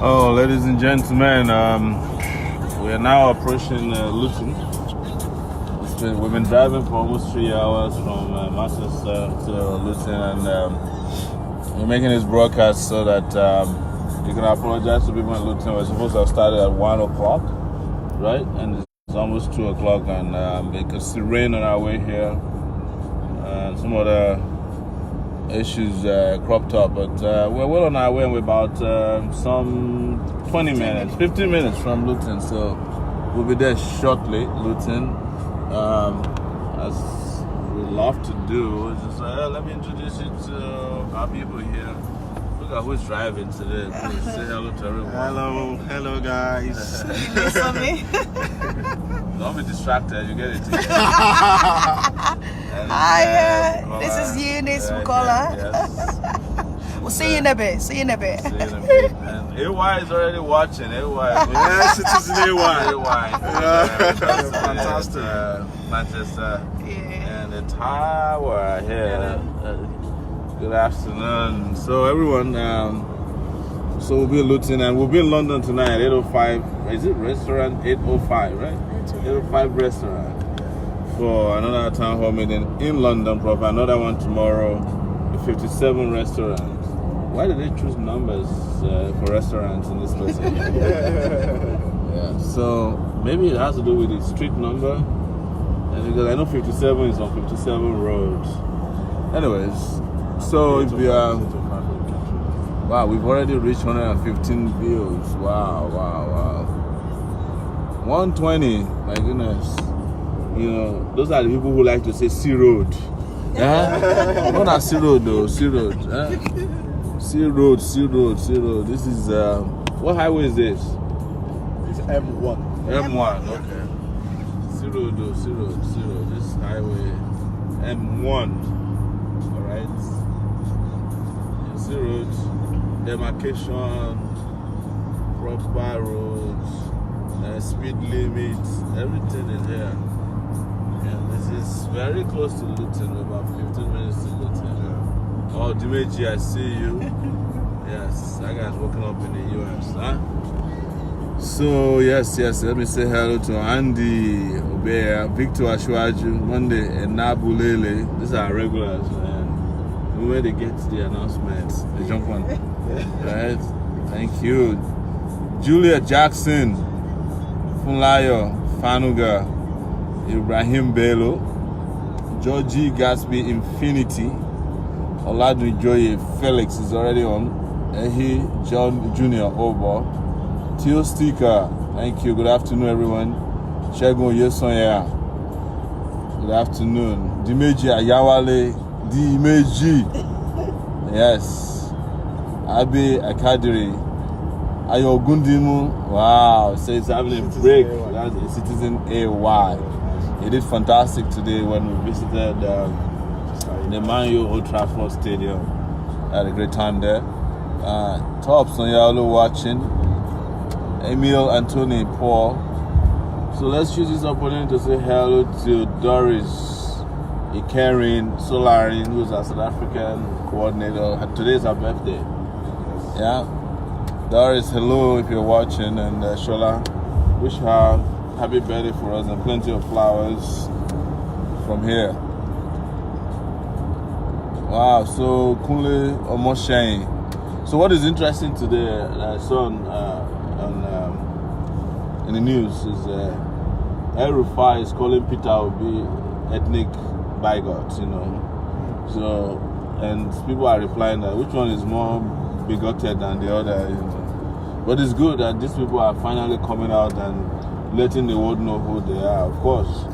Oh, ladies and gentlemen, we are now approaching Luton. We've been driving for almost 3 hours from Manchester to Luton, and we're making this broadcast so that you can apologize to people in Luton. We're supposed to have started at 1 o'clock, right? And it's almost 2 o'clock, and it could still rain on our way here, and some other issues cropped up, but we're well on our way, and we're about some 15 minutes from Luton, so we'll be there shortly. Luton, as we love to do, is just let me introduce you to our people here. Look at who's driving today. Please say hello to everyone. Hello guys. Miss on me? Don't be distracted, you get it. Hi, this is Eunice Mukola. Yes. We'll see you in a bit. See you in a bit. And AY is already watching. AY. Yes, it is AY. Fantastic. Manchester. Yeah. And the tower here. Good afternoon. So everyone, so we'll be in Luton, and we'll be in London tonight at 8:05. Is it restaurant 8:05, right? 8:05 restaurant. For another town hall meeting in London proper, another one tomorrow, the 57 restaurant. Why did they choose numbers for restaurants in this place? Yeah, so maybe it has to do with the street number, and because I know 57 is on 57 Road. Anyways, so if we are, wow, we've already reached 115 views. Wow. 120, my goodness. You know, those are the people who like to say C Road. Yeah? Not C Road though, C Road. C Road. This is, what highway is this? It's M1. M1, okay. C Road. This highway, M1. Alright. C Road, demarcation, proper roads, speed limits, everything is here. And this is very close to Luton, about 15 minutes to Luton. Yeah. Oh, Dimeji, I see you. Yes, that guy's working up in the US, huh? So, yes, let me say hello to Andy Obeya, Victor Ashwaju, Monday, and Nabulele. These are our regulars, man. When they get to the announcements, they jump on. Right? Thank you. Julia Jackson, Funlayo, Fanuga, Ibrahim Bello, Georgie Gatsby Infinity, Oladujoye Felix is already on, Ehi John Jr. Obo, Tio Sticker, thank you, good afternoon everyone, Shegun Yesonya, good afternoon, Dimeji Ayawale, Dimeji, yes, Abe Akadiri, Ayo Gundimu, wow, so it's having a break, that's a Citizen AY. He did fantastic today when we visited the Man U Old Trafford Stadium. Had a great time there. Tops on Yalo watching. Emil Anthony Paul. So let's use this opportunity to say hello to Doris Ikerin Solarin, who's our South African coordinator. Today is her birthday. Yeah. Doris, hello if you're watching, and Shola, wish her happy birthday for us and plenty of flowers from here. Wow, so Kunle Omoshain. So what is interesting today, I saw in the news, is El Rufai is calling Peter Obi ethnic bigot, you know. So, and people are replying that which one is more bigoted than the other, you know. But it's good that these people are finally coming out and letting the world know who they are. Of course,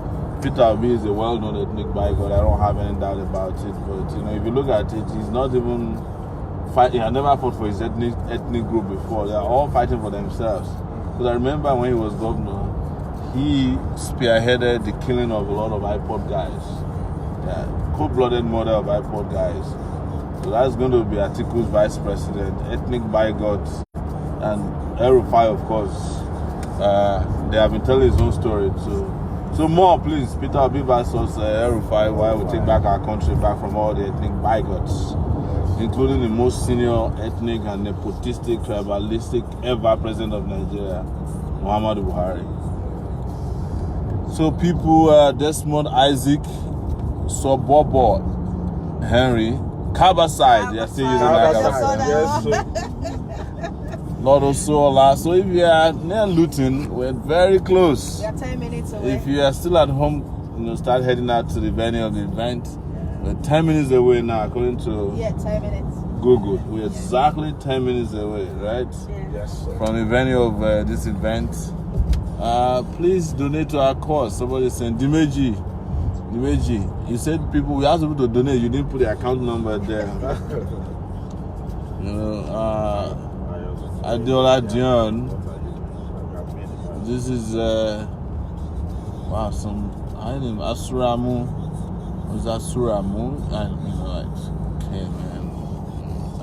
Peter Obi is a well-known ethnic bigot. I don't have any doubt about it. But you know, if you look at it, he's not even fight. He had never fought for his ethnic group before. They are all fighting for themselves. Because I remember when he was governor, he spearheaded the killing of a lot of IPOD guys. Yeah, cold-blooded murder of IPOD guys. So that's going to be Atiku's vice president, ethnic bigot, and El Rufai, of course. They have been telling his own story too. So more, please, Peter Obi versus El Rufai, while we take back our country back from all the ethnic bigots. including the most senior ethnic and nepotistic, tribalistic ever president of Nigeria, Muhammadu Buhari. So people, Desmond Isaac, Sobobo Henry, Kabaside, they're still using that Kabaside. Yes, so Lord Osola. So if you are near Luton, we're very close. We are 10 minutes away. If you are still at home, start heading out to the venue of the event. We're 10 minutes away now, according to 10 minutes. Google. We're exactly 10 minutes away, right? yes, sir. From the venue of this event. Please donate to our cause. Somebody saying, Dimeji, you said we asked people to donate, you didn't put the account number there. Adeola Dion. This is wow, some I name Asuramu. Was Asuramu? Right. Okay, man.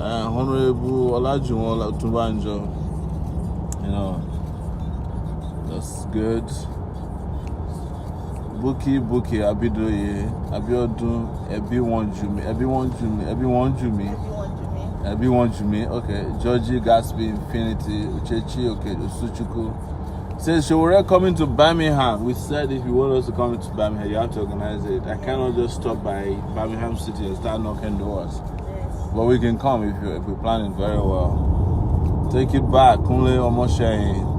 Honorable Olajuwon Otunbanjo. That's good. Buki Abidoye Abiodun Everyone Jumi, okay. Georgie Gatsby Infinity Uchechi, okay. Usuchuku says we're coming to Birmingham. We said if you want us to come to Birmingham, you have to organize it. I cannot just stop by Birmingham City and start knocking doors. But we can come if we plan it very well. Take it back, Kunle Omoshein.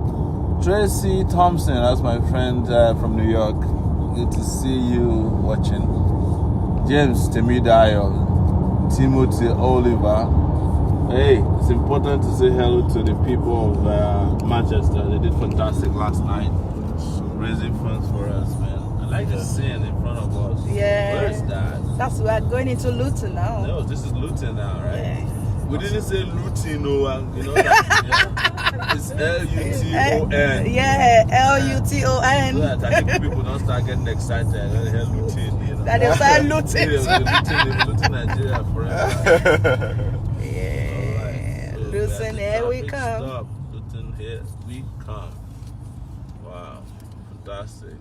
Tracy Thompson, that's my friend from New York. Good to see you watching. James Temidayo, Timothy Oliver. Hey, it's important to say hello to the people of Manchester. They did fantastic last night, raising funds for us, man. I like the scene in front of us. Yeah. Where is that? That's we're going into Luton now. No, this is Luton now, right? Yeah. We didn't say Lutino, and you know that. Yeah? It's Luton. Yeah, Luton. So that I think people don't start getting excited. They hear Luton, That they start looting. Luton Nigeria forever. Yeah. So Luton, here we traffic come. Stop. Luton, here we come. Wow, fantastic.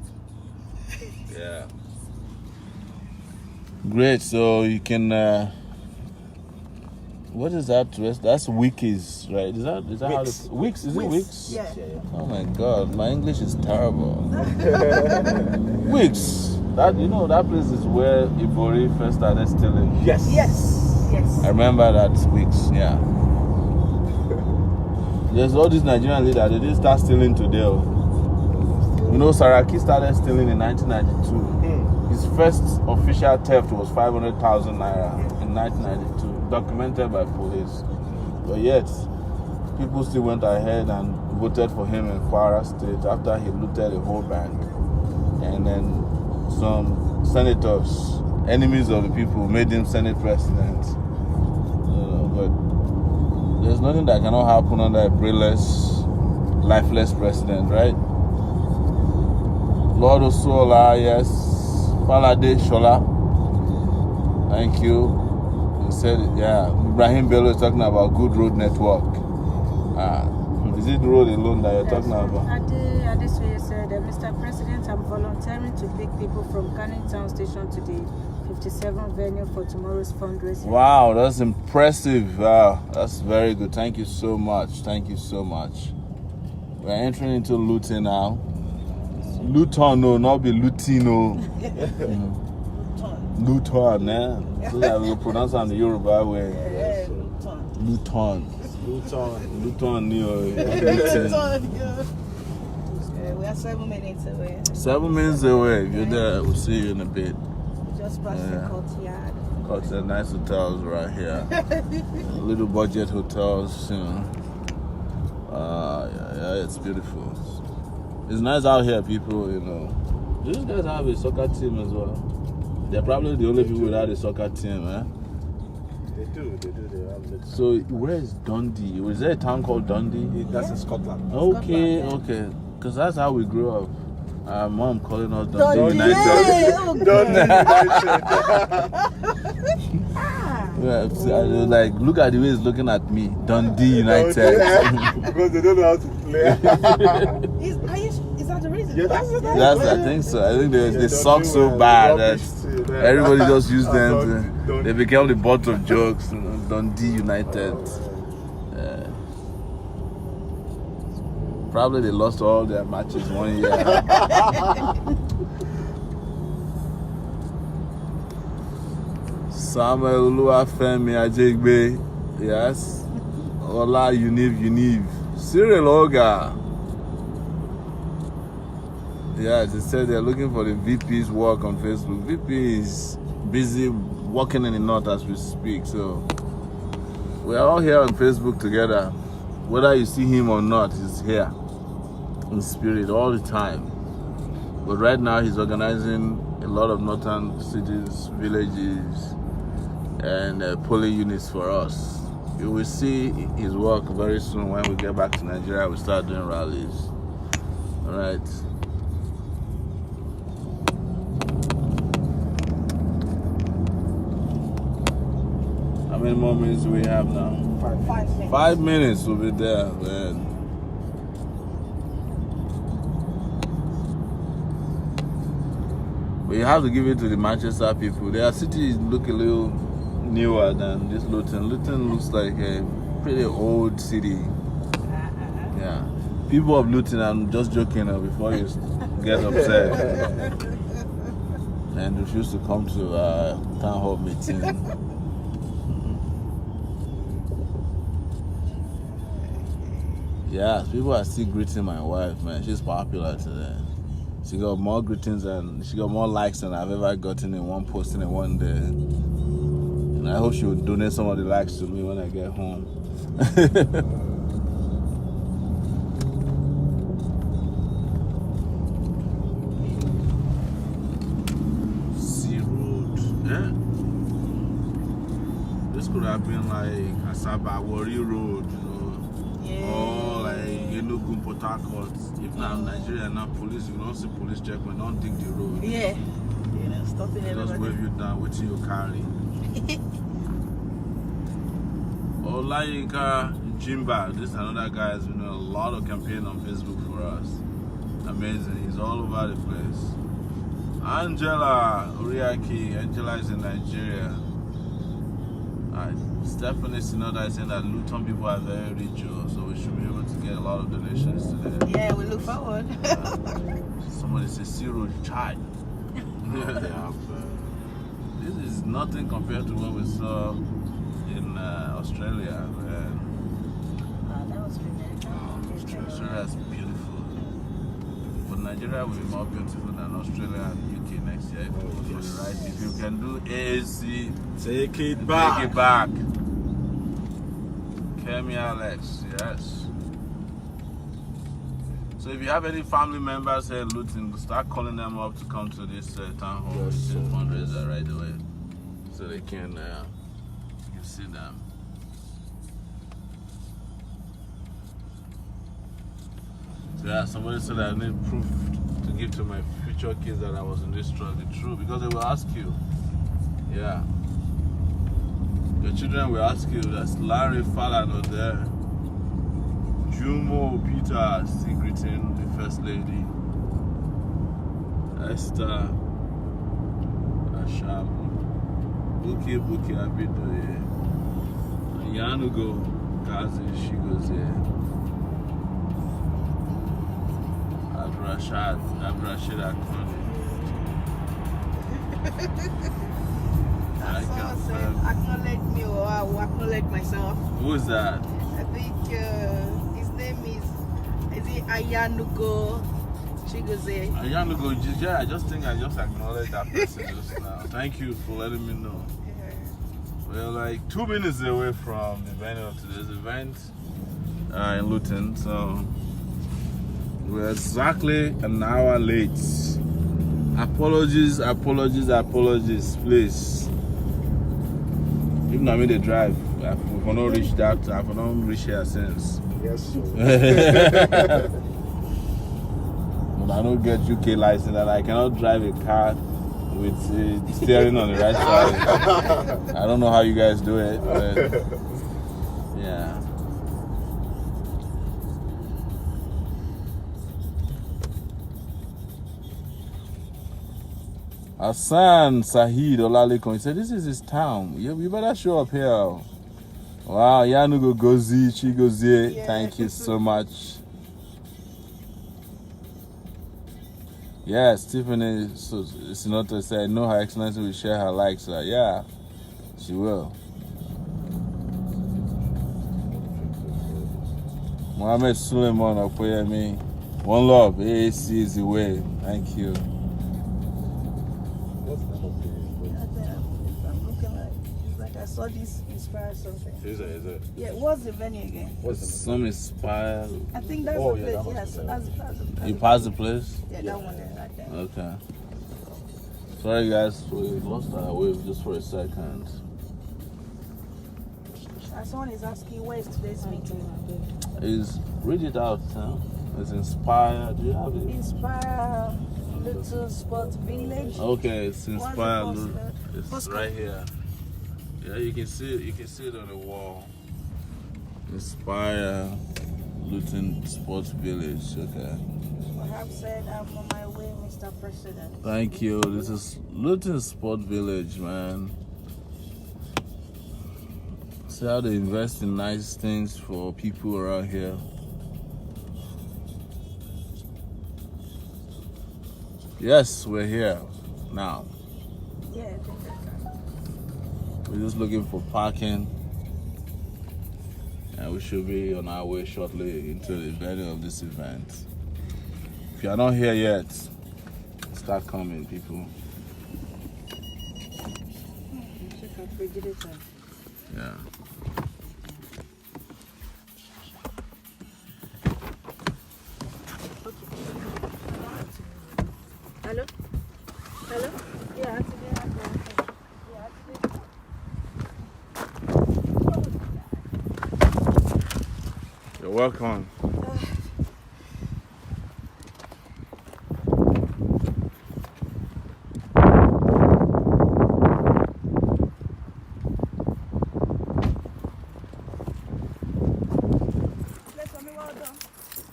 Yeah. Great. So you can. What is that? That's Wikis, right? Is that how the Wix? Is it Wix? Yeah. Oh my God, my English is terrible. Wix. That that place is where Ibori first started stealing. Yes. I remember that Wix. Yeah. There's all these Nigerian leaders. They didn't start stealing today. Saraki started stealing in 1992. His first official theft was 500,000 naira in 1992. Documented by police, but yet people still went ahead and voted for him in Kwara State after he looted a whole bank. And then some senators, enemies of the people, made him Senate president. But there's nothing that cannot happen under a brainless, lifeless president, right? Lord Osola, yes. Falade Shola, thank you. Said, yeah, Ibrahim Bello is talking about good road network. Is it the road alone that you're talking about? Adesoye said, Mr. President, I'm volunteering to pick people from Canning Town Station to the 57th venue for tomorrow's fundraising. Wow, that's impressive. Wow, that's very good. Thank you so much. Thank you so much. We're entering into Luton now. Luton, no, not be Lutino. Luton, eh? So that we will pronounce it in the Yoruba way. Yeah, Luton. Luton, we are 7 minutes away. 7 minutes away. If you're there, we'll see you in a bit. Just past the courtyard. Got some nice hotels right here. Little budget hotels, yeah, it's beautiful. It's nice out here, people, Do these guys have a soccer team as well? They're probably the only people without a soccer team, eh? They do. They have So where is Dundee? Was there a town called Dundee? That's in Scotland. Okay. Because that's how we grew up. Our mom calling us Dundee Dundee. Yeah, like, look at the way he's looking at me. Dundee United. Because they don't know how to play. Is that the reason? Yeah, I think so. I think they suck so bad that everybody just used them. They became the butt of jokes. Dundee United. Probably they lost all their matches 1 year. Samuel Oluwafemi Ajegbe, yes. Ola Univ. Cyril Oga. Yeah, they said they're looking for the VP's work on Facebook. VP is busy working in the north as we speak, so we're all here on Facebook together. Whether you see him or not, he's here in spirit all the time. But right now he's organizing a lot of northern cities, villages, and polling units for us. You will see his work very soon. When we get back to Nigeria, we start doing rallies. All right. How many more minutes do we have now? 5 minutes. 5 minutes will be there, man. But you have to give it to the Manchester people. Their cities look a little newer than this Luton. Luton looks like a pretty old city. Yeah. People of Luton, I'm just joking before you get upset and refuse to come to town hall meeting. Yeah, people are still greeting my wife, man. She's popular today. She got more greetings and she got more likes than I've ever gotten in one posting in one day. And I hope she will donate some of the likes to me when I get home. Sea Road, eh? This could have been like Asaba Wari Road, you know. Or like Enugu, Port Harcourt. If not Nigeria, now police, you don't see police checkpoint, don't dig the road. Yeah. You know, stopping They just everybody. wave you down, waiting you carry. Olayinka Jimba, this is another guy has been doing a lot of campaign on Facebook for us. Amazing, he's all over the place. Angela Uriaki, Angela is in Nigeria. Stephanie Sinoda is saying that Luton people are very rich, so we should be able to get a lot of donations today. Yeah, we look forward. Somebody says zero chai. This is nothing compared to what we saw in Australia. Man. That was really Australia is beautiful. But Nigeria will be more beautiful than Australia and UK next year if we do it right. If you can do AAC, Take it back. take it back. Kemi Alex, yes. So if you have any family members here in Luton, start calling them up to come to this town hall meeting fundraiser right away, so they can you see them. So yeah, somebody said I need proof to give to my future kids that I was in this struggle. True, because they will ask you. Yeah. Your children will ask you. That's Larry Fallon there. Jumo Peter still greeting the First Lady. Esther Asham. Buki Abidoye. Yanugo Kazi, she goes here. Abdurashid Akwani. Someone said, acknowledge me or I will acknowledge myself. Who is that? I think his name is it Ayanugo Chigoze. Yanugo, yeah, I just think I just acknowledged that person just now. Thank you for letting me know. We're like 2 minutes away from the venue of today's event in Luton, so we're exactly an hour late. Apologies, please. Even I made a drive. I've not reached that. I've not reached here since. Yes, sir. But I don't get UK license and I cannot drive a car with steering on the right side. I don't know how you guys do it, but yeah. Hassan Sahid Olalekon, he said this is his town. You better show up here. Wow, Yanugo Gozi, Chigozie, Yeah. thank you so much. Yes, Tiffany Sinoto said, no, Her Excellency will share her likes. Yeah, she will. Mohammed Suleiman Okoyemi, one love, AAC is the way. Thank you. I'm looking like, it's like I saw this Inspire something. Is it? Yeah, what's the venue again? Some Inspire. I think that's Oh, the yeah, place. that Yes, that's You passed the place? Yeah, that one there, right there. Okay. Sorry guys, we lost our wave just for a second. Someone is asking where is today's meeting? Read it out, huh? It's Inspire. Do you have it? Inspire Little Sports Village. Okay, it's Inspire. What's the postcode? It's Postcode? right here. Yeah, you can see it. You can see it on the wall. Inspire Luton Sports Village. Okay. Perhaps said I'm on my way, Mr. President. Thank you. This is Luton Sport Village, man. See how they invest in nice things for people around here. Yes, we're here now. Yeah, I think that's We're just looking for parking. And we should be on our way shortly into the venue of this event. If you are not here yet, start coming, people. Check out refrigerator. Yeah. Hello? Hello? Yeah, You're welcome.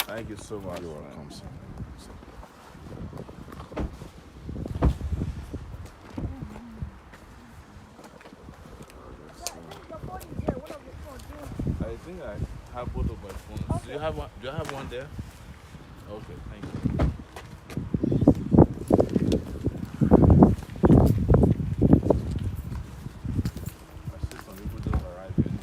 Thank you so much. You're welcome, sir. I think I have both of my phones. Okay. Do you have one? Do you have one there? Okay, thank you. I see some people just arriving.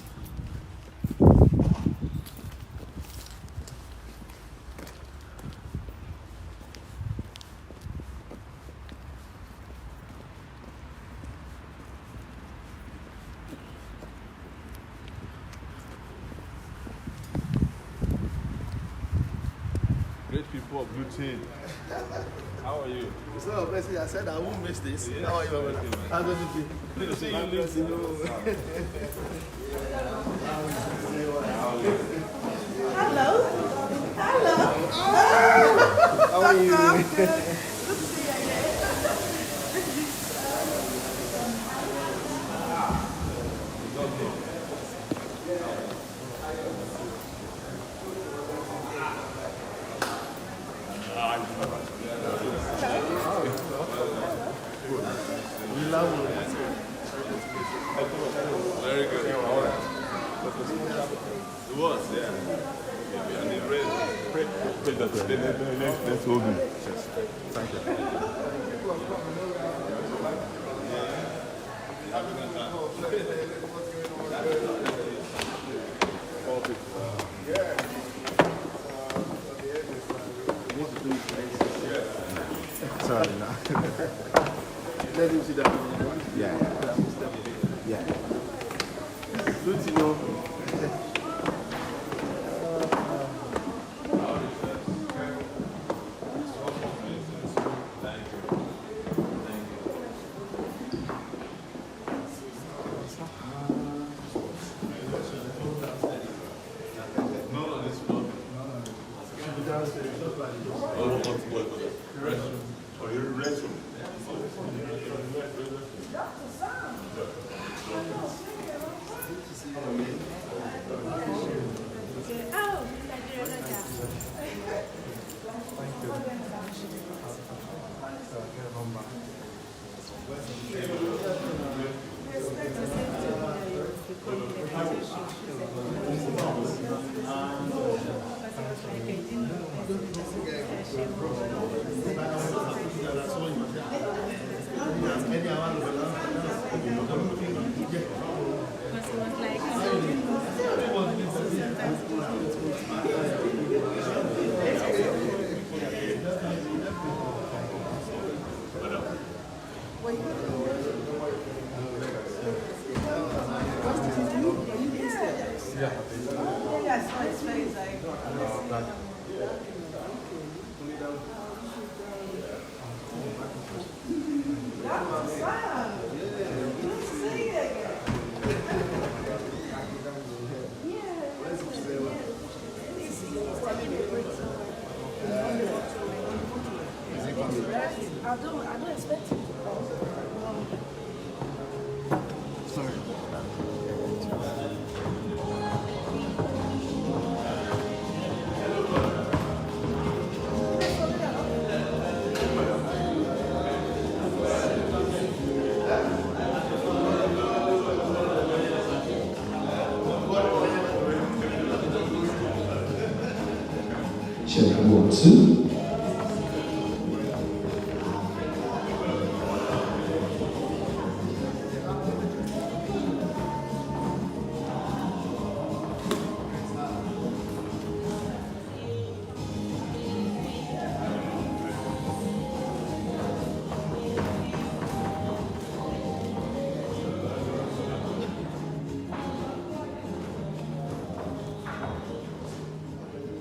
Great people of Luton. How are you? So, basically, I said I won't miss this. Yeah. How are you, my brother? How's everything? Good to see you, Nice Luton. to see you. How are you? Very good. It was, yeah. And it rained. Let's hold him. Thank you. Sorry, no. Let him sit down. Yeah. Yeah. Good to know. I don't expect it. Check 1, 2.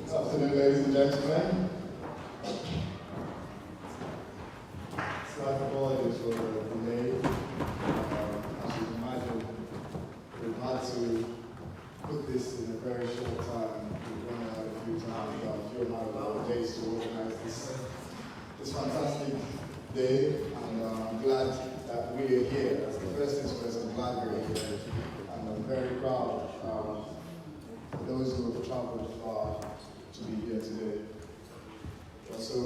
Good afternoon, ladies and gentlemen. Slight apologies for the delay. As you can imagine, we've had to put this in a very short time. We've run out a few times, about a few amount of days to organize this fantastic day, and I'm glad that we are here. As the first things first, I'm glad we're here, and I'm very proud for those who have traveled far to be here today. Also,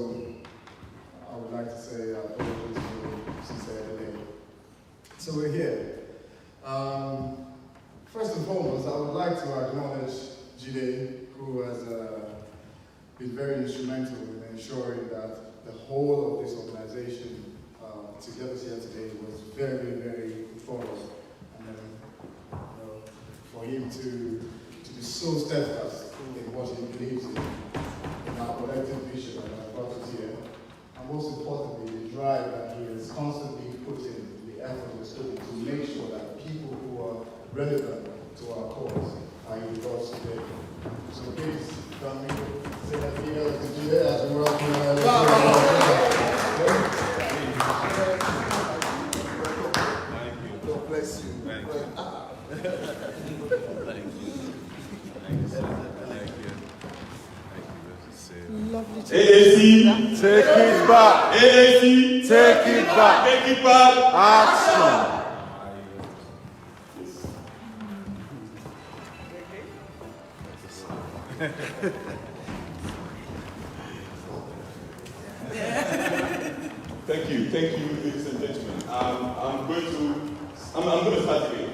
I would like to say apologies for sincere delay. So we're here. First and foremost, I would like to acknowledge Jide, who has been very instrumental in ensuring that the whole of this organization to get us here today was very, very thorough. And for him to be so steadfast in what he believes in our collective vision and our brought us here. And most importantly, the drive that he has constantly put in, the effort he's put in to make sure that people who are relevant to our cause are in with us today. So please, come here, say that here to Jide as we welcome God bless you. Thank you. Thank you. Thank you, sir. Thank you. Lovely to AAC, take it back. AAC, Take it back. take it back. Action. Thank you, ladies and gentlemen. I'm going to start again.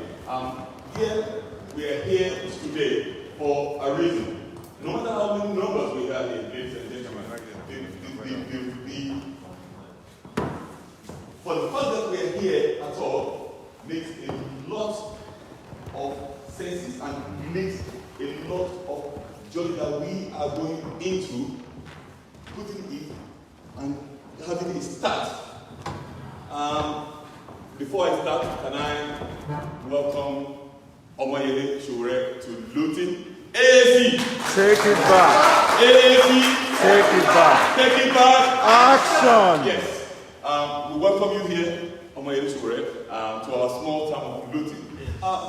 We are here today for a reason. No matter how many numbers we have here, ladies and gentlemen, for the fact that we are here at all makes a lot of sense and makes a lot of joy that we are going into putting it and having a start. Before I start, can I welcome Omoyele Sowore to Luton? AAC! Take it back. AAC! Take it back. Take it back! Action. Yes. We welcome you here, Omoyele Sowore, to our small town of Luton.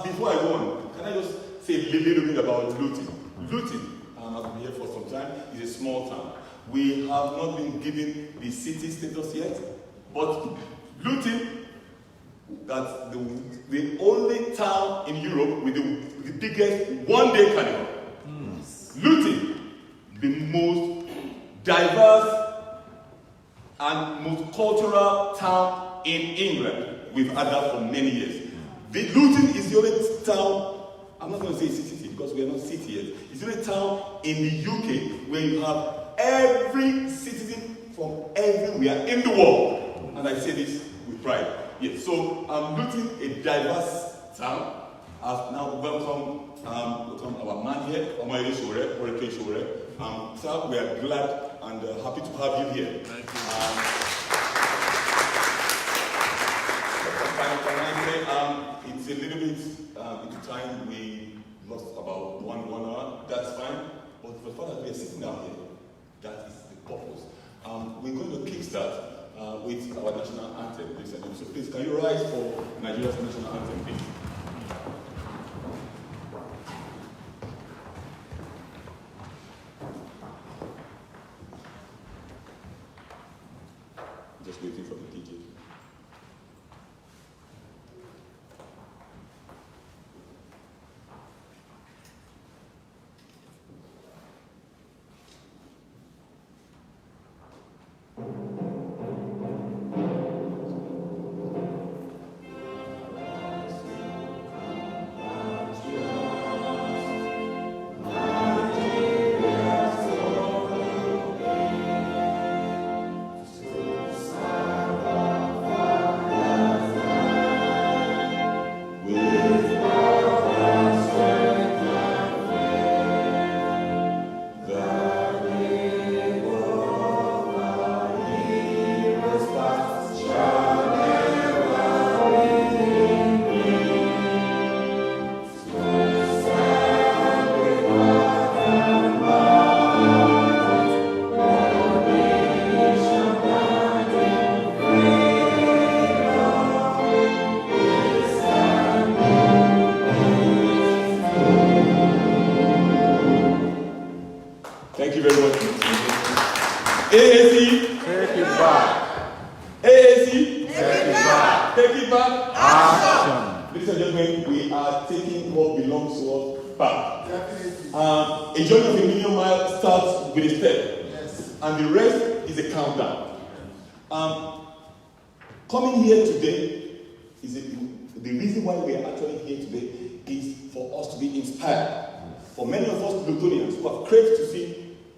Before I go on, can I just say a little bit about Luton? Luton, I've been here for some time, is a small town. We have not been given the city status yet, but Luton, that's the only town in Europe with the biggest one-day carnival. Luton, the most diverse and most cultural town in England. We've had that for many years. Luton is the only town, I'm not going to say city because we are not city yet. It's the only town in the UK where you have every citizen from everywhere in the world. And I say this with pride. Yes, so Luton, a diverse town. I've now welcome our man here, Omoyele Sowore. Sir, we are glad and happy to have you here. Thank you. Can I say, it's a little bit into time. We lost about one hour. That's fine. But just waiting for the DJ. Thank you very much. AAC. Take it back. AAC. Take it back. Take it back. Action. Ladies and gentlemen, we are taking what belongs to us back. A journey of a million miles starts with a step. Yes. And the rest is a countdown. Coming here today is the reason why we are actually here today is for us to be inspired. For many of us Lutonians who have craved to see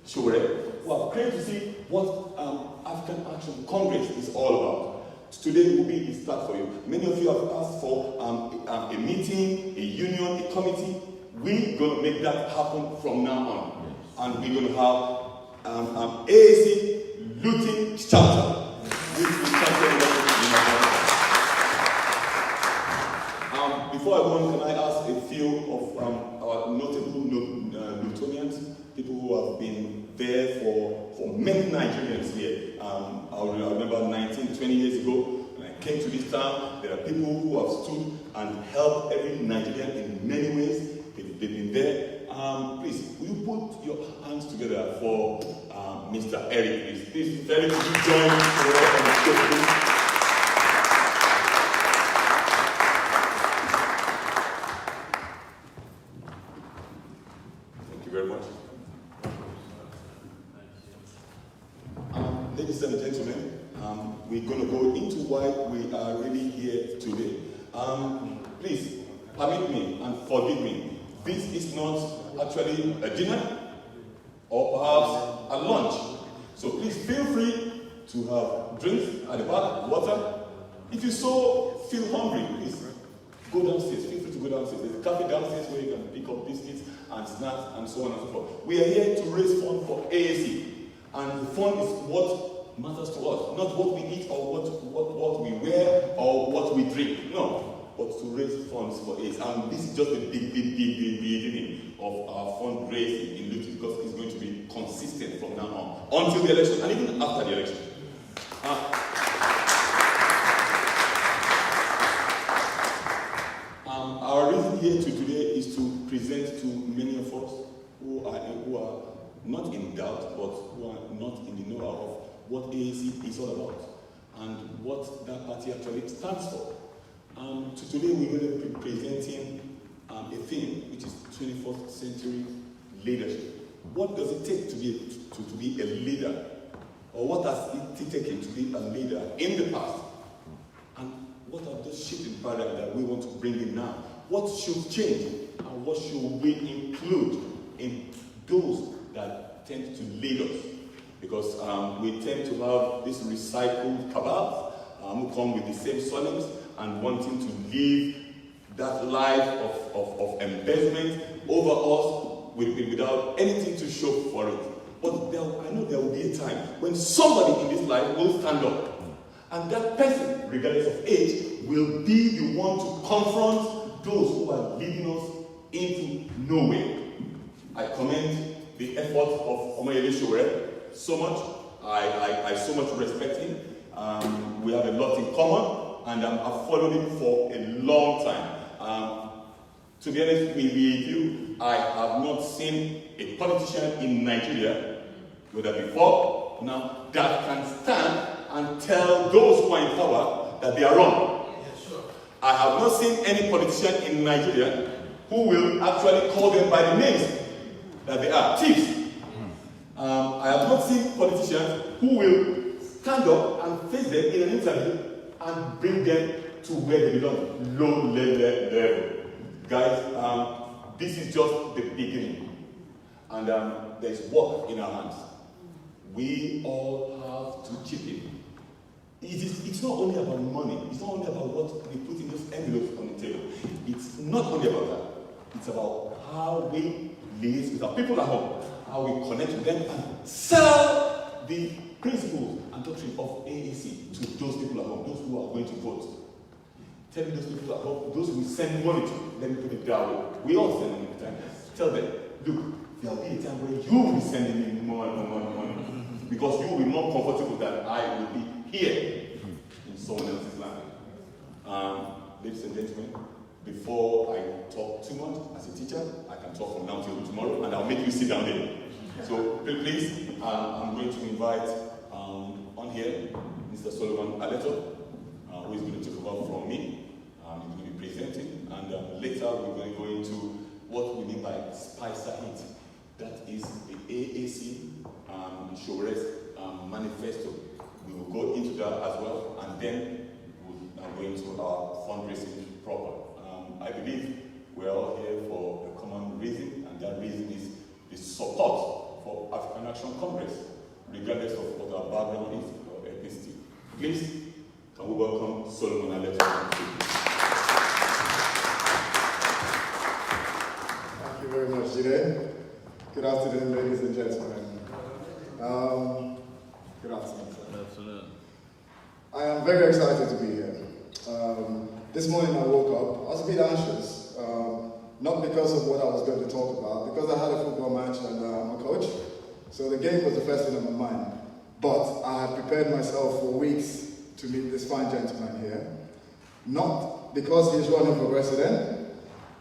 Showore, who have craved to see what African Action Congress is all about. Today will be the start for you. Many of you have asked for a meeting, a union, a committee. We're going to make that happen from now on. And we're going to have AAC Luton Charter. Before I go on, can I ask a few of our notable Lutonians, people who have been there for many Nigerians here. I remember 19, 20 years ago, when I came to this town, there are people who have stood and helped every Nigerian in many ways. They've been there. Please, will you put your hands together for Mr. Eric, please? Please, Eric, could you join on the stage, please? Ladies and gentlemen, we're going to go into why we are really here today. Please, permit me and forgive me. This is not actually a dinner or perhaps a lunch. So please feel free to have drinks at the back, water. If you so feel hungry, please go downstairs. Feel free to go downstairs. There's a cafe downstairs where you can pick up biscuits and snacks and so on and so forth. We are here to raise funds for AAC. And the fund is what matters to us, not what we eat or what we wear or what we drink. No, but to raise funds for AIDS. And this is just the beginning of our fundraising in Luton, because it's going to be consistent from now on until the election and even after the election. Our reason here today is to present to many of us who are not in doubt, but who are not in the know of what AAC is all about and what that party actually stands for. Today we're going to be presenting a theme, which is 21st century leadership. What does it take to be a leader? Or what has it taken to be a leader in the past? And what are those shifting paradigms that we want to bring in now? What should change? And what should we include in those that tend to lead us? Because we tend to have this recycled cabals who come with the same surnames and wanting to live that life of embezzlement over us without anything to show for it. But I know there will be a time when somebody in this life will stand up. And that person, regardless of age, will be the one to confront those who are leading us into nowhere. I commend the effort of Omoyele Sowore so much. I so much respect him. We have a lot in common, and I've followed him for a long time. To be honest with you, I have not seen a politician in Nigeria, whether before, now, that can stand and tell those who are in power that they are wrong. I have not seen any politician in Nigeria who will actually call them by the names that they are, thieves. I have not seen politicians who will stand up and face them in an interview and bring them to where they belong, low level. Guys, this is just the beginning. And there's work in our hands. We all have to chip in. It's not only about money. It's not only about what we put in those envelopes on the table. It's not only about that. It's about how we liaise with our people at home, how we connect with them and sell the principles and doctrine of AAC to those people at home, those who are going to vote. Telling those people at home, those who send money to, let me put it that way. We all send money to them. Tell them, look, there will be a time where you will be sending me more and more and more. Because you will be more comfortable than I will be here in someone else's land. Ladies and gentlemen, before I talk too much as a teacher, I can talk from now till tomorrow, and I'll make you sit down there. So please, I'm going to invite on here Mr. Solomon Aleto, who is going to take over from me. He's going to be presenting, and later we're going to go into what we mean by Spicer Heat. That is the AAC Insurance manifesto. We will go into that as well, and then we'll go into our fundraising proper. I believe we're all here for a common reason, and that reason is the support for African Action Congress, regardless of what our background is or ethnicity. Please, can we welcome Solomon Aleto? Thank you very much, Jide. Good afternoon, ladies and gentlemen. Good afternoon, sir. Good afternoon. I am very excited to be here. This morning I woke up, I was a bit anxious, not because of what I was going to talk about, because I had a football match and I'm a coach, so the game was the first thing on my mind. But I had prepared myself for weeks to meet this fine gentleman here, not because he's running for president,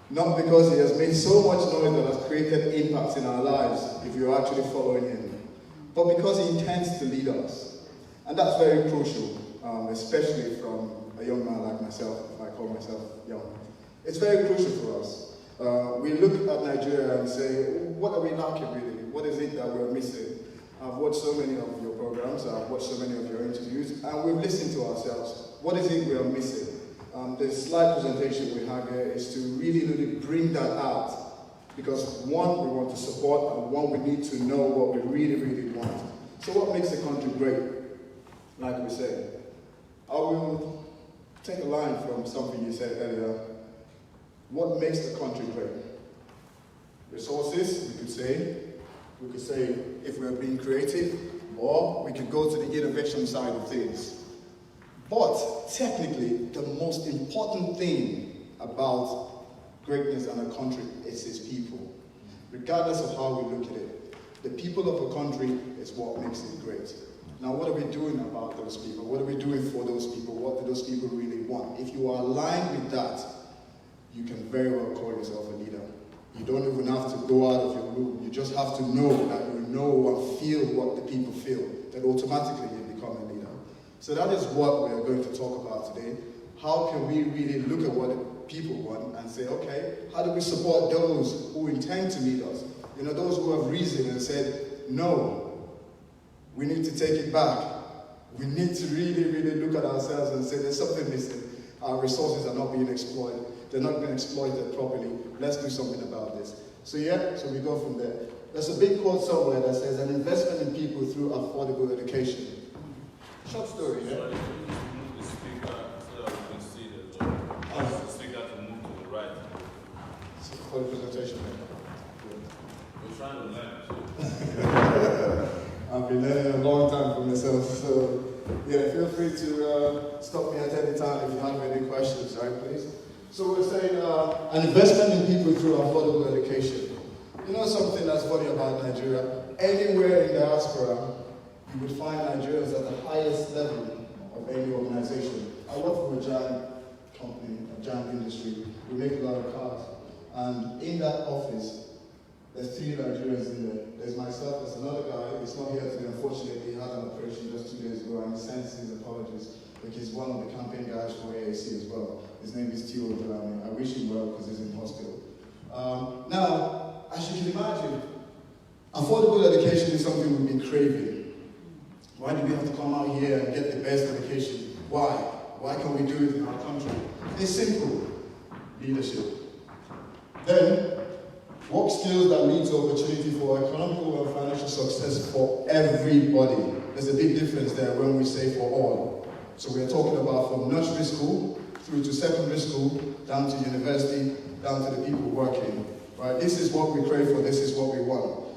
not because he has made so much noise that has created impacts in our lives, if you're actually following him, but because he intends to lead us. And that's very crucial, especially from a young man like myself, if I call myself young. It's very crucial for us. We look at Nigeria and say, what are we lacking really? What is it that we're missing? I've watched so many of your programs, I've watched so many of your interviews, and we've listened to ourselves. What is it we are missing? The slide presentation we have here is to really bring that out. Because one, we want to support, and one, we need to know what we really want. So what makes the country great? Like we said, I will take a line from something you said earlier. What makes the country great? Resources, we could say. We could say if we're being creative, or we could go to the innovation side of things. But technically, the most important thing about greatness and a country is its people. Regardless of how we look at it, the people of a country is what makes it great. Now, what are we doing about those people? What are we doing for those people? What do those people really want? If you are aligned with that, you can very well call yourself a leader. You don't even have to go out of your room. You just have to know that you know and feel what the people feel. Then automatically you become a leader. So that is what we are going to talk about today. How can we really look at what the people want and say, okay, how do we support those who intend to lead us? You know, those who have reasoned and said, no, we need to take it back. We need to really look at ourselves and say there's something missing. Our resources are not being exploited. They're not being exploited properly. Let's do something about this. So so we go from there. There's a big quote somewhere that says an investment in people through affordable education. Short story, yeah? Sorry, move the speaker so that we can see the logo. Ask the speaker to move to the right. For the presentation. We're trying to learn too. I've been learning a long time for myself, so yeah, feel free to stop me at any time if you have any questions, right, please? So we're saying an investment in people through affordable education. You know something that's funny about Nigeria? Anywhere in diaspora, you would find Nigerians at the highest level of any organization. I work for a giant company, a giant industry. We make a lot of cars. And in that office, there's 3 Nigerians in there. There's myself, there's another guy, is not here today. Unfortunately, he had an operation just 2 days ago, and he sends his apologies. Like, he's one of the campaign guys for AAC as well. His name is Tio Delamy. I wish him well because he's in hospital. Now, as you can imagine, affordable education is something we've been craving. Why do we have to come out here and get the best education? Why? Why can't we do it in our country? It's simple. Leadership. Then, work skills that lead to opportunity for economical and financial success for everybody. There's a big difference there when we say for all. So we're talking about from nursery school through to secondary school, down to university, down to the people working. Right? This is what we crave for, this is what we want.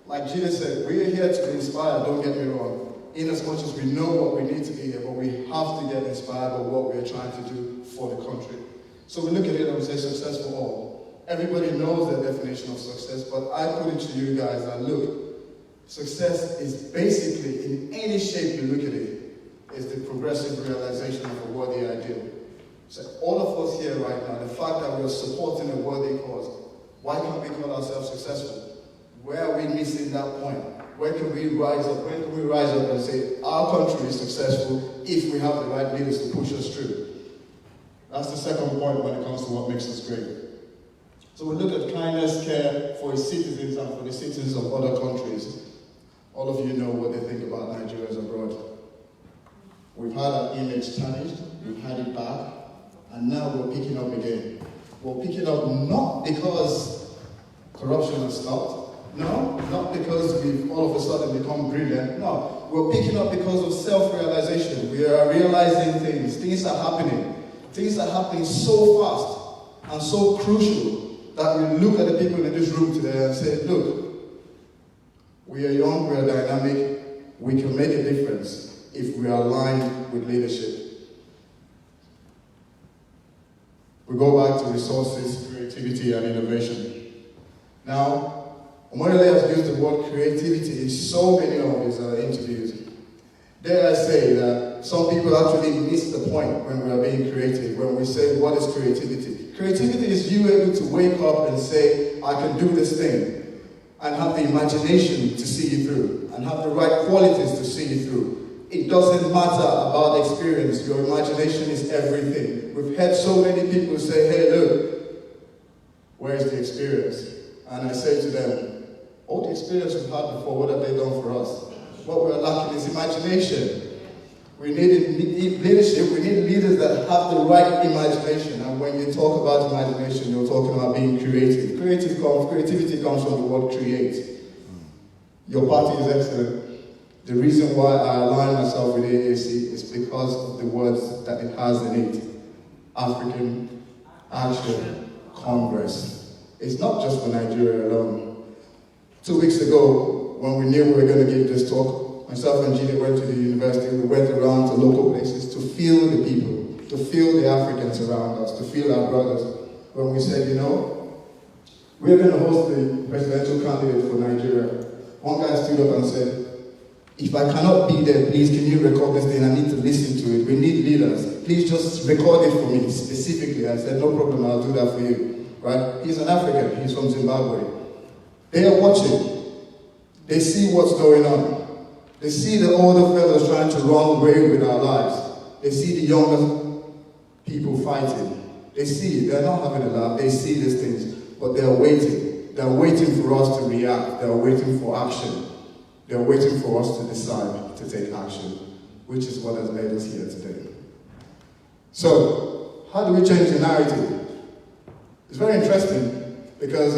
Like Gina said, we're here to inspire, don't get me wrong. In as much as we know what we need to be here, but we have to get inspired by what we're trying to do for the country. So we look at it and we say success for all. Everybody knows the definition of success, but I put it to you guys that look, success is basically, in any shape you look at it, is the progressive realization of a worthy ideal. So all of us here right now, the fact that we're supporting a worthy cause, why can't we call ourselves successful? Where are we missing that point? Where can we rise up? When can we rise up and say, our country is successful if we have the right leaders to push us through? That's the second point when it comes to what makes us great. So we look at kindness, care for its citizens and for the citizens of other countries. All of you know what they think about Nigerians abroad. We've had our image tarnished, we've had it back, and now we're picking up again. We're picking up not because corruption has stopped, no, not because we've all of a sudden become brilliant, no. We're picking up because of self-realization. We are realizing things are happening. Things are happening so fast and so crucial that we look at the people in this room today and say, look, we are young, we are dynamic, we can make a difference if we are aligned with leadership. We go back to resources, creativity, and innovation. Now, Omoyele has used the word creativity in so many of his interviews. Dare I say that some people actually miss the point when we are being creative, when we say, what is creativity? Creativity is you able to wake up and say, I can do this thing, and have the imagination to see you through, and have the right qualities to see you through. It doesn't matter about experience, your imagination is everything. We've heard so many people say, hey, look, where's the experience? And I say to them, all the experience we've had before, what have they done for us? What we're lacking is imagination. We need leadership, we need leaders that have the right imagination. And when you talk about imagination, you're talking about being creative. Creativity comes from the word create. Your party is excellent. The reason why I align myself with AAC is because of the words that it has in it. African Action Congress. It's not just for Nigeria alone. 2 weeks ago, when we knew we were going to give this talk, myself and Gina went to the university, we went around to local places to feel the people, to feel the Africans around us, to feel our brothers. When we said, you know, we're going to host the presidential candidate for Nigeria. One guy stood up and said, if I cannot be there, please can you record this thing? I need to listen to it. We need leaders. Please just record it for me specifically. I said, no problem, I'll do that for you. Right? He's an African, he's from Zimbabwe. They are watching. They see what's going on. They see the older fellows trying to run away with our lives. They see the younger people fighting. They see it. They're not having a laugh. They see these things. But they're waiting. They're waiting for us to react. They're waiting for action. They're waiting for us to decide to take action, which is what has led us here today. So, how do we change the narrative? It's very interesting because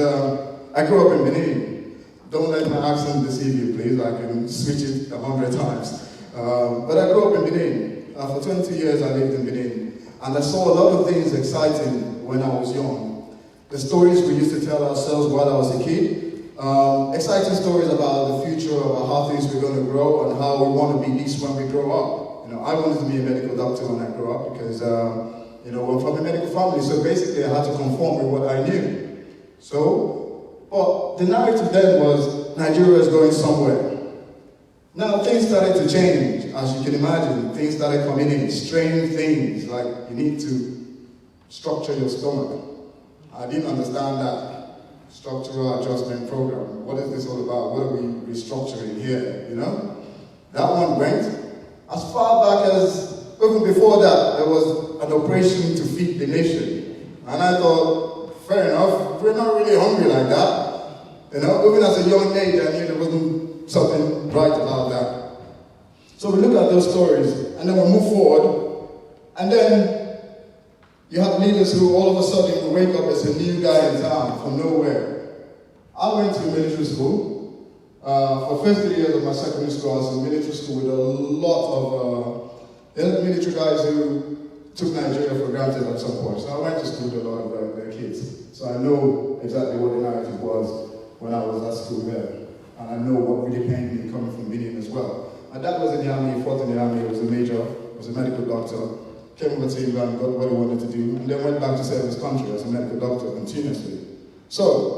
I grew up in Benin. Don't let my accent deceive you, please. I can switch it 100 times. But I grew up in Benin. For 20 years I lived in Benin. And I saw a lot of things exciting when I was young. The stories we used to tell ourselves while I was a kid. Exciting stories about the future, about how things were going to grow and how we want to be this when we grow up. You know, I wanted to be a medical doctor when I grew up because, you know, we're from a medical family, so basically I had to conform with what I knew. So, but the narrative then was Nigeria is going somewhere. Now things started to change, as you can imagine. Things started coming in, strange things like you need to structure your stomach. I didn't understand that. structural adjustment program. What is this all about? What are we restructuring here, you know? That one went. As far back as, even before that, there was an operation to feed the nation. And I thought, fair enough, we're not really hungry like that. You know, even as a young age, I knew there wasn't something right about that. So we look at those stories, and then we move forward, and then you have leaders who all of a sudden will wake up as a new guy in town from nowhere. I went to military school. For the first 3 years of my secondary school, I was in military school with a lot of military guys who took Nigeria for granted at some point. So I went to school with a lot of their kids. So I know exactly what the narrative was when I was at school there. And I know what really pained me coming from Benin as well. My dad was in the army, he fought in the army, he was a major, he was a medical doctor, came over to England, got what he wanted to do, and then went back to serve his country as a medical doctor continuously. So,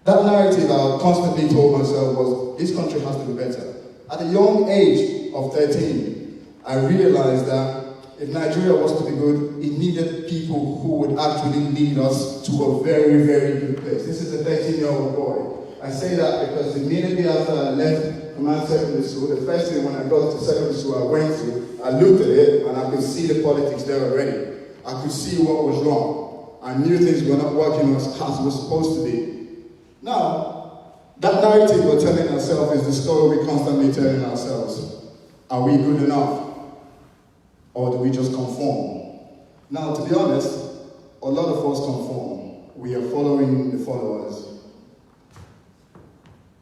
that narrative I constantly told myself was, this country has to be better. At a young age of 13, I realized that if Nigeria was to be good, it needed people who would actually lead us to a very, very good place. This is a 13-year-old boy. I say that because immediately after I left Command Secondary School, the first thing when I got to secondary school I went to, I looked at it and I could see the politics there already. I could see what was wrong. I knew things were not working as were supposed to be. Now, that narrative we're telling ourselves is the story we're constantly telling ourselves. Are we good enough? Or do we just conform? Now, to be honest, a lot of us conform. We are following the followers.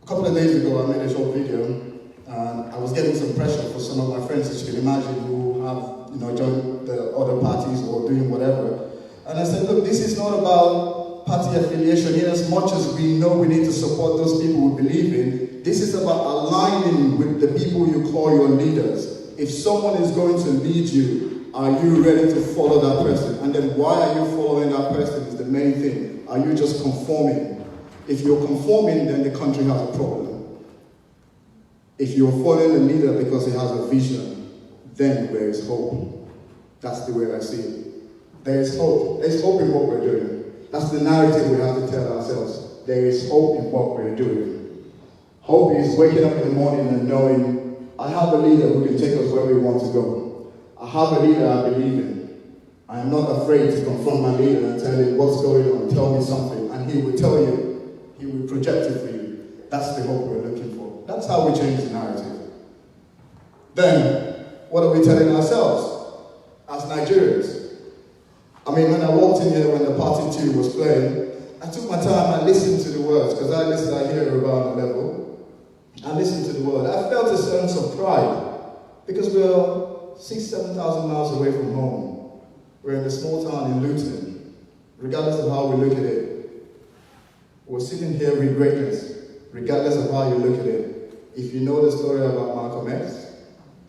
A couple of days ago, I made a short video, and I was getting some pressure for some of my friends, as you can imagine, who have, joined the other parties or doing whatever. And I said, look, this is not about party affiliation. In as much as we know we need to support those people we believe in, this is about aligning with the people you call your leaders. If someone is going to lead you, are you ready to follow that person? And then why are you following that person is the main thing. Are you just conforming? If you're conforming, then the country has a problem. If you're following the leader because he has a vision, then there is hope. That's the way I see it. There is hope. There's hope in what we're doing. That's the narrative we have to tell ourselves. There is hope in what we're doing. Hope is waking up in the morning and knowing, I have a leader who can take us where we want to go. I have a leader I believe in. I am not afraid to confront my leader and tell him what's going on, tell me something, and he will tell you. He will project it for you. That's the hope we're looking for. That's how we change the narrative. Then, what are we telling ourselves as Nigerians? I mean, when I walked in here when the party 2 was playing, I took my time and listened to the words, because I hear around the level. I listened to the word. I felt a sense of pride, because we're 6,000-7,000 miles away from home. We're in a small town in Luton. Regardless of how we look at it, we're sitting here with greatness, regardless of how you look at it. If you know the story about Malcolm X,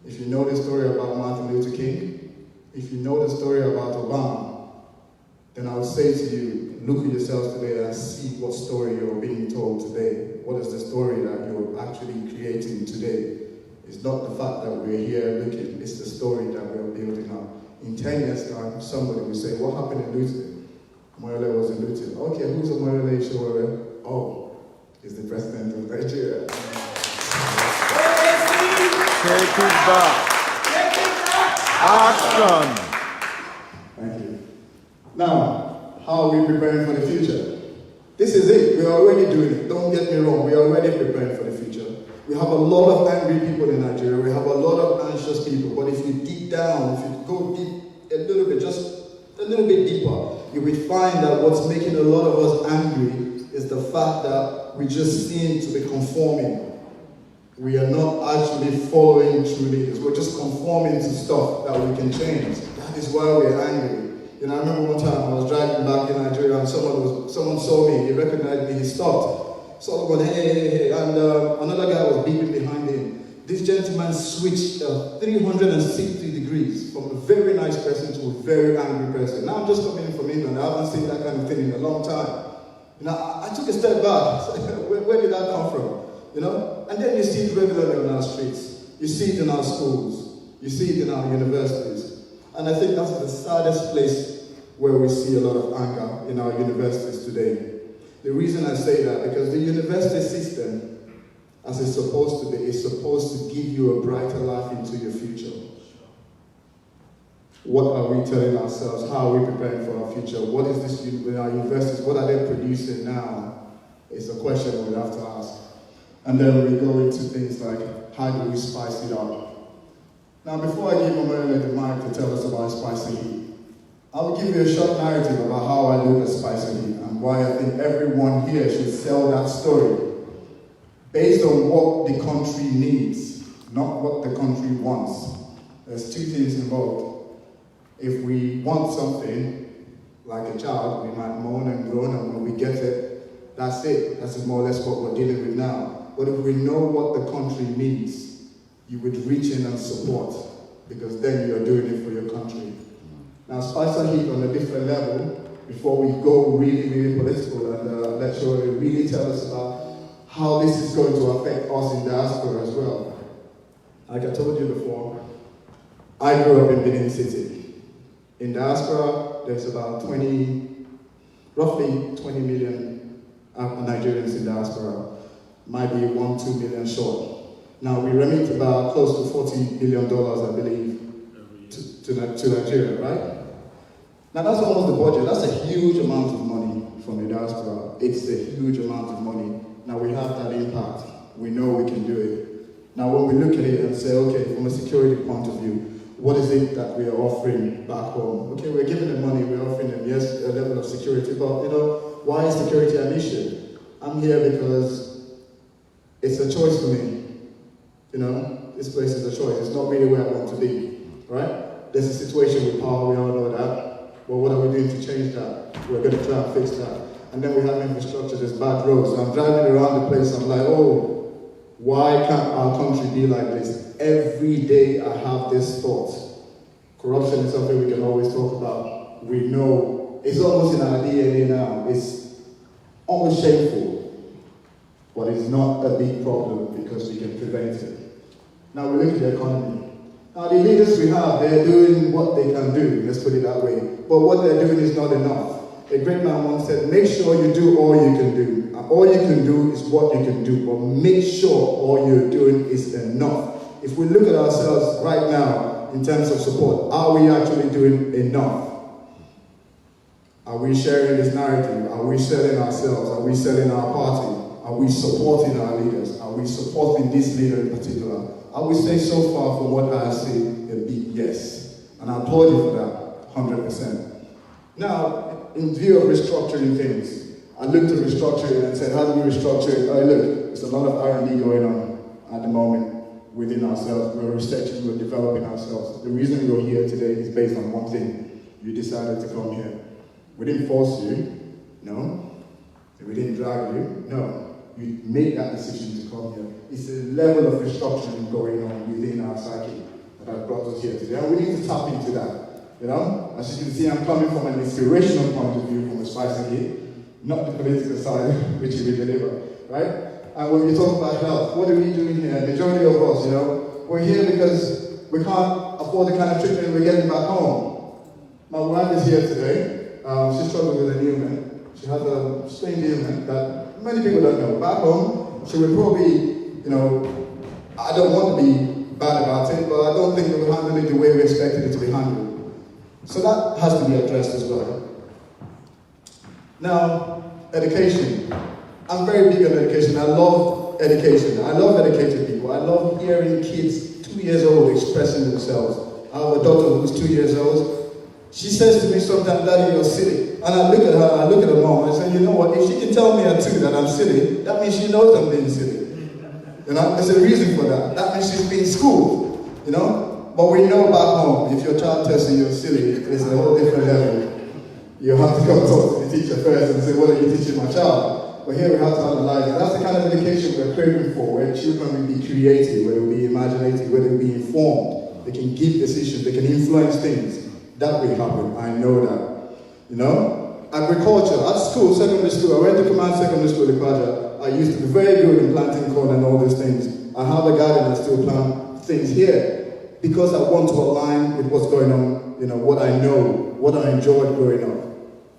if you know the story about Martin Luther King, if you know the story about Obama, then I would say to you, look at yourselves today and see what story you're being told today. What is the story that you're actually creating today? It's not the fact that we're here looking, it's the story that we're building up. In 10 years' time, somebody will say, what happened in Luton? Moyole was in Luton. Okay, who's a Moyole Sowore? Oh, he's the president of Nigeria. Take it back. Action. Thank you. Now, how are we preparing for the future? This is it. We are already doing it. Don't get me wrong. We are already preparing for the future. We have a lot of angry people in Nigeria. We have a lot of anxious people. But if you dig down, if you go deep a little bit, just a little bit deeper, you will find that what's making a lot of us angry is the fact that we just seem to be conforming. We are not actually following true leaders. We're just conforming to stuff that we can change. That is why we're angry. You know, I remember one time I was driving back in Nigeria and someone saw me, he recognized me, he stopped. So I was going, hey, and another guy was beeping behind him. This gentleman switched 360 degrees from a very nice person to a very angry person. Now I'm just coming in from England, I haven't seen that kind of thing in a long time. You know, I took a step back. Where did that come from? You know? And then you see it regularly on our streets. You see it in our schools. You see it in our universities. And I think that's the saddest place where we see a lot of anger in our universities today. The reason I say that, because the university system, as it's supposed to be, is supposed to give you a brighter life into your future. What are we telling ourselves? How are we preparing for our future? What is this in our universities? What are they producing now? It's a question we have to ask. And then we go into things like, how do we spice it up? Now, before I give Omoyele the mic to tell us about Spicy Heat, I will give you a short narrative about how I look at Spicy Heat and why I think everyone here should sell that story based on what the country needs, not what the country wants. There's two things involved. If we want something, like a child, we might moan and groan, and when we get it, that's it. That's more or less what we're dealing with now. But if we know what the country needs, you would reach in and support, because then you're doing it for your country. Now, Spicy Heat on a different level, before we go really, really political, and let Shirley really tell us about how this is going to affect us in diaspora as well. Like I told you before, I grew up in Benin City. In diaspora, there's about roughly 20 million Nigerians in diaspora. Might be 1-2 million short. Now, we remit about close to $40 billion, I believe, to Nigeria, right? Now, that's almost the budget. That's a huge amount of money from the diaspora. It's a huge amount of money. Now, we have that impact. We know we can do it. Now, when we look at it and say, okay, from a security point of view, what is it that we are offering back home? Okay, we're giving them money, we're offering them, yes, a level of security, but, why is security an issue? I'm here because it's a choice for me. This place is a choice. It's not really where I want to be, right? There's a situation with power, we all know that. But what are we doing to change that? We're going to try and fix that. And then we have infrastructure, there's bad roads. I'm driving around the place, I'm like, oh, why can't our country be like this? Every day I have this thought. Corruption is something we can always talk about. We know, it's almost in our DNA now. It's almost shameful, but it's not a big problem because we can prevent it. Now we look at the economy. Now the leaders we have, they're doing what they can do, let's put it that way. But what they're doing is not enough. A great man once said, make sure you do all you can do. And all you can do is what you can do, but make sure all you're doing is enough. If we look at ourselves right now in terms of support, are we actually doing enough? Are we sharing this narrative? Are we selling ourselves? Are we selling our party? Are we supporting our leaders? Are we supporting this leader in particular? I would say so far from what I see, a big yes. And I applaud you for that, 100%. Now, in view of restructuring things, I looked at restructuring and said, how do we restructure it? Oh, look, there's a lot of R&D going on at the moment within ourselves. We're researching, we're developing ourselves. The reason we're here today is based on one thing. You decided to come here. We didn't force you, no. We didn't drag you, no. You made that decision to come here. It's a level of restructuring going on within our psyche that has brought us here today. And we need to tap into that. As you can see, I'm coming from an inspirational point of view, from a Spicy Heat, not the political side, which we deliver, right? And when we talk about health, what are we doing here? The majority of us, we're here because we can't afford the kind of treatment we're getting back home. My wife is here today. She's struggling with an ailment. She has a strange ailment that many people don't know. Back home, she would probably, I don't want to be bad about it, but I don't think we will handle it the way we expected it to be handled. So that has to be addressed as well. Now, education. I'm very big on education. I love education. I love educated people. I love hearing kids 2 years old expressing themselves. I have a daughter who's 2 years old. She says to me sometimes, Daddy, you're silly. And I look at her, I look at her mom, and I say, you know what, if she can tell me at 2 that I'm silly, that means she knows I'm being silly. There's a reason for that. That means she's being schooled, But we know back home, if your child tells you you're silly, it's a whole different level. You have to come talk to the teacher first and say, what are you teaching my child? But here we have to analyze it. That's the kind of education we're craving for, where children will be creative, where they'll be imaginative, where they'll be informed. They can give decisions, they can influence things. That will happen, I know that. Agriculture, at school, secondary school, I went to Command Secondary School in Kwaja. I used to be very good in planting corn and all these things. I have a garden, I still plant things here because I want to align with what's going on, what I know, what I enjoyed growing up.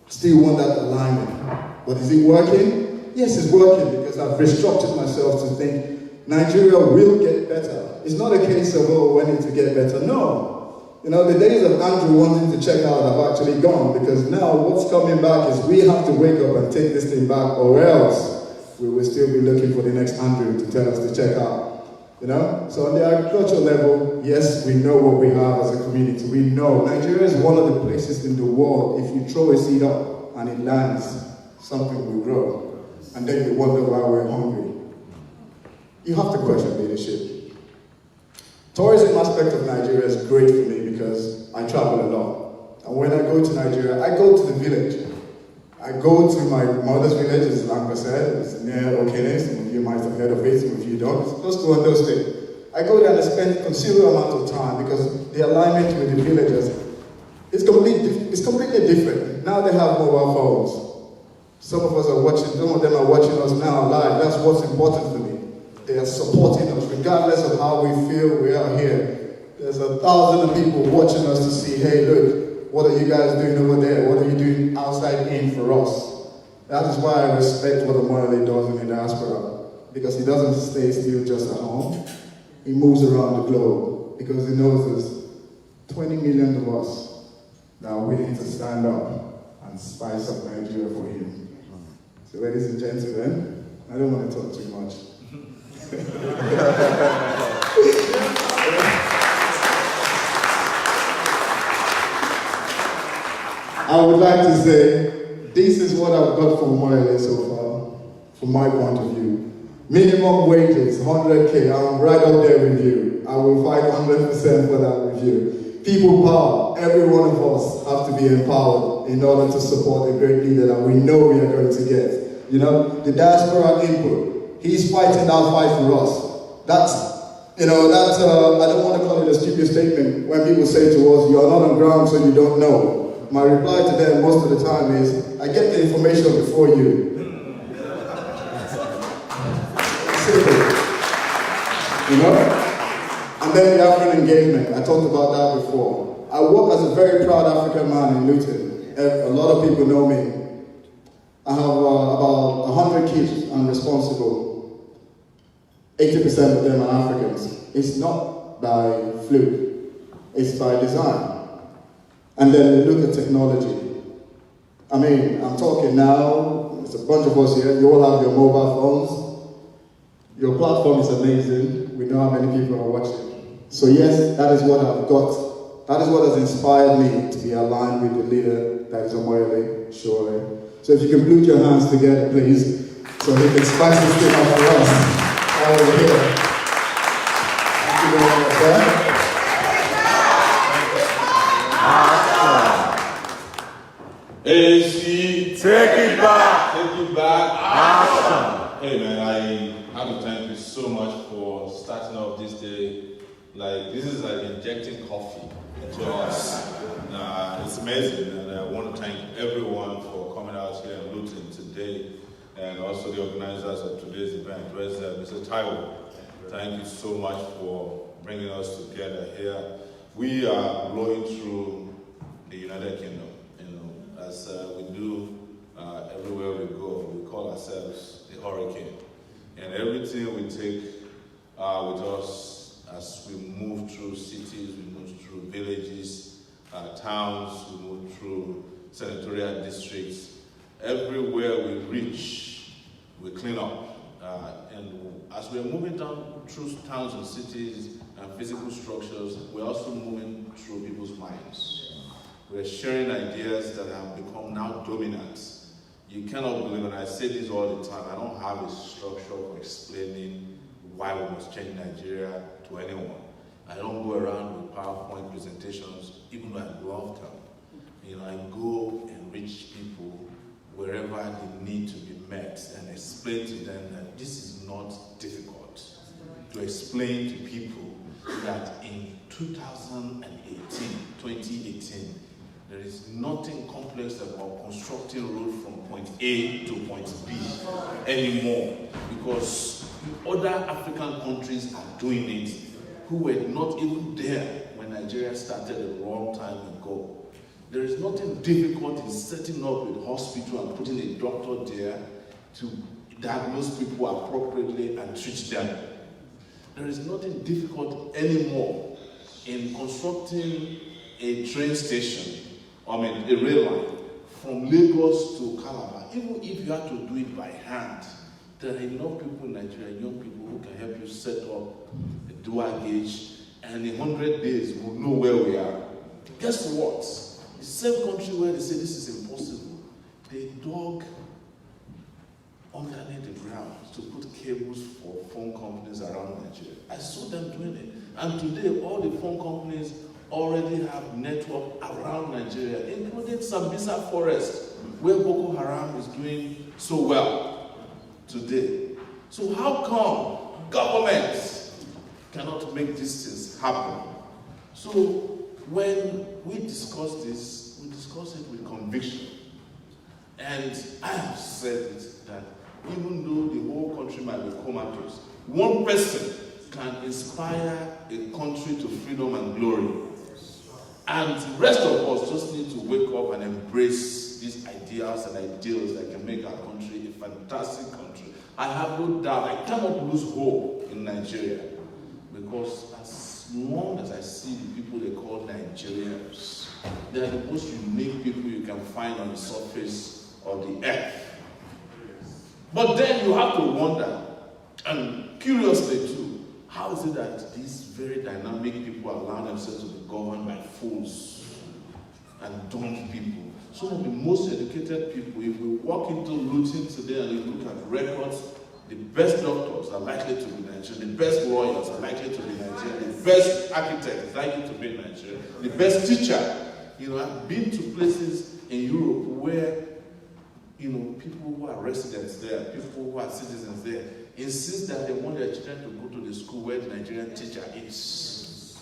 Still want that alignment. But is it working? Yes, it's working because I've restructured myself to think Nigeria will get better. It's not a case of, oh, we need to get better. No. You know, the days of Andrew wanting to check out have actually gone, because now what's coming back is we have to wake up and take this thing back, or else we will still be looking for the next Andrew to tell us to check out. You know? So on the agricultural level, yes, we know what we have as a community. We know Nigeria is one of the places in the world, if you throw a seed up and it lands, something will grow. And then you wonder why we're hungry. You have to question leadership. Tourism aspect of Nigeria is great for me because I travel a lot. And when I go to Nigeria, I go to the village. I go to my mother's village, as Lanka said, it's near Okene. Some of you might have heard of it, some of you don't. It's close to Ondo State. I go there and I spend a considerable amount of time because the alignment with the villagers is completely different. Now they have mobile phones. Some of us are watching, some of them are watching us now live. That's what's important for me. They are supporting us, regardless of how we feel we are here. There's 1,000 people watching us to see, hey, look, what are you guys doing over there? What are you doing outside in for us? That is why I respect what Omoyele does in the diaspora. Because he doesn't stay still just at home. He moves around the globe. Because he knows there's 20 million of us that are willing to stand up and spice up Nigeria for him. So ladies and gentlemen, I don't want to talk too much. I would like to say, this is what I've got from Omoyele so far, from my point of view. Minimum wages, 100K, I'm right up there with you. I will fight 100% for that with you. People power, every one of us have to be empowered in order to support a great leader that we know we are going to get. You know, the diaspora input, he's fighting that fight for us. That's, I don't want to call it a stupid statement when people say to us, you are not on ground so you don't know. My reply to them most of the time is, I get the information before you. Simple. You know? And then the African engagement, I talked about that before. I work as a very proud African man in Luton. A lot of people know me. I have about 100 kids I'm responsible. 80% of them are Africans. It's not by fluke, it's by design. And then we look at technology. I mean, I'm talking now, there's a bunch of us here, you all have your mobile phones. Your platform is amazing. We know how many people are watching. So yes, that is what I've got. That is what has inspired me to be aligned with the leader that is Omoyele Sowore. So if you can put your hands together, please, so he can spice this thing up for us over here. Thank you very much, sir. AC, Take it back. take it back. Action. Hey man, I have to thank you so much for starting off this day. Like, this is like injecting coffee into us. It's amazing, and I want to thank everyone for coming out here and Luton today, and also the organizers of today's event. Where's Mr. Taiwo? Thank you so much for bringing us together here. We are blowing through the United Kingdom, as we do everywhere we go. We call ourselves the Hurricane, and everything we take with us as we move through cities, we move through villages, towns, we move through senatorial districts. Everywhere we reach, we clean up. And as we're moving down through towns and cities and physical structures, we're also moving through people's minds. We're sharing ideas that have become now dominant. You cannot believe, and I say this all the time, I don't have a structure for explaining why we must change Nigeria to anyone. I don't go around with PowerPoint presentations, even though I love them. I go and reach people wherever they need to be met and explain to them that this is not difficult. To explain to people that in 2018, there is nothing complex about constructing road from point A to point B anymore, because other African countries are doing it who were not even there when Nigeria started a long time ago. There is nothing difficult in setting up a hospital and putting a doctor there to diagnose people appropriately and treat them. There is nothing difficult anymore in constructing a train station, a rail line, from Lagos to Calabar. Even if you have to do it by hand, there are enough people in Nigeria, young people, who can help you set up a dual gauge, and in 100 days we'll know where we are. Guess what? The same country where they say this is impossible, they dug underneath the ground to put cables for phone companies around Nigeria. I saw them doing it. And today, all the phone companies already have network around Nigeria, including Sambisa Forest, where Boko Haram is doing so well today. So how come governments cannot make these things happen? So when we discuss this, we discuss it with conviction. And I have said it, that even though the whole country might be comatose, one person can inspire a country to freedom and glory. And the rest of us just need to wake up and embrace these ideas and ideals that can make our country a fantastic country. I have no doubt, I cannot lose hope in Nigeria, because as long as I see the people they call Nigerians, they are the most unique people you can find on the surface of the earth. But then you have to wonder, and curiously too, how is it that these very dynamic people allow themselves to be governed by fools and dumb people? Some of the most educated people, if we walk into Luton today and you look at records, the best doctors are likely to be Nigerian, the best lawyers are likely to be Nigerian, the best architect is likely to be Nigerian, the best teacher. I've been to places in Europe where people who are residents there, people who are citizens there, insist that they want their children to go to the school where the Nigerian teacher is.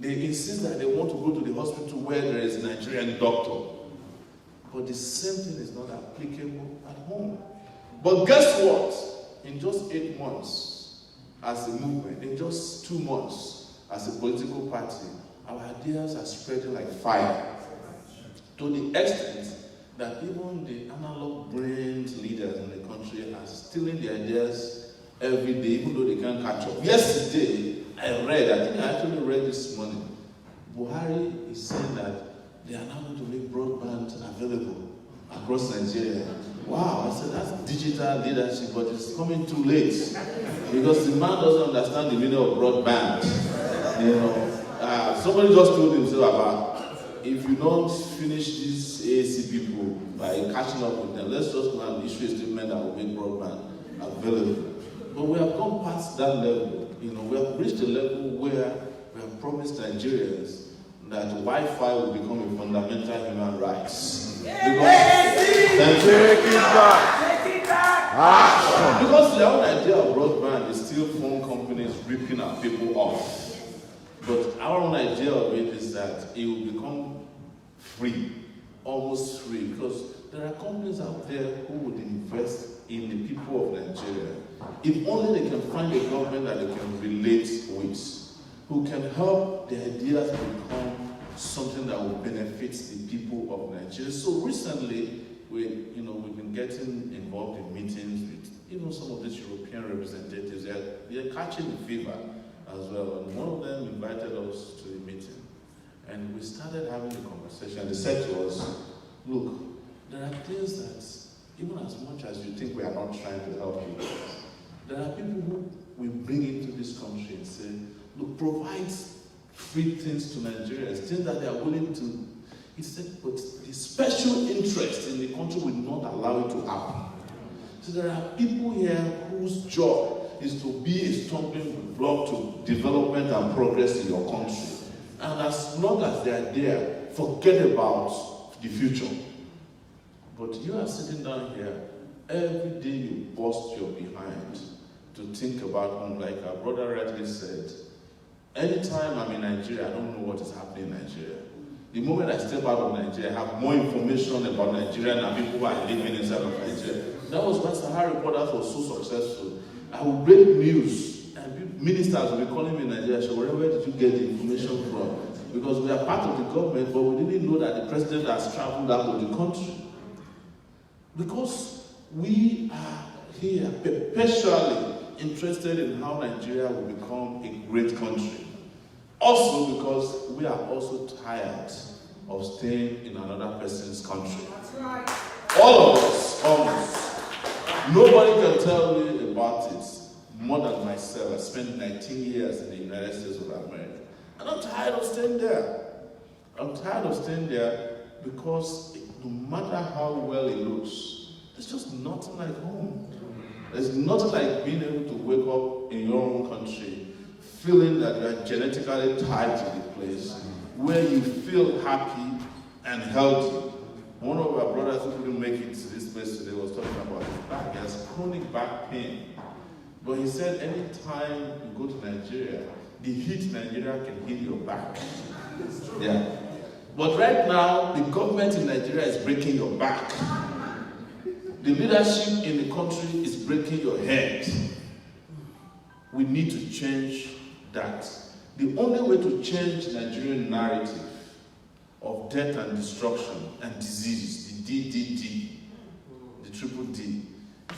They insist that they want to go to the hospital where there is a Nigerian doctor. But the same thing is not applicable at home. But guess what? In just 8 months as a movement, in just 2 months as a political party, our ideas are spreading like fire. To the extent that even the analog brained leaders in the country are stealing the ideas every day, even though they can't catch up. Yesterday, I actually read this morning, Buhari is saying that they are now going to make broadband available across Nigeria. Wow, I said that's digital leadership, but it's coming too late, because the man doesn't understand the meaning of broadband. Somebody just told himself about, if you don't finish these AAC people by catching up with them, let's just go and issue a statement that will make broadband available. But we have gone past that level. We have reached a level where we have promised Nigerians that Wi-Fi will become a fundamental human right. Because the whole idea of broadband is still phone companies ripping our people off. But our own idea of it is that it will become free, almost free, because there are companies out there who would invest in the people of Nigeria if only they can find a government that they can relate with, who can help the ideas become something that will benefit the people of Nigeria. So recently, we've been getting involved in meetings with even some of these European representatives. They're catching the fever as well, and one of them invited us to the meeting, and we started having a conversation. They said to us, look, there are things that, even as much as you think we are not trying to help you, there are people who we bring into this country and say, look, provide free things to Nigerians, things that they are willing to. He said, but the special interest in the country will not allow it to happen. So there are people here whose job is to be a stumbling block to development and progress in your country. And as long as they are there, forget about the future. But you are sitting down here, every day you bust your behind to think about home. Like our brother rightly said, anytime I'm in Nigeria, I don't know what is happening in Nigeria. The moment I step out of Nigeria, I have more information about Nigeria than people who are living inside of Nigeria. That was why Sahara Reporters was so successful. I will break news, and ministers will be calling me in Nigeria. So where did you get the information from? because we are part of the government, but we didn't know that the president has traveled out of the country. Because we are here perpetually interested in how Nigeria will become a great country. Also because we are also tired of staying in another person's country. That's right. All of us, almost. Nobody can tell me about it more than myself. I spent 19 years in the United States of America. And I'm tired of staying there. I'm tired of staying there because no matter how well it looks, there's just nothing like home. There's nothing like being able to wake up in your own country, feeling that you are genetically tied to the place, where you feel happy and healthy. One of our brothers who couldn't make it to this place today was talking about his back. He has chronic back pain. But he said anytime you go to Nigeria, the heat in Nigeria can hit your back. Yeah. But right now, the government in Nigeria is breaking your back. The leadership in the country is breaking your head. We need to change that. The only way to change the Nigerian narrative of death and destruction and disease, the DDD, the triple D,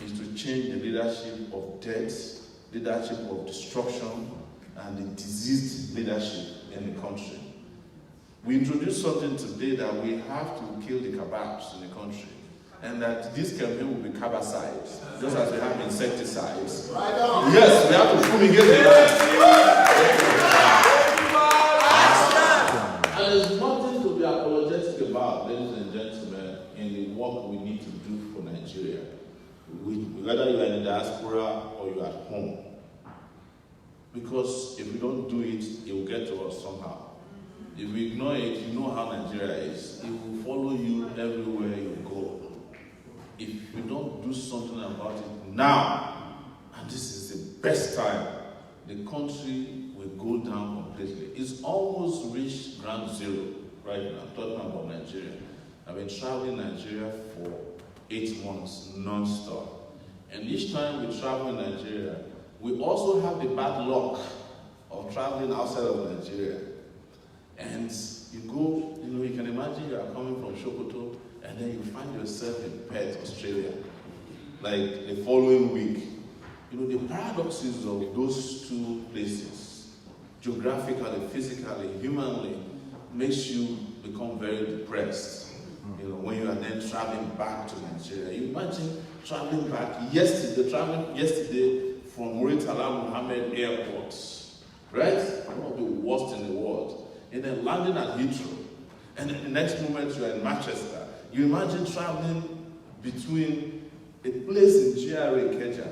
is to change the leadership of death, leadership of destruction, and the diseased leadership in the country. We introduced something today that we have to kill the kebabs in the country, and that this campaign will be carbicides, just as we have insecticides. Right on. Yes, we have to fumigate the land. And there's nothing to be apologetic about, ladies and gentlemen, in the work we need to do for Nigeria. Whether you are in the diaspora or you are at home. Because if we don't do it, it will get to us somehow. If we ignore it, you know how Nigeria is. It will follow you everywhere you go. If we don't do something about it now, and this is the best time, the country will go down completely. It's almost reached ground zero right now. I'm talking about Nigeria. I've been traveling Nigeria for 8 months non-stop. And each time we travel in Nigeria, we also have the bad luck of traveling outside of Nigeria. And you go, you can imagine you are coming from Sokoto, and then you find yourself in Perth, Australia, like the following week. The paradoxes of those two places, geographically, physically, humanly, makes you become very depressed. When you are then traveling back to Nigeria. You imagine traveling back yesterday from Murtala Mohammed Airport, right? One of the worst in the world. And then landing at Heathrow. And then the next moment you are in Manchester. You imagine traveling between a place in GRA Ikeja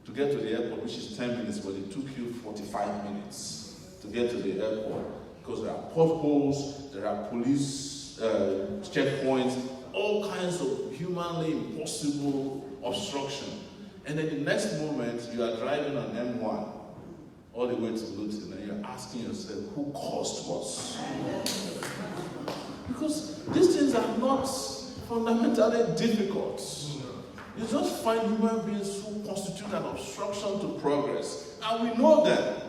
to get to the airport, which is 10 minutes, but it took you 45 minutes to get to the airport. Because there are potholes, there are police checkpoints, all kinds of humanly impossible obstruction. And then the next moment, you are driving on M1 all the way to Luton, and you're asking yourself, who caused what? Because these things are not fundamentally difficult. You just find human beings who constitute an obstruction to progress, and we know them.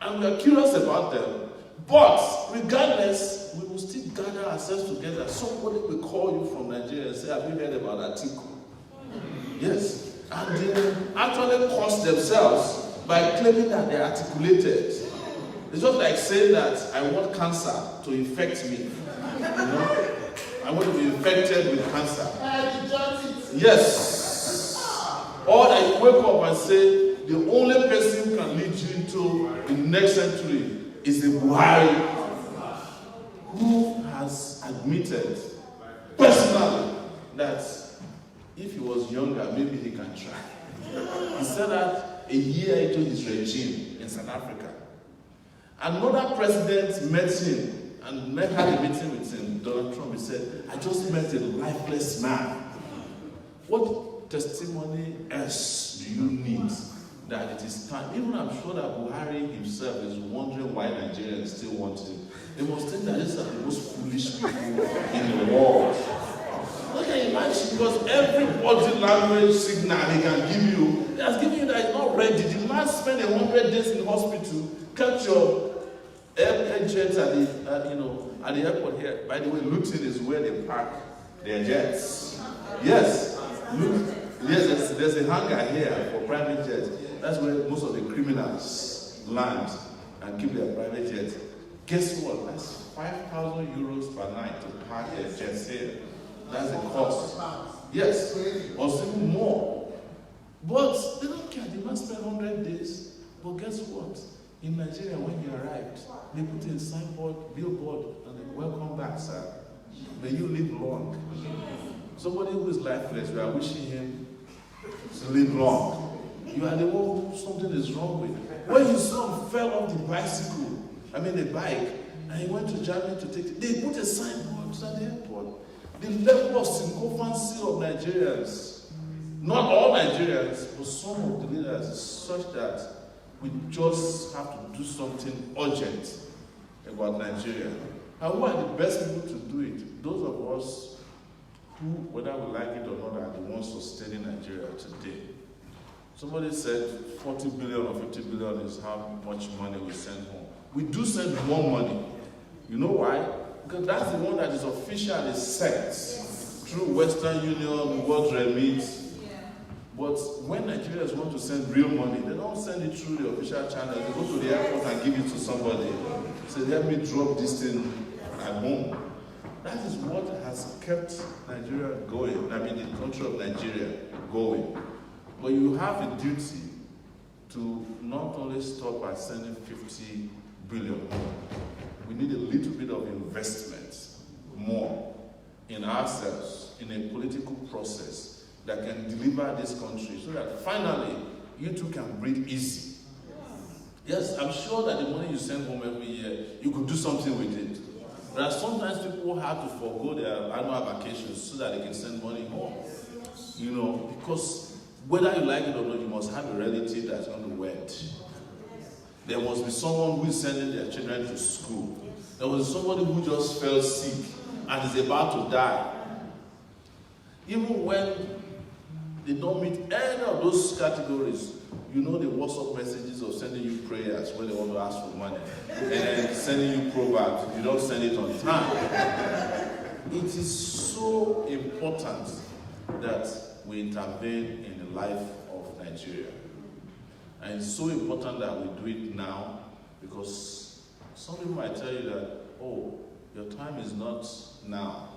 And we are curious about them. But regardless, we will still gather ourselves together. Somebody will call you from Nigeria and say, have you heard about Atiku? Yes. And they actually cost themselves by claiming that they're articulated. It's just like saying that I want cancer to infect me. I want to be infected with cancer. Yes. Or I wake up and say, the only person who can lead you into the next century is the Buhari, who has admitted personally that if he was younger, maybe he can try. He said that a year into his regime in South Africa. Another president met him and had a meeting with him, Donald Trump. He said, I just met a lifeless man. What testimony else do you need that it is time? Even I'm sure that Buhari himself is wondering why Nigerians still want him. They must think that these are the most foolish people in the world. Look at imagine, because every body language signal he can give you, he has given you that it's not ready. The man spent 100 days in the hospital, kept your Air jets at the airport here. By the way, Luton is where they park their jets. Yes, yes. There's a hangar here for private jets. That's where most of the criminals land and keep their private jets. Guess what? That's 5,000 euros per night to park their jets here. That's the cost. Yes, or even more. But they don't care. They must spend 100 days. But guess what? In Nigeria, when you arrived, they put a signboard, billboard, and they welcome back, sir. May you live long. Somebody who is lifeless, we are wishing him to live long. You are the one who something is wrong with. When his son fell off the bike, and he went to Germany to take it, they put a signboard at the airport. The level of sycophancy of Nigerians, not all Nigerians, but some of the leaders, is such that we just have to do something urgent about Nigeria. And who are the best people to do it? Those of us who, whether we like it or not, are the ones sustaining Nigeria today. Somebody said 40 billion or 50 billion is how much money we send home. We do send more money. You know why? Because that's the one that is officially sent through Western Union, World Remit. But when Nigerians want to send real money, they don't send it through the official channel. They go to the airport and give it to somebody. Say, help me drop this thing at home. That is what has kept Nigeria going. I mean, the country of Nigeria going. But you have a duty to not only stop at sending 50 billion home. We need a little bit of investment more in ourselves, in a political process that can deliver this country so that finally you too can breathe easy. Yes, I'm sure that the money you send home every year, you could do something with it. There are sometimes people have to forego their annual vacations so that they can send money home. You know, because whether you like it or not, you must have a relative that's going to wed. There must be someone who is sending their children to school. There was somebody who just fell sick and is about to die. Even when they don't meet any of those categories, you know the WhatsApp messages of sending you prayers when they want to ask for money, and then sending you proverbs if you don't send it on time. It is so important that we intervene in the life of Nigeria. And it's so important that we do it now, because some people might tell you that, oh, your time is not now.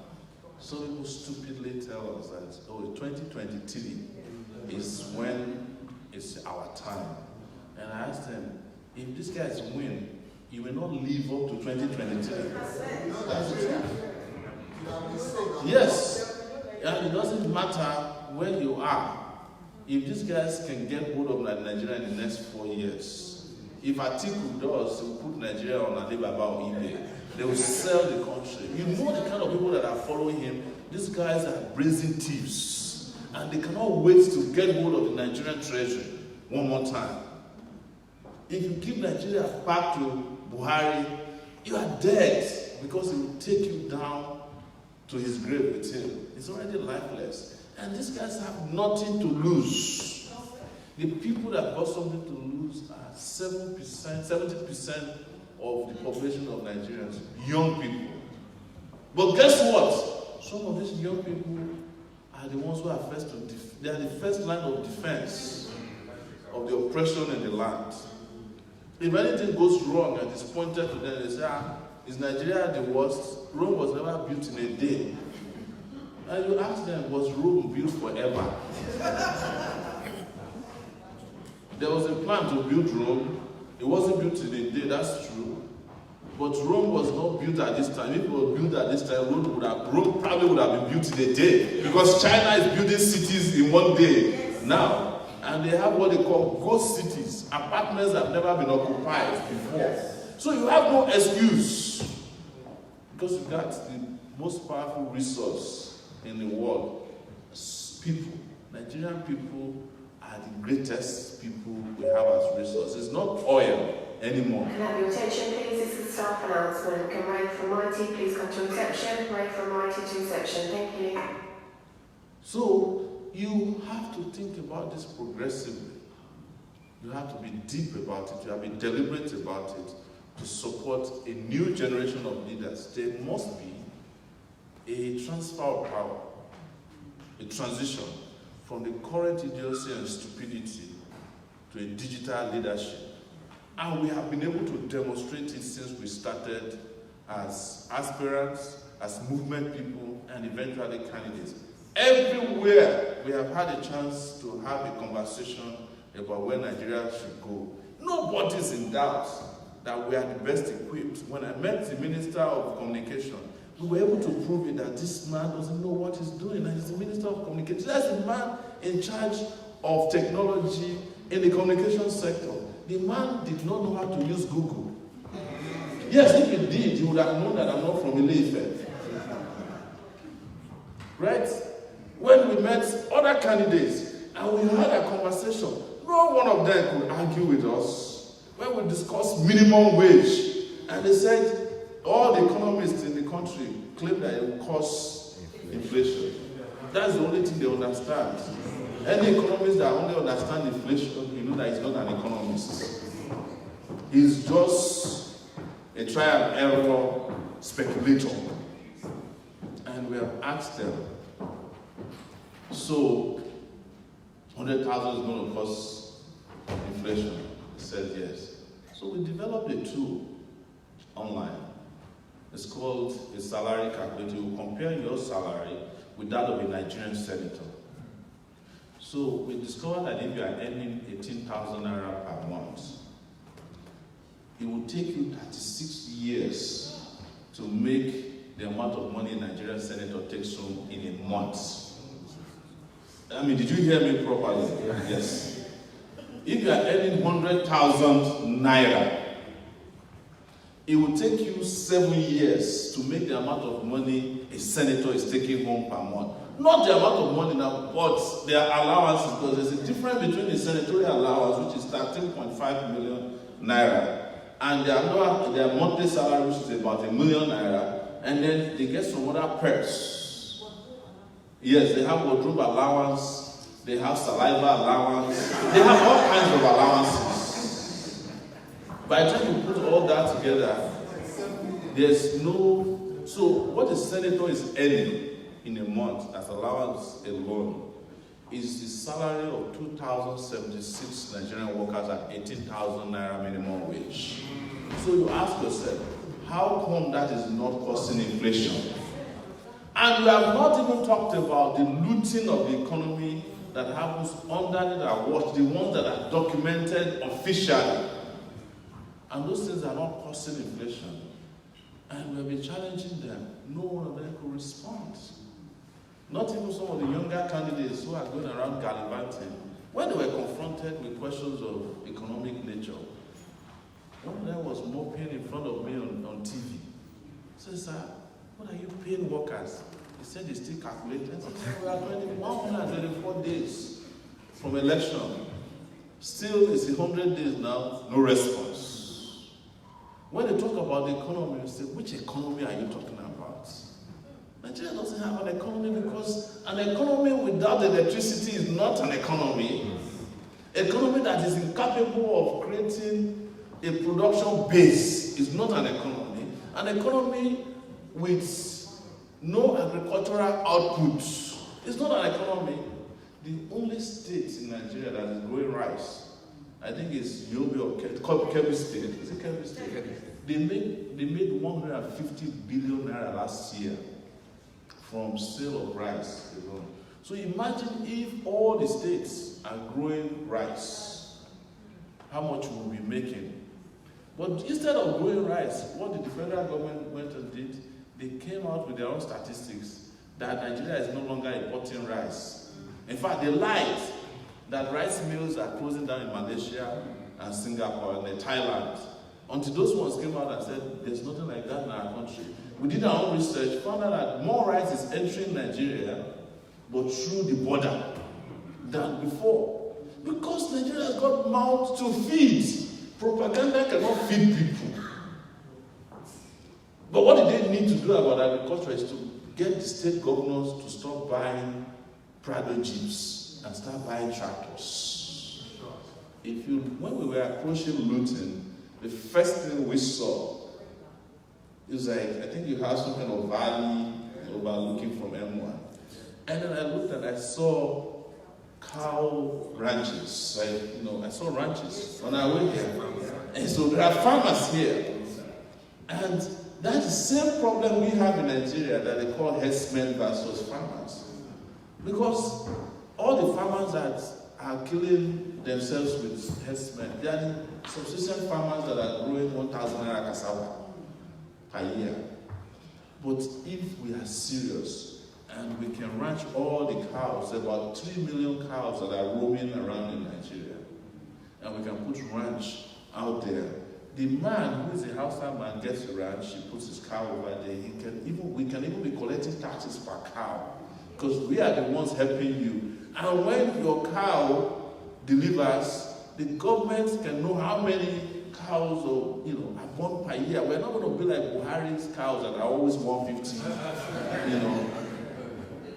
Some people stupidly tell us that, oh, 2023 is when it's our time. And I asked them, if these guys win, you will not live up to 2023. That's the truth. Yes. And it doesn't matter where you are. If these guys can get hold of Nigeria in the next 4 years, if Atiku does, he will put Nigeria on Alibaba or eBay. They will sell the country. You know the kind of people that are following him. These guys are brazen thieves. And they cannot wait to get hold of the Nigerian treasury one more time. If you give Nigeria back to Buhari, you are dead, because he will take you down to his grave with him. He's already lifeless. And these guys have nothing to lose. The people that got something to lose are 70% of the population of Nigerians, young people. But guess what? Some of these young people are the ones who are they are the first line of defense of the oppression in the land. If anything goes wrong and it's pointed to them, they say, is Nigeria the worst? Rome was never built in a day. And you ask them, was Rome built forever? There was a plan to build Rome. It wasn't built in a day, that's true. But Rome was not built at this time. If it was built at this time, Rome probably would have been built in a day. Because China is building cities in 1 day now. And they have what they call ghost cities, apartments that have never been occupied before. So you have no excuse. Because you got the most powerful resource in the world. People, Nigerian people are the greatest people we have as resources. Not oil anymore. Can I have your attention, please? This is a staff announcement. Can Mike from IT please come to reception? Mike from IT to reception. Thank you. So you have to think about this progressively. You have to be deep about it. You have to be deliberate about it to support a new generation of leaders, there must be a transfer of power, a transition from the current idiocy and stupidity to a digital leadership. And we have been able to demonstrate it since we started as aspirants, as movement people, and eventually candidates. Everywhere we have had a chance to have a conversation about where Nigeria should go. Nobody's in doubt that we are the best equipped. When I met the Minister of Communication, we were able to prove it that this man doesn't know what he's doing, and he's the Minister of Communication. That's the man in charge of technology in the communication sector. The man did not know how to use Google. Yes, if he did, he would have known that I'm not from Ile-Ife. Right? When we met other candidates and we had a conversation, no one of them could argue with us. When we discussed minimum wage, and they said all the economists in the country claim that it will cause inflation. That's the only thing they understand. Any economist that only understands inflation, you know that he's not an economist. He's just a trial and error speculator. And we have asked them, so 100,000 is going to cause inflation? They said yes. So we developed a tool online. It's called a salary calculator. You compare your salary with that of a Nigerian senator. So we discovered that if you are earning 18,000 naira per month, it will take you 36 years to make the amount of money a Nigerian senator takes home in a month. I mean, did you hear me properly? Yes. If you are earning 100,000 naira, it will take you 7 years to make the amount of money a senator is taking home per month. Not the amount of money now, but their allowances, because there's a difference between the senatorial allowance, which is 13.5 million naira, and their monthly salary, which is about 1 million naira, and then they get some other perks. Yes, they have wardrobe allowance, they have saliva allowance, they have all kinds of allowances. By the time you put all that together, there's no... So what the senator is earning in a month as allowance alone is the salary of 2,076 Nigerian workers at 18,000 naira minimum wage. So you ask yourself, how come that is not causing inflation? And we have not even talked about the looting of the economy that happens underneath our watch, the ones that are documented officially. And those things are not causing inflation. And we have been challenging them. No one of them could respond. Not even some of the younger candidates who are going around gallivanting. When they were confronted with questions of economic nature, one of them was moping in front of me on TV. I said, sir, what are you paying workers? He said he's still calculating. I said, we are 124 days from election. Still, it's 100 days now, no response. When they talk about the economy, they say, which economy are you talking about? Nigeria doesn't have an economy because an economy without electricity is not an economy. An economy that is incapable of creating a production base is not an economy. An economy with no agricultural output is not an economy. The only state in Nigeria that is growing rice, I think it's Yobe or Kebbi State. Is it Kebbi State? They made 150 billion naira last year from sale of rice alone. So imagine if all the states are growing rice, how much we'll be making. But instead of growing rice, what did the federal government went and did? They came out with their own statistics that Nigeria is no longer importing rice. In fact, they lied that rice mills are closing down in Malaysia and Singapore and Thailand. Until those ones came out and said, there's nothing like that in our country. We did our own research, found out that more rice is entering Nigeria, but through the border, than before. Because Nigeria has got mouths to feed. Propaganda cannot feed people. But what did they need to do about agriculture is to get the state governors to stop buying Prado Jeeps and start buying tractors. When we were approaching looting, the first thing we saw is like, I think you have some kind of valley overlooking from M1. And then I looked and I saw cow ranches. I saw ranches on our way here. And so there are farmers here. And that's the same problem we have in Nigeria that they call herdsmen versus farmers. Because all the farmers that are killing themselves with herdsmen, they are the subsistence farmers that are growing 1,000 naira cassava per year. But if we are serious and we can ranch all the cows, about 3 million cows that are roaming around in Nigeria, and we can put ranch out there, the man who is a household man gets a ranch, he puts his cow over there, we can even be collecting taxes per cow, because we are the ones helping you. And when your cow delivers, the government can know how many cows are born per year. We're not going to be like Buhari's cows that are always 150,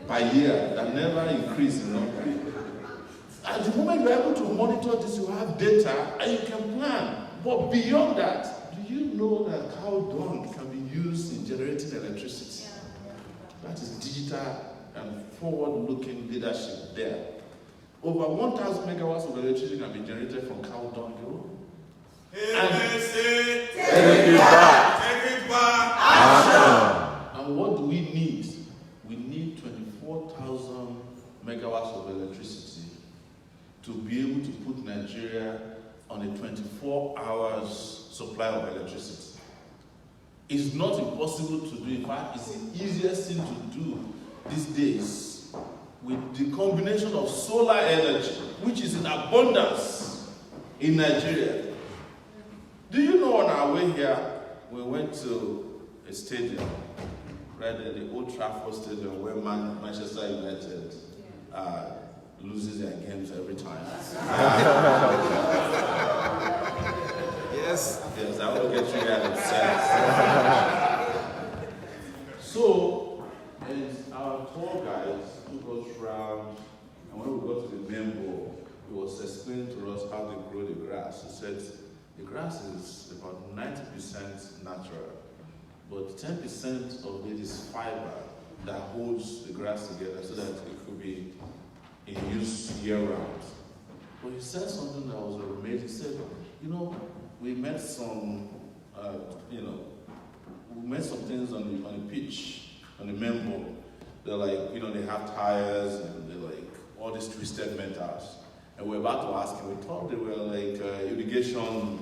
per year, that never increase in number. At the moment you're able to monitor this, you have data and you can plan. But beyond that, do you know that cow dung can be used in generating electricity? That is digital and forward-looking leadership there. Over 1,000 megawatts of electricity can be generated from cow dung alone. And what do we need? We need 24,000 megawatts of electricity to be able to put Nigeria on a 24 hours supply of electricity. It's not impossible to do. In fact, it's the easiest thing to do these days with the combination of solar energy, which is in abundance in Nigeria. Do you know on our way here, we went to a stadium, right there, the Old Trafford Stadium, where Manchester United loses their games every time. Yes, I will get you guys upset. So, our tour guide took us around, and when we got to the main bowl, he was explaining to us how they grow the grass. He said the grass is about 90% natural, but 10% of it is fiber that holds the grass together so that it could be in use year-round. But he said something that was amazing. He said, we met some, we met some things on the pitch, on the main bowl. They're like, they have tires and they're like all these twisted metals. And we're about to ask him, we thought they were like irrigation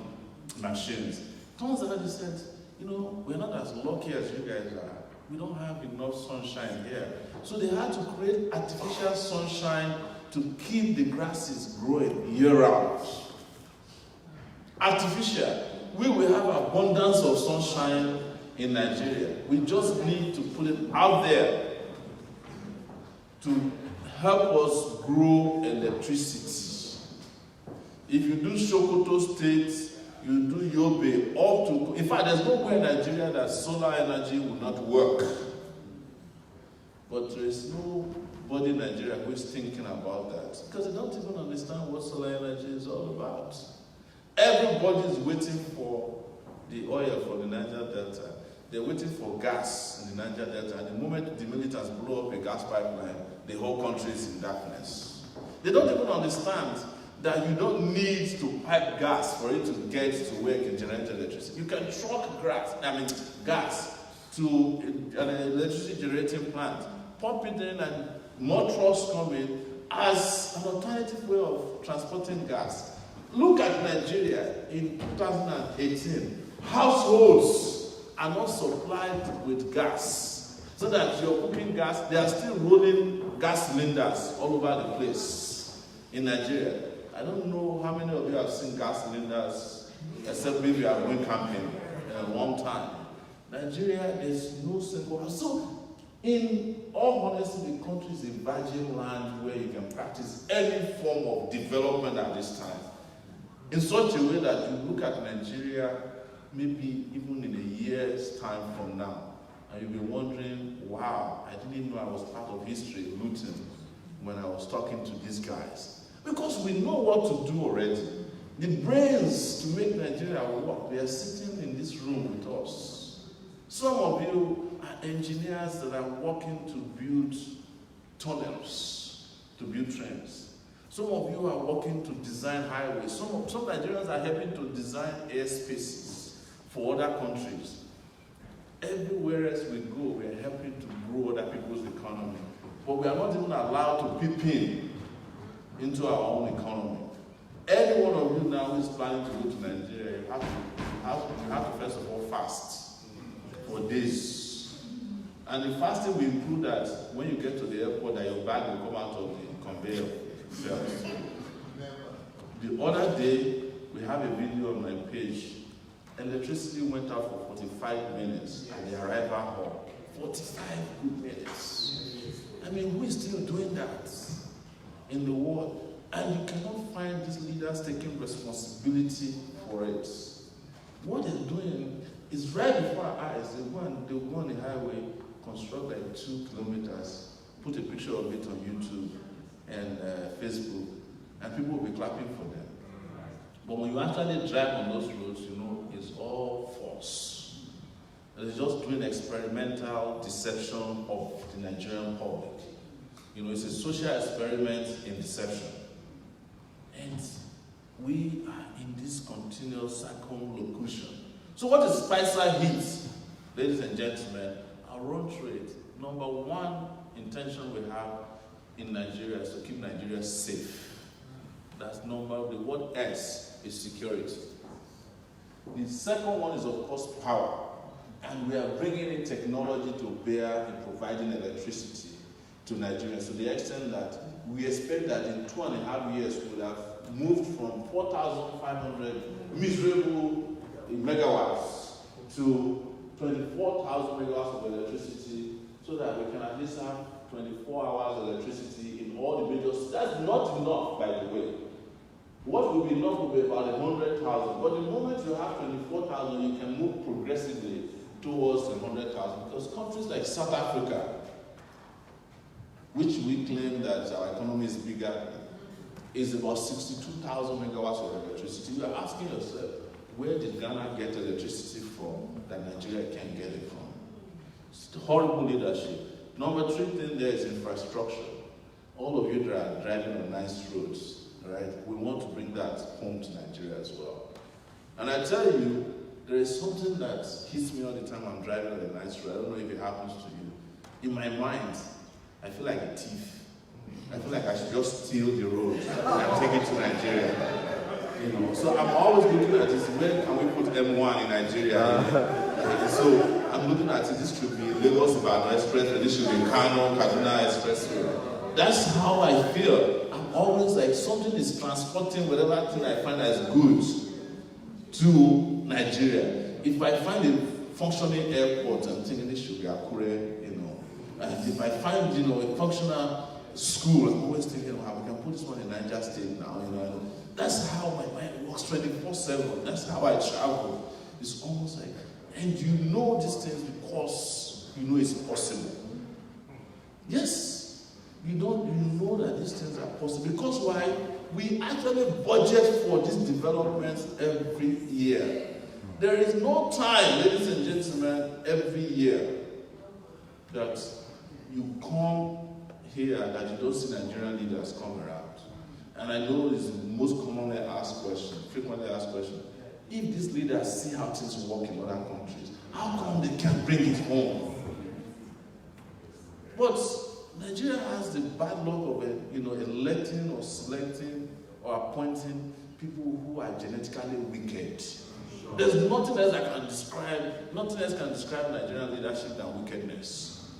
machines. Turns out he said, we're not as lucky as you guys are. We don't have enough sunshine here. So they had to create artificial sunshine to keep the grasses growing year-round. Artificial. We will have abundance of sunshine in Nigeria. We just need to put it out there to help us grow electricity. If you do Sokoto State, you do Yobe, in fact, there's no way in Nigeria that solar energy will not work. But there is nobody in Nigeria who is thinking about that because they don't even understand what solar energy is all about. Everybody is waiting for the oil from the Niger Delta. They're waiting for gas in the Niger Delta. And the moment the militants blow up a gas pipeline, the whole country is in darkness. They don't even understand that you don't need to pipe gas for it to get to where it can generate electricity. You can truck gas to an electricity generating plant, pump it in, and more trucks come in as an alternative way of transporting gas. Look at Nigeria in 2018. Households are not supplied with gas. So that you're cooking gas, they are still rolling gas cylinders all over the place in Nigeria. I don't know how many of you have seen gas cylinders, except maybe you are going camping at one time. Nigeria, there's no single house. So, in all honesty, the country is a virgin land where you can practice any form of development at this time. In such a way that you look at Nigeria, maybe even in a year's time from now, and you'll be wondering, wow, I didn't know I was part of history in Luton when I was talking to these guys. Because we know what to do already. The brains to make Nigeria work, they are sitting in this room with us. Some of you are engineers that are working to build tunnels, to build trains. Some of you are working to design highways. Some Nigerians are helping to design airspaces for other countries. Everywhere else we go, we are helping to grow other people's economy. But we are not even allowed to peep into our own economy. Any one of you now who is planning to go to Nigeria, you have to first of all fast for days. And the fasting will include that when you get to the airport, that your bag will come out of the conveyor belt. The other day, we have a video on my page. Electricity went out for 45 minutes at the arrival hall. 45 good minutes. I mean, who is still doing that in the world? And you cannot find these leaders taking responsibility for it. What they're doing is right before our eyes. They go on the highway, construct like 2 kilometers, put a picture of it on YouTube and Facebook, and people will be clapping for them. But when you actually drive on those roads, you know, it's all false. It's just doing experimental deception of the Nigerian public. You know, it's a social experiment in deception. And we are in this continuous circumlocution. So what is Spicer Heat? Ladies and gentlemen, our run trade, number one intention we have in Nigeria is to keep Nigeria safe. That's the word S is security. The second one is, of course, power. And we are bringing in technology to bear in providing electricity to Nigerians to the extent that we expect that in 2.5 years we would have moved from 4,500 miserable megawatts to 24,000 megawatts of electricity, so that we can at least have 24 hours electricity in all the major cities. That's not enough, by the way. What will be enough will be about 100,000. But the moment you have 24,000, you can move progressively towards 100,000. Because countries like South Africa, which we claim that our economy is bigger, is about 62,000 megawatts of electricity. You are asking yourself, where did Ghana get electricity from that Nigeria can get it from? It's horrible leadership. Number 3 thing there is infrastructure. All of you that are driving on nice roads, right? We want to bring that home to Nigeria as well. And I tell you, there is something that hits me all the time I'm driving on a nice road. I don't know if it happens to you. In my mind, I feel like a thief. I feel like I should just steal the road and take it to Nigeria. You know, so I'm always looking at this. Where can we put M1 in Nigeria? So I'm looking at it. This should be Lagos-Ibadan Expressway. This should be Kano-Kaduna Expressway. That's how I feel. I'm always like something is transporting whatever thing I find as goods to Nigeria. If I find a functioning airport, I'm thinking this should be Akure, you know. And if I find, you know, a functional school, I'm always thinking, wow, we can put this one in Niger State now, you know. That's how my mind works 24/7. That's how I travel. It's almost like, and you know these things because you know it's possible. Yes, you know that these things are possible. Because why? We actually budget for these developments every year. There is no time, ladies and gentlemen, every year that you come here that you don't see Nigerian leaders come around. And I know it's the most commonly asked question, frequently asked question. If these leaders see how things work in other countries, how come they can't bring it home? But Nigeria has the bad luck of electing or selecting or appointing people who are genetically wicked. There's nothing else can describe Nigerian leadership than wickedness.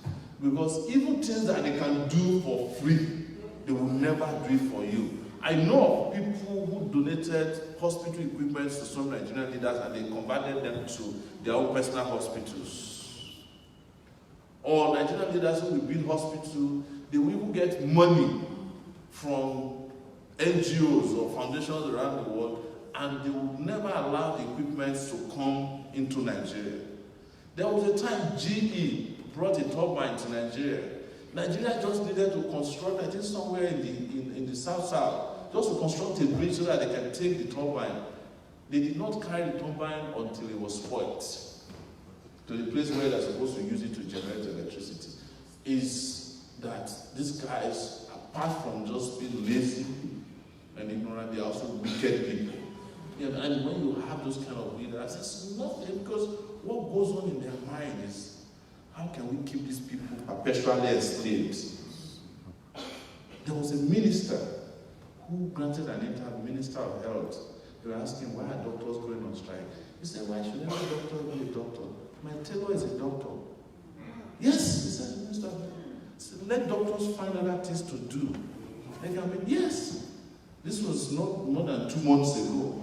Because even things that they can do for free, they will never do it for you. I know of people who donated hospital equipment to some Nigerian leaders and they converted them to their own personal hospitals. Or Nigerian leaders who will build hospitals, they will even get money from NGOs or foundations around the world, and they will never allow the equipment to come into Nigeria. There was a time GE brought a turbine to Nigeria. Nigeria just needed to construct, I think somewhere in the south, just to construct a bridge so that they can take the turbine. They did not carry the turbine until it was spoiled to the place where they're supposed to use it to generate electricity. Is that these guys, apart from just being lazy and ignorant, they're also wicked people. Yeah, and when you have those kind of leaders, it's nothing, because what goes on in their mind is, how can we keep these people perpetually enslaved? There was a minister who granted an interview, Minister of Health. They were asking, why are doctors going on strike? He said, why should every doctor be a doctor? My tailor is a doctor. Yes, he said, Minister of Health. He said, let doctors find other things to do. They can be, yes. This was not more than 2 months ago.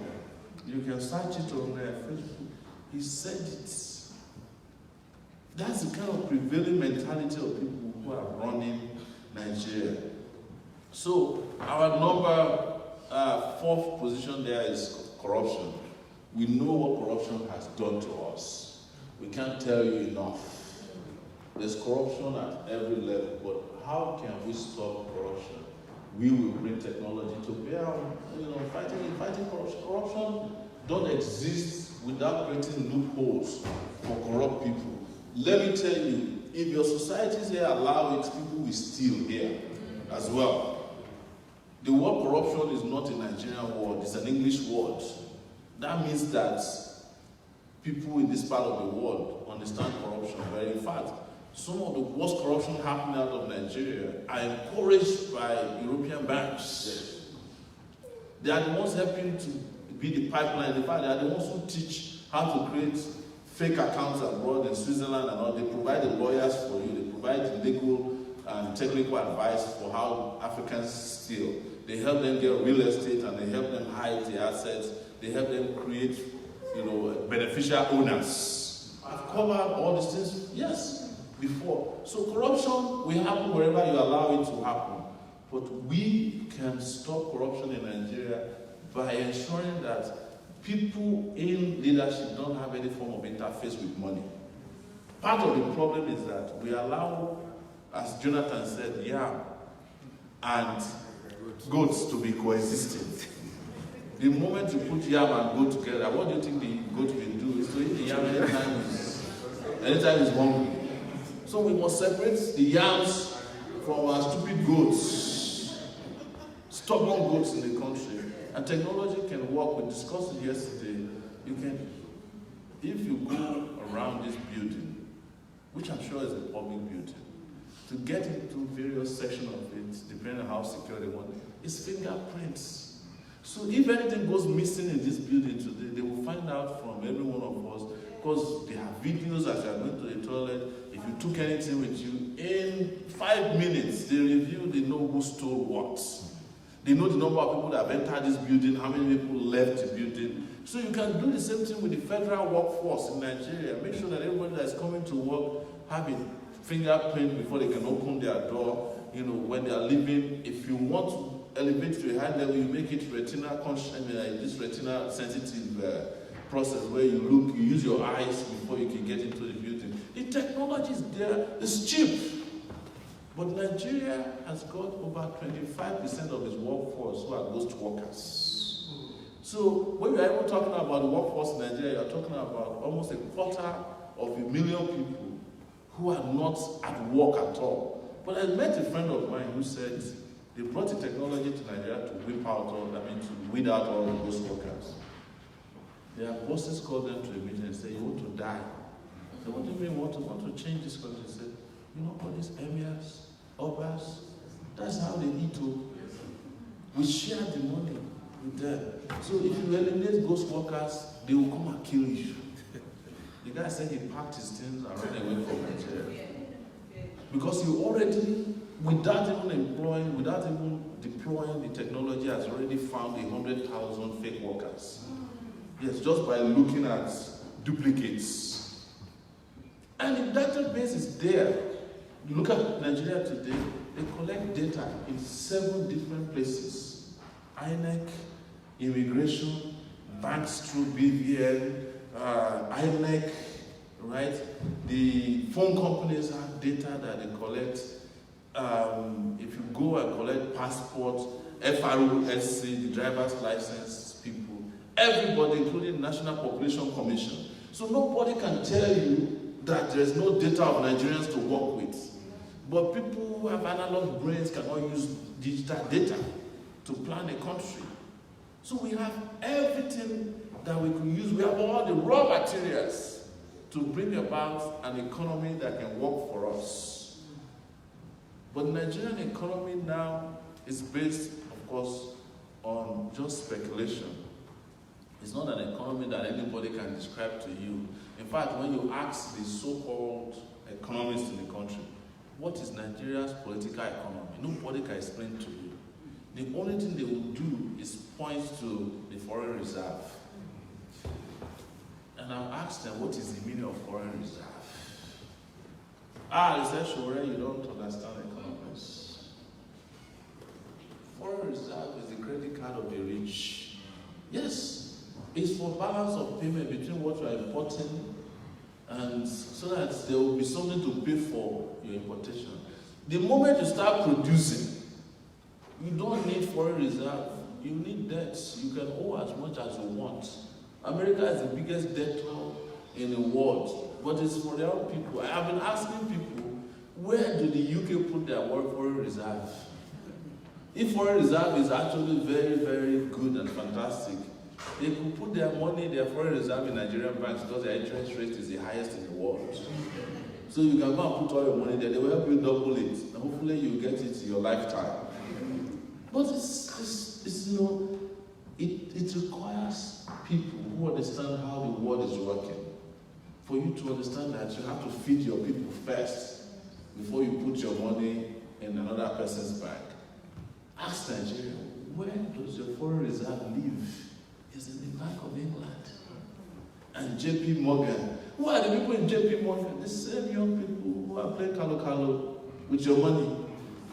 You can search it on Facebook. He said it. That's the kind of prevailing mentality of people who are running Nigeria. So our number 4th position there is corruption. We know what corruption has done to us. We can't tell you enough. There's corruption at every level, but how can we stop corruption? We will bring technology to bear on, fighting corruption. Corruption don't exist without creating loopholes for corrupt people. Let me tell you, if your societies here allow it, people will steal here as well. The word corruption is not a Nigerian word, it's an English word. That means that people in this part of the world understand corruption very fast. Some of the worst corruption happening out of Nigeria are encouraged by European banks. They are the ones helping to be the pipeline. In fact, they are the ones who teach how to create fake accounts abroad in Switzerland and all. They provide the lawyers for you. They provide the legal and technical advice for how Africans steal. They help them get real estate and they help them hide the assets. They help them create, beneficial owners. I've covered all these things, yes, before. So corruption will happen wherever you allow it to happen. But we can stop corruption in Nigeria by ensuring that people in leadership don't have any form of interface with money. Part of the problem is that we allow, as Jonathan said, yam and goats to be coexisting. The moment you put yam and goat together, what do you think the goat will do? Is to eat the yam anytime it's hungry. So we must separate the yams from our stupid goats, stubborn goats in the country. And technology can work. We discussed it yesterday. You can, if you go around this building, which I'm sure is a public building, to get into various sections of it, depending on how secure they want it, it's fingerprints. So if anything goes missing in this building today, they will find out from every one of us, because they have videos as you are going to the toilet. If you took anything with you, in 5 minutes, they review, they know who stole what. They know the number of people that have entered this building, how many people left the building. So you can do the same thing with the federal workforce in Nigeria. Make sure that everybody that is coming to work have a fingerprint before they can open their door. When they are leaving, if you want to elevate to a high level, you make it retina conscious, this retina sensitive process where you use your eyes before you can get into the building. The technology is there, it's cheap. But Nigeria has got over 25% of its workforce who are ghost workers. So when we are even talking about the workforce in Nigeria, you are talking about almost 250,000 people who are not at work at all. But I met a friend of mine who said they brought the technology to Nigeria to to weed out all the ghost workers. Their bosses called them to a meeting and said, you want to die? They said, what do you mean want to change this country? They said, all these emirs, obas, that's how they eat too. We share the money with them. So if you eliminate ghost workers, they will come and kill you. The guy said he packed his things and ran away from Nigeria. Because you already, without even deploying the technology, has already found 100,000 fake workers. Yes, just by looking at duplicates. And the database is there. You look at Nigeria today, they collect data in 7 different places. INEC, immigration, banks through BVN, INEC, right? The phone companies have data that they collect. If you go and collect passports, FROSC, the driver's license people, everybody, including the National Population Commission. So nobody can tell you that there is no data of Nigerians to work with. But people who have analog brains cannot use digital data to plan a country. So we have everything that we can use. We have all the raw materials to bring about an economy that can work for us. But the Nigerian economy now is based, of course, on just speculation. It's not an economy that anybody can describe to you. In fact, when you ask the so-called economists in the country, what is Nigeria's political economy? Nobody can explain to you. The only thing they will do is point to the foreign reserve. And I'll ask them, what is the meaning of foreign reserve? They said, sure, you don't understand economics. Foreign reserve is the credit card of the rich. Yes, it's for balance of payment between what you are importing and so that there will be something to pay for your importation. The moment you start producing, you don't need foreign reserve. You need debt. You can owe as much as you want. America is the biggest debtor in the world, but it's for their own people. I have been asking people, where do the UK put their foreign reserve? If foreign reserve is actually very, very good and fantastic, they could put their money, their foreign reserve in Nigerian banks because their interest rate is the highest in the world. So you can go and put all your money there. They will help you double it, and hopefully you get it in your lifetime. But it requires people who understand how the world is working. For you to understand that you have to feed your people first before you put your money in another person's bank. Ask Nigeria, where does your foreign reserve live? It's in the Bank of England. And JP Morgan. Who are the people in JP Morgan? The same young people who are playing Kalo with your money.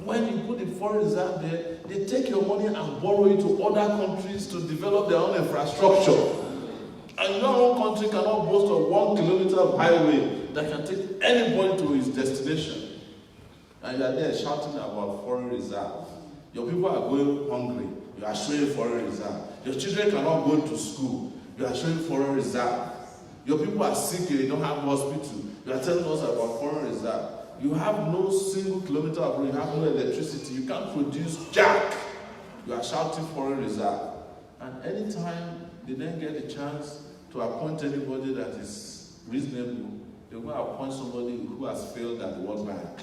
When you put the foreign reserve there, they take your money and borrow it to other countries to develop their own infrastructure. And your own country cannot boast of 1 kilometer of highway that can take anybody to his destination. And you are there shouting about foreign reserve. Your people are going hungry. You are showing foreign reserve. Your children cannot go to school. You are showing foreign reserve. Your people are sick and you don't have hospital. You are telling us about foreign reserve. You have no single kilometer of road. You have no electricity. You can't produce jack. You are shouting foreign reserve. And anytime they then get a chance to appoint anybody that is reasonable, they're going to appoint somebody who has failed at the World Bank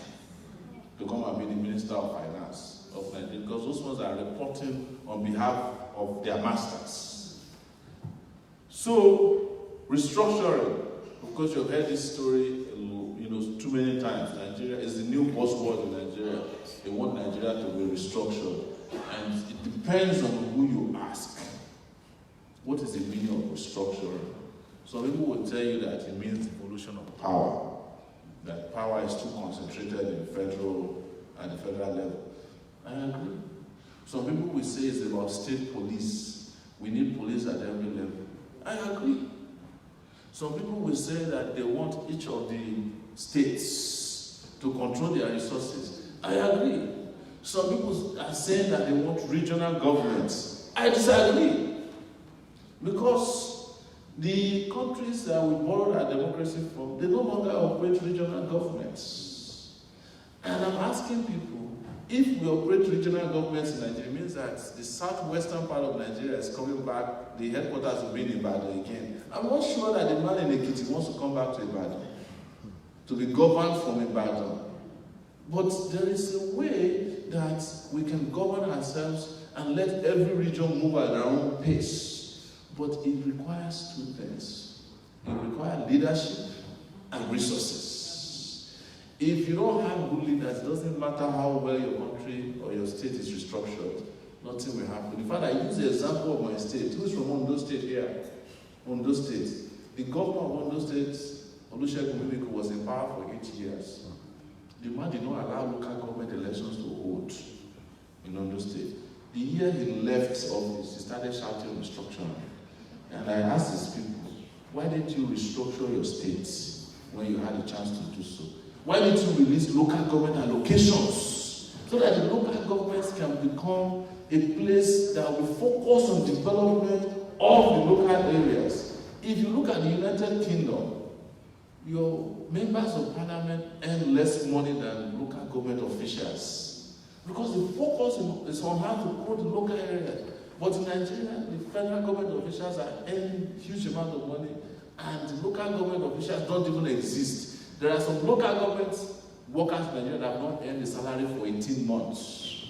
to come and be the Minister of Finance of Nigeria, because those ones are reporting on behalf of their masters. So, restructuring. Of course, you've heard this story too many times. Nigeria is the new buzzword in Nigeria. They want Nigeria to be restructured. And it depends on who you ask. What is the meaning of restructuring? Some people will tell you that it means devolution of power. That power is too concentrated at the federal level. I agree. Some people will say it's about state police. We need police at every level. I agree. Some people will say that they want each of the states to control their resources. I agree. Some people are saying that they want regional governments. I disagree. Because the countries that we borrowed our democracy from, they no longer operate regional governments. And I'm asking people, if we operate regional governments in Nigeria, it means that the southwestern part of Nigeria is coming back, the headquarters will be in Ibadan again. I'm not sure that the man in Ekiti wants to come back to Ibadan, to be governed from Ibadan. But there is a way that we can govern ourselves and let every region move at their own pace. But it requires two things. It requires leadership and resources. If you don't have good leaders, it doesn't matter how well your country or your state is restructured, nothing will happen. In fact, I use the example of my state. Who's from Ondo State here? Ondo State. The governor of Ondo State, Olusegun Mimiko, was in power for 8 years. The man did not allow local government elections to hold in Ondo State. The year he left office, he started shouting restructuring. And I asked his people, why didn't you restructure your states when you had a chance to do so? Why didn't you release local government allocations so that the local governments can become a place that will focus on development of the local areas. If you look at the United Kingdom, your members of parliament earn less money than local government officials because the focus is on how to grow the local area. But in Nigeria, the federal government officials are earning huge amount of money and the local government officials don't even exist. There are some local government workers in Nigeria that have not earned the salary for 18 months.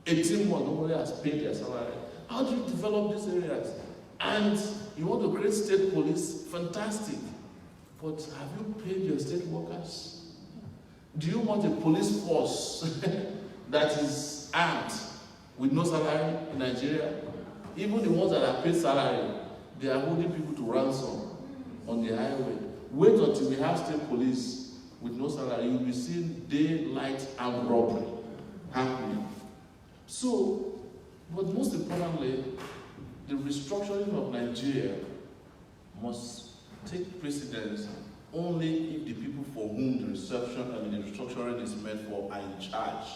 18 months, nobody has paid their salary. How do you develop these areas? And you want to create state police? Fantastic. But have you paid your state workers? Do you want a police force that is armed with no salary in Nigeria? Even the ones that are paid salary, they are holding people to ransom on the highway. Wait until we have state police with no salary, you'll be seeing daylight armed robbery happening. So, but most importantly, the restructuring of Nigeria must take precedence only if the people for whom the restructuring is meant for are in charge.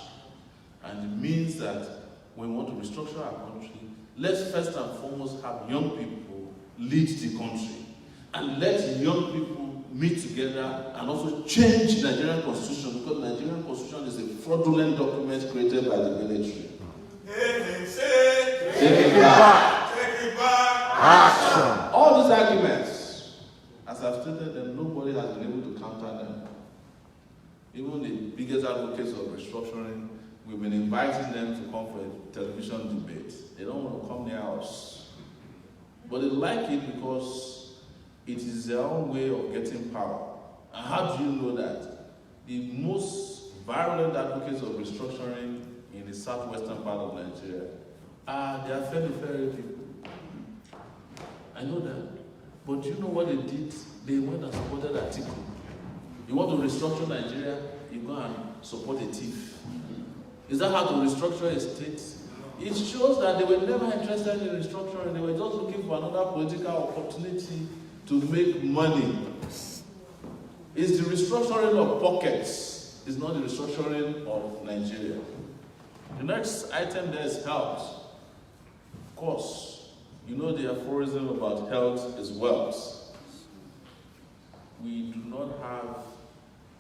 And it means that when we want to restructure our country, let's first and foremost have young people lead the country. And let young people meet together and also change the Nigerian constitution, because the Nigerian constitution is a fraudulent document created by the military. Take it back. Take it back. Action. All these arguments, as I've stated them, nobody has been able to counter them. Even the biggest advocates of restructuring, we've been inviting them to come for a television debate. They don't want to come near us. But they like it because it is their own way of getting power. And how do you know that? The most virulent advocates of restructuring in the southwestern part of Nigeria they are fairly people. I know that. But you know what they did? They went and supported Atiku. You want to restructure Nigeria, you go and support a thief. Is that how to restructure a state? It shows that they were never interested in restructuring. They were just looking for another political opportunity to make money. It's the restructuring of pockets. It's not the restructuring of Nigeria. The next item there is health. Of course, you know the aphorism about health is wealth. We do not have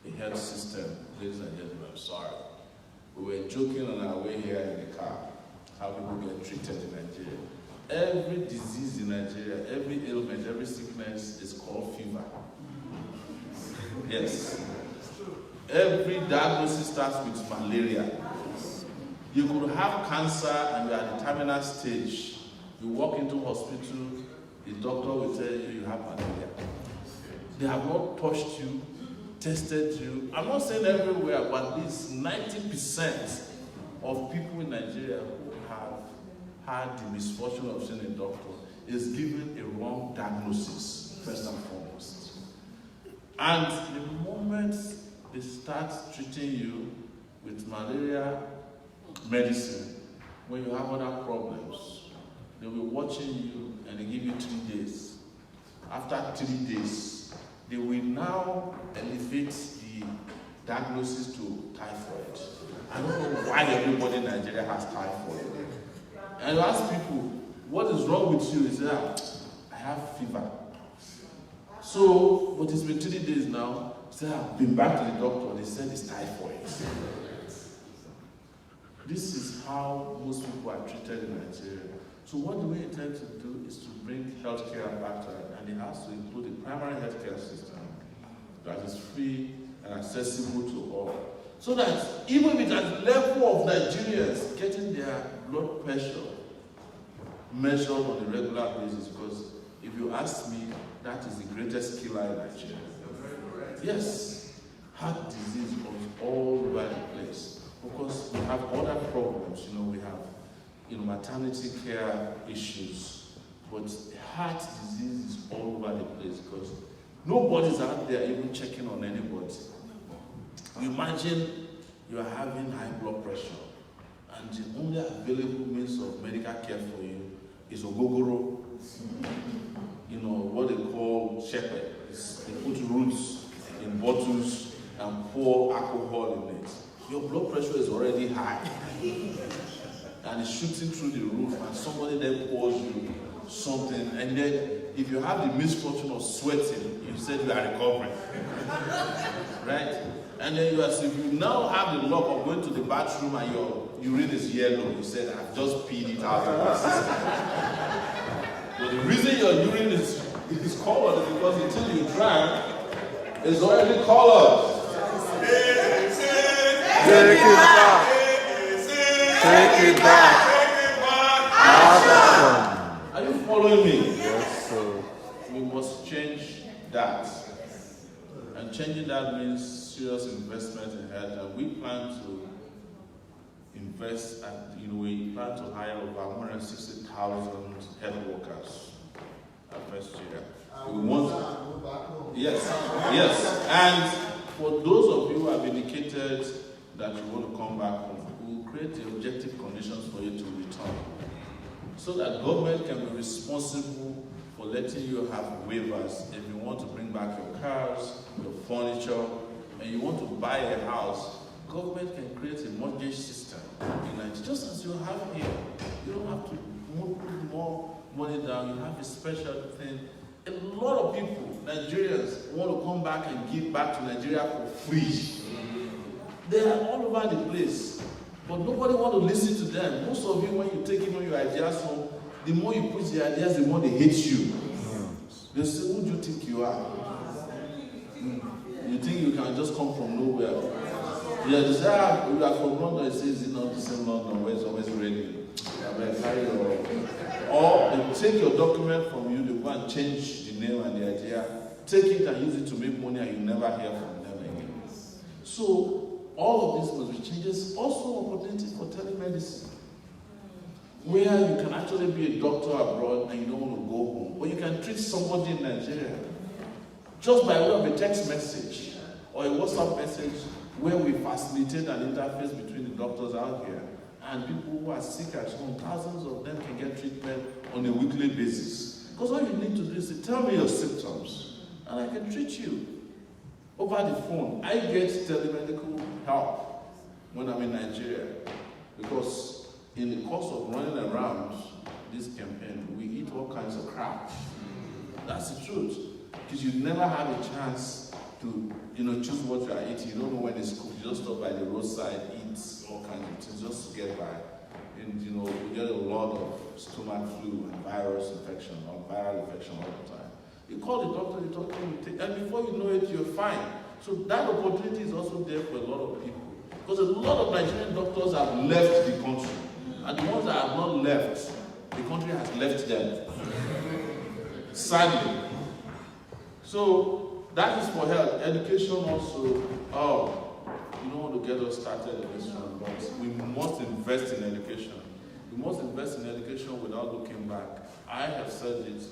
a health system, ladies and gentlemen, I'm sorry. We were joking on our way here in the car, how people get treated in Nigeria. Every disease in Nigeria, every ailment, every sickness is called fever. Yes. Every diagnosis starts with malaria. You could have cancer and you're at the terminal stage. You walk into hospital, the doctor will tell you you have malaria. They have not touched you, tested you. I'm not saying everywhere, but at least 90% of people in Nigeria who have had the misfortune of seeing a doctor is given a wrong diagnosis, first and foremost. And the moment they start treating you with malaria medicine, when you have other problems, they'll be watching you and they give you 3 days. After 3 days, they will now elevate the diagnosis to typhoid. I don't know why everybody in Nigeria has typhoid. And you ask people, what is wrong with you? They say, I have fever. So, but it's been 3 days now. Say, I've been back to the doctor. They said it's typhoid. This is how most people are treated in Nigeria. So what do we intend to do is to bring healthcare back to it, and it has to include a primary healthcare system that is free and accessible to all. So that even with that level of Nigerians getting their blood pressure measured on a regular basis, because if you ask me, that is the greatest killer in Nigeria. Yes, heart disease goes all over the place. Of course, we have other problems. We have maternity care issues, but heart disease is all over the place because nobody's out there even checking on anybody. Imagine you are having high blood pressure, and the only available means of medical care for you is ogogoro. What they call shepherd. They put roots in bottles and pour alcohol in it. Your blood pressure is already high. and it's shooting through the roof, and somebody then pours you something, and then if you have the misfortune of sweating, you said you are recovering. Right? And then if you now have the luck of going to the bathroom and your urine is yellow, you said, I've just peed it out of my system. But the reason your urine is colored is because until you drank, it's already colored. Take it back. Take it back. Action. Are you following me? Yes, sir. We must change that. And changing that means serious investment in health. And we plan to invest and we plan to hire over 160,000 health workers at first year. We want yes. And for those of you who have indicated that you want to come back home, we will create the objective conditions for you to return, so that government can be responsible for letting you have waivers if you want to bring back your cars, your furniture, and you want to buy a house. Government can create a mortgage system in Nigeria, just as you have here. You don't have to put more money down. You have a special thing. A lot of people, Nigerians, want to come back and give back to Nigeria for free. They are all over the place, but nobody wants to listen to them. Most of you, when you take even your ideas home, the more you push the ideas, the more they hate you. They say, who do you think you are? You think you can just come from nowhere? Yeah, they say, you are from London. It says, it's not the same London where it's always raining. Or they take your document from you, they go and change the name and the idea, take it and use it to make money, and you never hear from them again. So, all of this must be changes. Also, opportunities for telemedicine, where you can actually be a doctor abroad and you don't want to go home, or you can treat somebody in Nigeria just by way of a text message or a WhatsApp message, where we facilitate an interface between the doctors out here and people who are sick at home. Thousands of them can get treatment on a weekly basis. Because all you need to do is say, tell me your symptoms, and I can treat you. Over the phone, I get telemedical help when I'm in Nigeria, because in the course of running around this campaign, we eat all kinds of crap. That's the truth. Because you never have a chance to choose what you are eating. You don't know when it's cooked. You just stop by the roadside, eat all kinds of things just to get by. And we get a lot of stomach flu and virus infection or viral infection all the time. You call the doctor, you talk to him, and before you know it, you're fine. So that opportunity is also there for a lot of people. Because a lot of Nigerian doctors have left the country. And the ones that have not left, the country has left them. Sadly. So that is for health. Education also, you don't want to get us started in this one, but we must invest in education. We must invest in education without looking back. I have said it.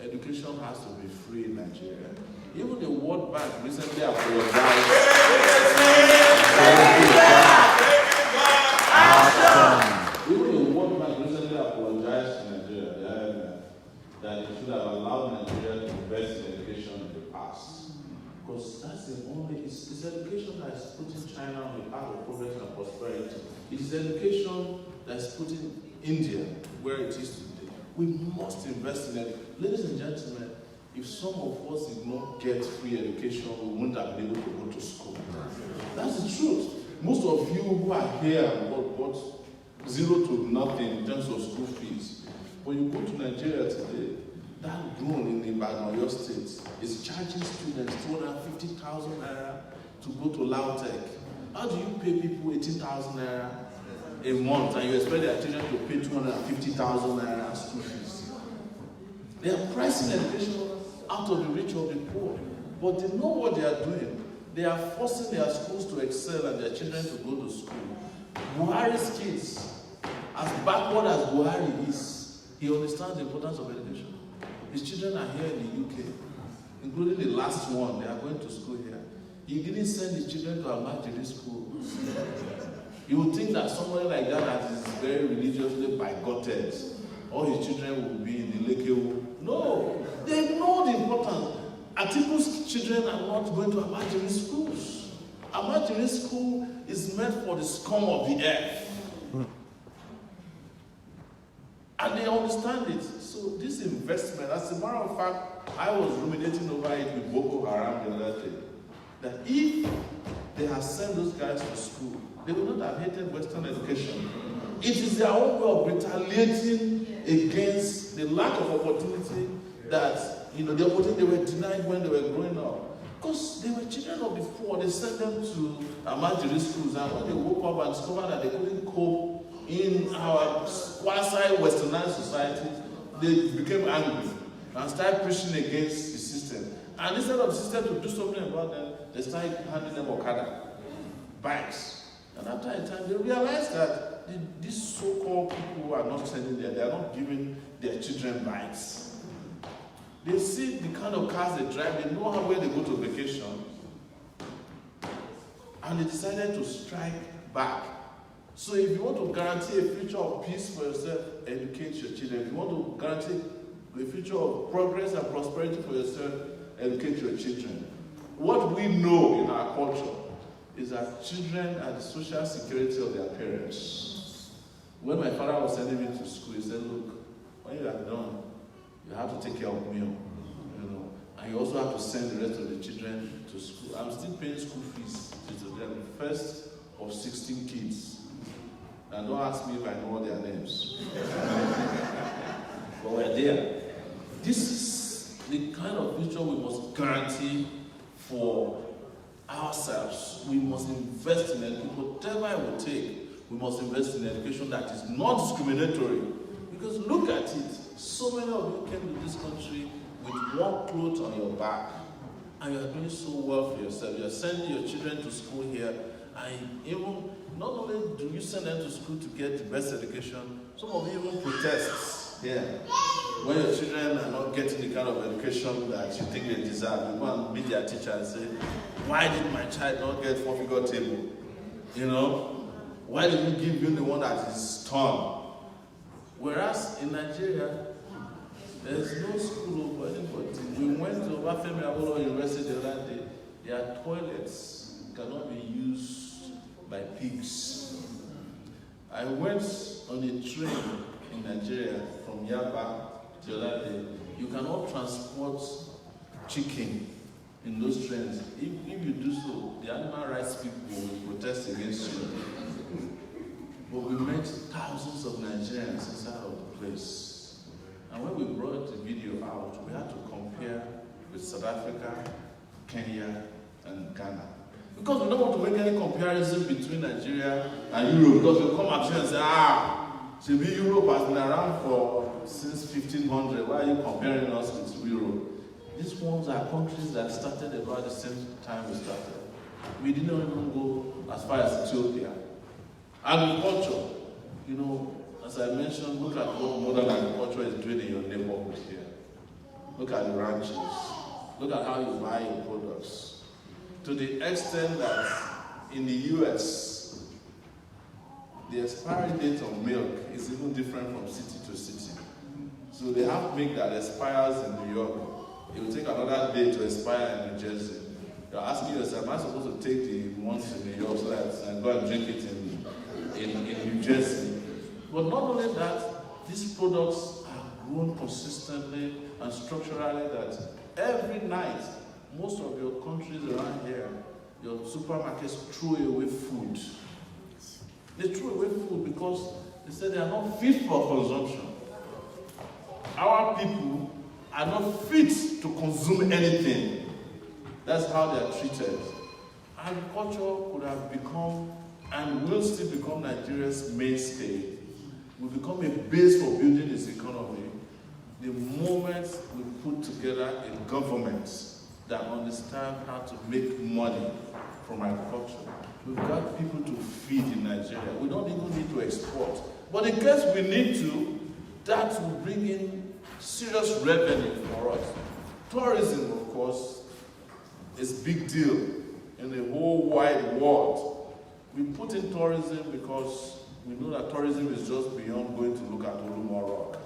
Education has to be free in Nigeria. Even the World Bank recently apologized. Even the World Bank recently apologized to Nigeria, the IMF, that they should have allowed Nigeria to invest in education in the past. Because that's the only, it's education that is putting China on the path of progress and prosperity. It's education that is putting India where it is today. We must invest in it. Ladies and gentlemen, if some of us did not get free education, we wouldn't have been able to go to school. That's the truth. Most of you who are here got zero to nothing in terms of school fees. When you go to Nigeria today, that drone in Ibadan, your state, is charging students 250,000 naira to go to Lautech. How do you pay people 18,000 naira a month and you expect their children to pay 250,000 naira school fees? They are pricing education out of the rich of the poor, but they know what they are doing. They are forcing their schools to excel and their children to go to school. Buhari's kids, as backward as Buhari is, he understands the importance of education. His children are here in the UK, including the last one. They are going to school here. He didn't send his children to Ahmadi school. You would think that somebody like that is very religiously bigoted, all his children will be in the Lekewu. No, they know the importance. Atiku's children are not going to Ahmadi schools. Ahmadi school is meant for the scum of the earth. And they understand it. So this investment, as a matter of fact, I was ruminating over it with Boko Haram the other day, that if they had sent those guys to school, they would not have hated Western education. It is their own way of retaliating against the lack of opportunity that, the opportunity they were denied when they were growing up. Because they were children of the poor, they sent them to Amajiri schools, and when they woke up and discovered that they couldn't cope in our quasi-westernized society, they became angry and started preaching against the system. And instead of the system to do something about them, they started handing them Okada, bikes. And after a time, they realized that these so-called people who are not sending there, they are not giving their children bikes. They see the kind of cars they drive, they know where they go to vacation, and they decided to strike back. So if you want to guarantee a future of peace for yourself, educate your children. If you want to guarantee a future of progress and prosperity for yourself, educate your children. What we know in our culture is that children are the social security of their parents. When my father was sending me to school, he said, look, when you are done, you have to take care of me, and you also have to send the rest of the children to school. I'm still paying school fees to them, the first of 16 kids. And don't ask me if I know all their names. But we're there. This is the kind of future we must guarantee for ourselves. We must invest in education, whatever it will take. We must invest in education that is not discriminatory. Because look at it. So many of you came to this country with one cloth on your back, and you are doing so well for yourself. You are sending your children to school here, and even not only do you send them to school to get the best education, some of you even protest here. When your children are not getting the kind of education that you think they deserve, you go and meet their teacher and say, why did my child not get 4-figure table? Why did we give you the one that is torn? Whereas in Nigeria, there's no school for anybody. We went to Obafemi Awolowo University the other day. Their toilets cannot be used by pigs. I went on a train in Nigeria from Yaba the other day. You cannot transport chicken in those trains. If you do so, the animal rights people will protest against you. But we met thousands of Nigerians inside of the place. And when we brought the video out, we had to compare with South Africa, Kenya, and Ghana. Because we don't want to make any comparison between Nigeria and Europe. Because we come up here and say, maybe Europe has been around since 1500. Why are you comparing us with Europe? These ones are countries that started about the same time we started. We didn't even go as far as Ethiopia. Agriculture, as I mentioned, look at what modern agriculture is doing in your neighborhood here. Look at the ranches. Look at how you buy your products. To the extent that in the US, the expiry date of milk is even different from city to city. So they have milk that expires in New York. It will take another day to expire in New Jersey. You're asking yourself, am I supposed to take the ones in New York so that I go and drink it in New Jersey? But not only that, these products are grown consistently and structurally that every night, most of your countries around here, your supermarkets throw away food. They throw away food because they say they are not fit for consumption. Our people are not fit to consume anything. That's how they are treated. Agriculture could have become and will still become Nigeria's mainstay. Will become a base for building its economy the moment we put together a government that understands how to make money from agriculture. We've got people to feed in Nigeria. We don't even need to export. But in case we need to, that will bring in serious revenue for us. Tourism, of course, is a big deal in the whole wide world. We put in tourism because we know that tourism is just beyond going to look at Olumo Rock.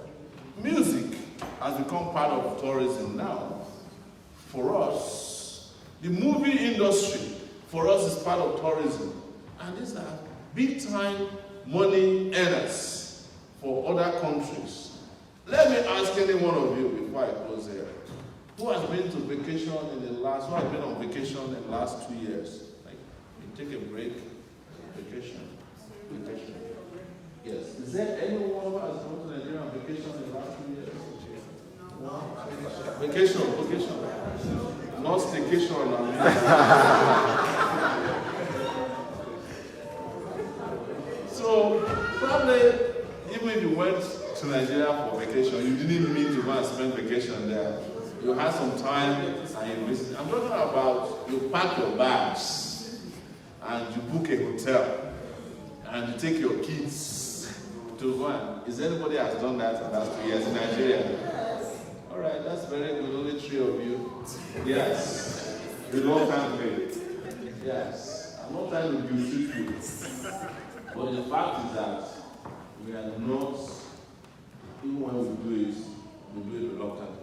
Music has become part of tourism now. For us, the movie industry, for us, is part of tourism. And these are big-time money earners for other countries. Let me ask any one of you before I close here. Who has been to vacation who has been on vacation in the last 2 years? Like, you take a break, vacation. Yes. Is there anyone who has gone to Nigeria on vacation in the last 2 years? No. Vacation. Not staycation. So, probably, even if you went to Nigeria for vacation, you didn't mean to go and spend vacation there. You had some time and you visited. I'm talking about you pack your bags and you book a hotel and you take your kids to go and. Is anybody has done that in the last 2 years in Nigeria? All right, that's very good. Only 3 of you. Yes. You don't time pay. Yes. I'm not trying to guilt you. But the fact is that we are not, even when we do it reluctantly.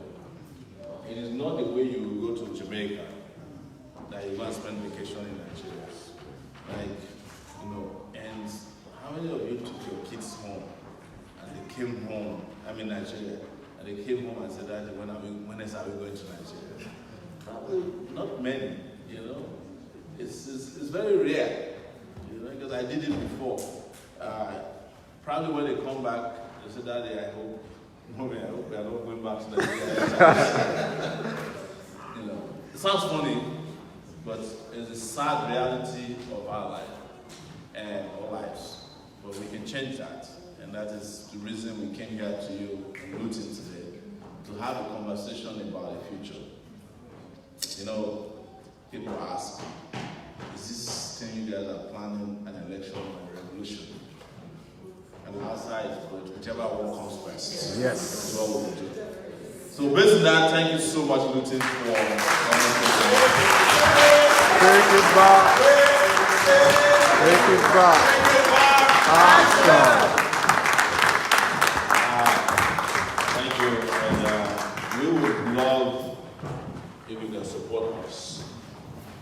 It is not the way you will go to Jamaica that you go and spend vacation in Nigeria. Like, and how many of you took your kids home and they came home, Nigeria, and they came home and said, Daddy, when else are we going to Nigeria? Probably not many, It's very rare, because I did it before. Probably when they come back, they say, Daddy, I hope we are not going back to Nigeria. It sounds funny, but it's a sad reality of our life and our lives. But we can change that, and that is the reason we came here to you in Luton today, to have a conversation about the future. People ask, is this thing you guys are planning an election or a revolution? And outside, whichever one comes first. Yes. That's what we'll do. So based on that, thank you so much, Luton, for coming. Take it back. Take it back. Awesome. Thank you. And we would love if you can support us.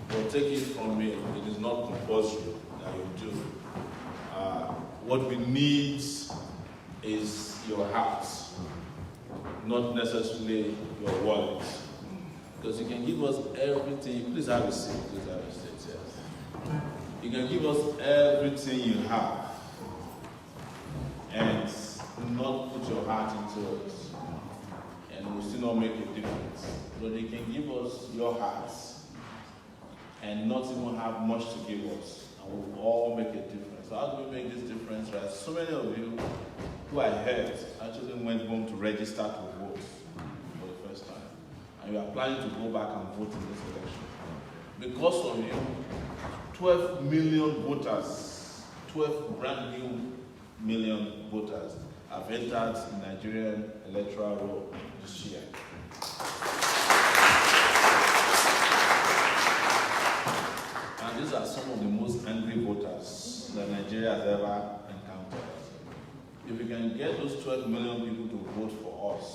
But take it from me, it is not compulsory that you do. What we need is your heart, not necessarily your wallet. Because you can give us everything. Please have a seat. Yes. You can give us everything you have and not put your heart into it. And it will still not make a difference. But you can give us your heart and not even have much to give us. And we will all make a difference. So how do we make this difference? Right? So many of you who I heard actually went home to register to vote for the first time. And you are planning to go back and vote in this election. Because of you, 12 million voters, 12 brand new million voters have entered the Nigerian electoral roll this year. And these are some of the most angry voters that Nigeria has ever encountered. If we can get those 12 million people to vote for us,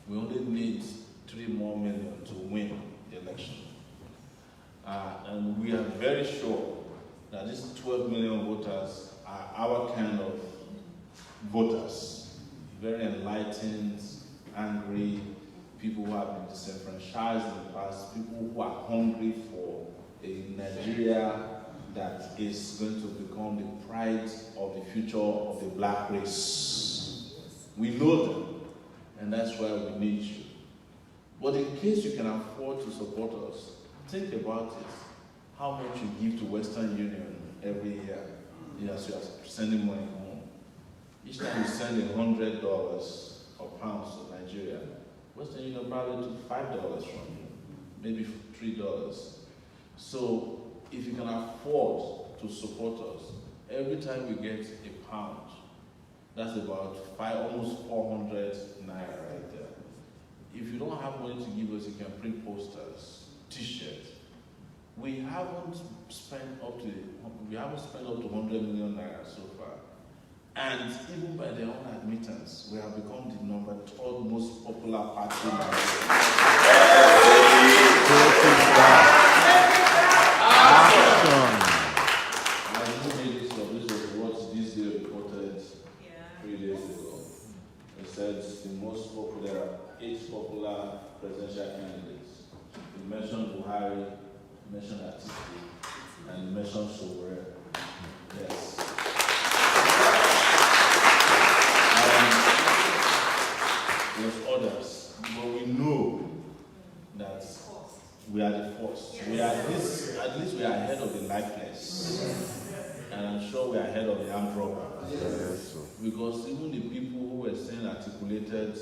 we only need 3 more million to win the election. And we are very sure that these 12 million voters are our kind of voters. Very enlightened, angry, people who have been disenfranchised in the past, people who are hungry for a Nigeria that is going to become the pride of the future of the black race. We know them, and that's why we need you. But in case you can afford to support us, think about it. How much you give to Western Union every year as you are sending money home. Each time you send $100 or pounds to Nigeria, Western Union probably took $5 from you, maybe $3. So if you can afford to support us, every time we get a pound, that's about almost 400 naira right there. If you don't have money to give us, you can print posters, t-shirts. We haven't spent up to 100 million naira so far. And even by their own admittance, we have become the #3 most popular party in Nigeria. This was what this day reported 3 days ago. It said the mentioned Buhari, you mentioned Atiku, and you mentioned Sowore. Yes. There's others, but we know that we are the force. We are at least we are ahead of the lifeless. And I'm sure we are ahead of the armed robber. Because even the people who were saying articulated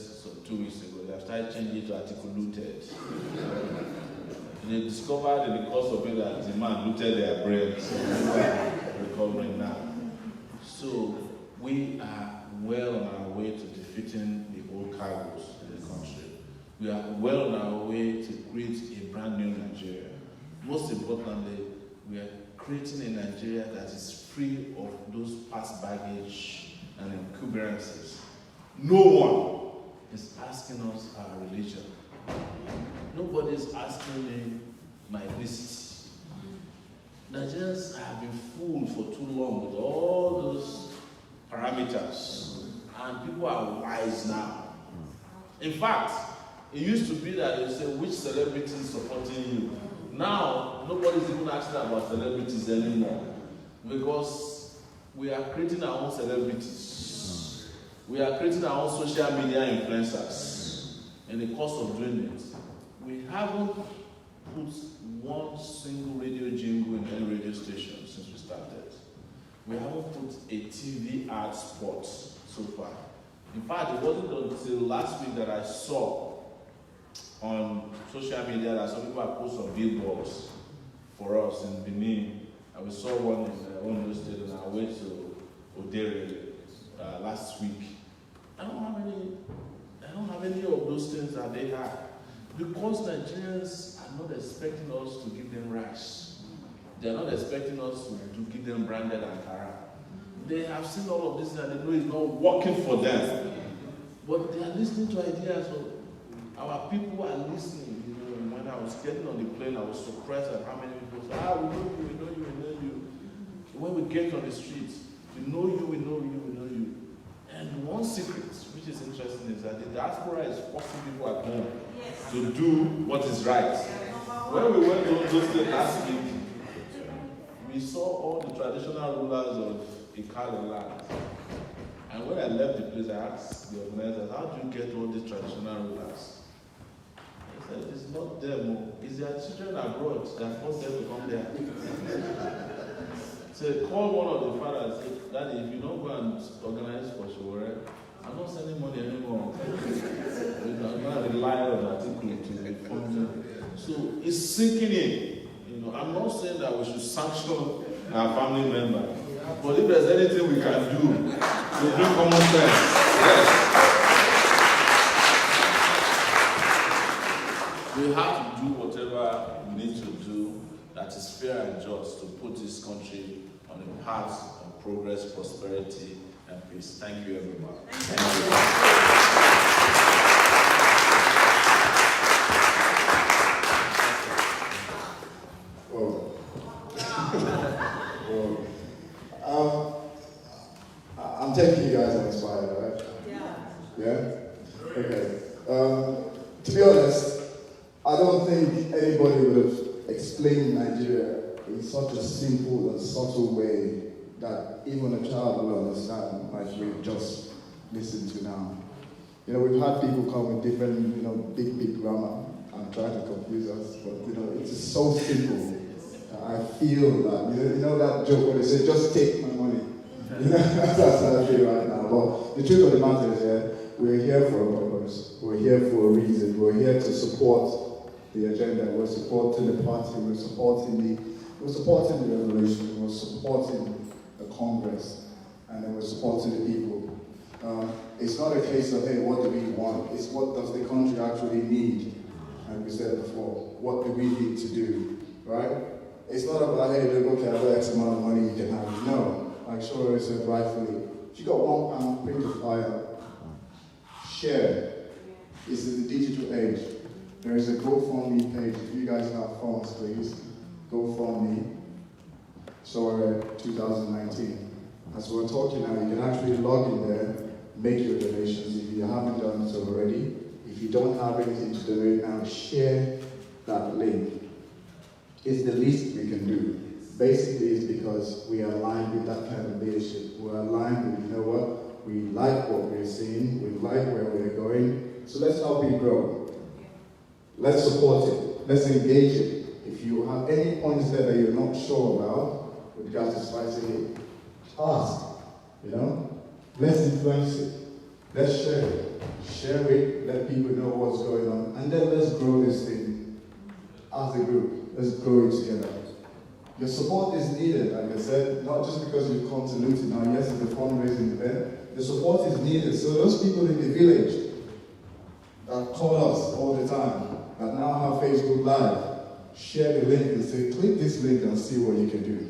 2 weeks ago, they have started changing it to articulated. They discovered in the course of it that the man looted their brains. Recovering now. So we are well on our way to defeating the old cargos in the country. We are well on our way to create a brand new Nigeria. Most importantly, we are creating a Nigeria that is free of those past baggage and encumbrances. No one is asking us our religion. Nobody is asking me my ethnicity. Nigerians have been fooled for too long with all those parameters, and people are wise now. In fact, it used to be that they say, which celebrity is supporting you? Now, nobody's even asking about celebrities anymore, because we are creating our own celebrities. We are creating our own social media influencers. In the course of doing it, we haven't put one single radio jingle in any radio station since we started. We haven't put a TV ad spot so far. In fact, it wasn't until last week that I saw on social media that some people have posted some billboards for us in Benin. And we saw one in Ondo State on our way to Odere last week. I don't have any of those things that they have. Because Nigerians are not expecting us to give them rice. They are not expecting us to give them branded Ankara. They have seen all of this and they know it's not working for them. But they are listening to ideas. So our people are listening. You know, when I was getting on the plane, I was surprised at how many people said, we know you, we know you, we know you. When we get on the streets, we know you, we know you, we know you. And one secret, which is interesting, is that the diaspora is forcing people at home to do what is right. When we went to those states last week, we saw all the traditional rulers of Ikale land. And when I left the place, I asked the organizers, how do you get all these traditional rulers? They said, it's not them, it's their children abroad that force them to come there. So call one of the fathers and say, Daddy, if you don't go and organize for Sowore, I'm not sending money anymore. I'm going to rely on Atiku to fund them. So it's sinking in. You know, I'm not saying that we should sanction our family member, but if there's anything we can do to bring common sense, yes. We have to do whatever we need to do that is fair and just to put this country on a path of progress, prosperity, and peace. Thank you, everyone. Thank you. I'm taking you guys are inspired, right? Yeah? Okay. To be honest, I don't think anybody would have explained Nigeria in such a simple and subtle way that even a child will understand, like we've just listened to now. You know, we've had people come with different, big grammar and try to confuse us, but it's just so simple. I feel that, you know that joke where they say, just take my money. That's how I feel right now. But the truth of the matter is, we're here for a purpose. We're here for a reason. We're here to support the agenda. We're supporting the party. We're supporting the revolution. We're supporting the Congress. And then we're supporting the people. It's not a case of, hey, what do we want? It's what does the country actually need? And we said before, what do we need to do, right? It's not about, hey, look, okay, I've got X amount of money you can have. No, like Sowore said rightfully, if you got £1, bring the fire. Share. This is the digital age. There is a GoFundMe page. If you guys have phones, please. GoFundMe, Sowore 2019. As we're talking now, you can actually log in there, make your donations if you haven't done so already. If you don't have anything to donate now, share that link. It's the least we can do. Basically, it's because we are aligned with that kind of leadership. We're aligned with, you know what, we like what we're seeing, we like where we're going, so let's help it grow. Let's support it, let's engage it. If you have any points there that you're not sure about, with regards to Spicy, ask, you know? Let's influence it, let's share it, let people know what's going on, and then let's grow this thing as a group. Let's grow it together. Your support is needed, like I said, not just because you've come to Luton now, yes, it's a fundraising event. The support is needed. So those people in the village that call us all the time, that now have Facebook Live, share the link and say, click this link and see what you can do.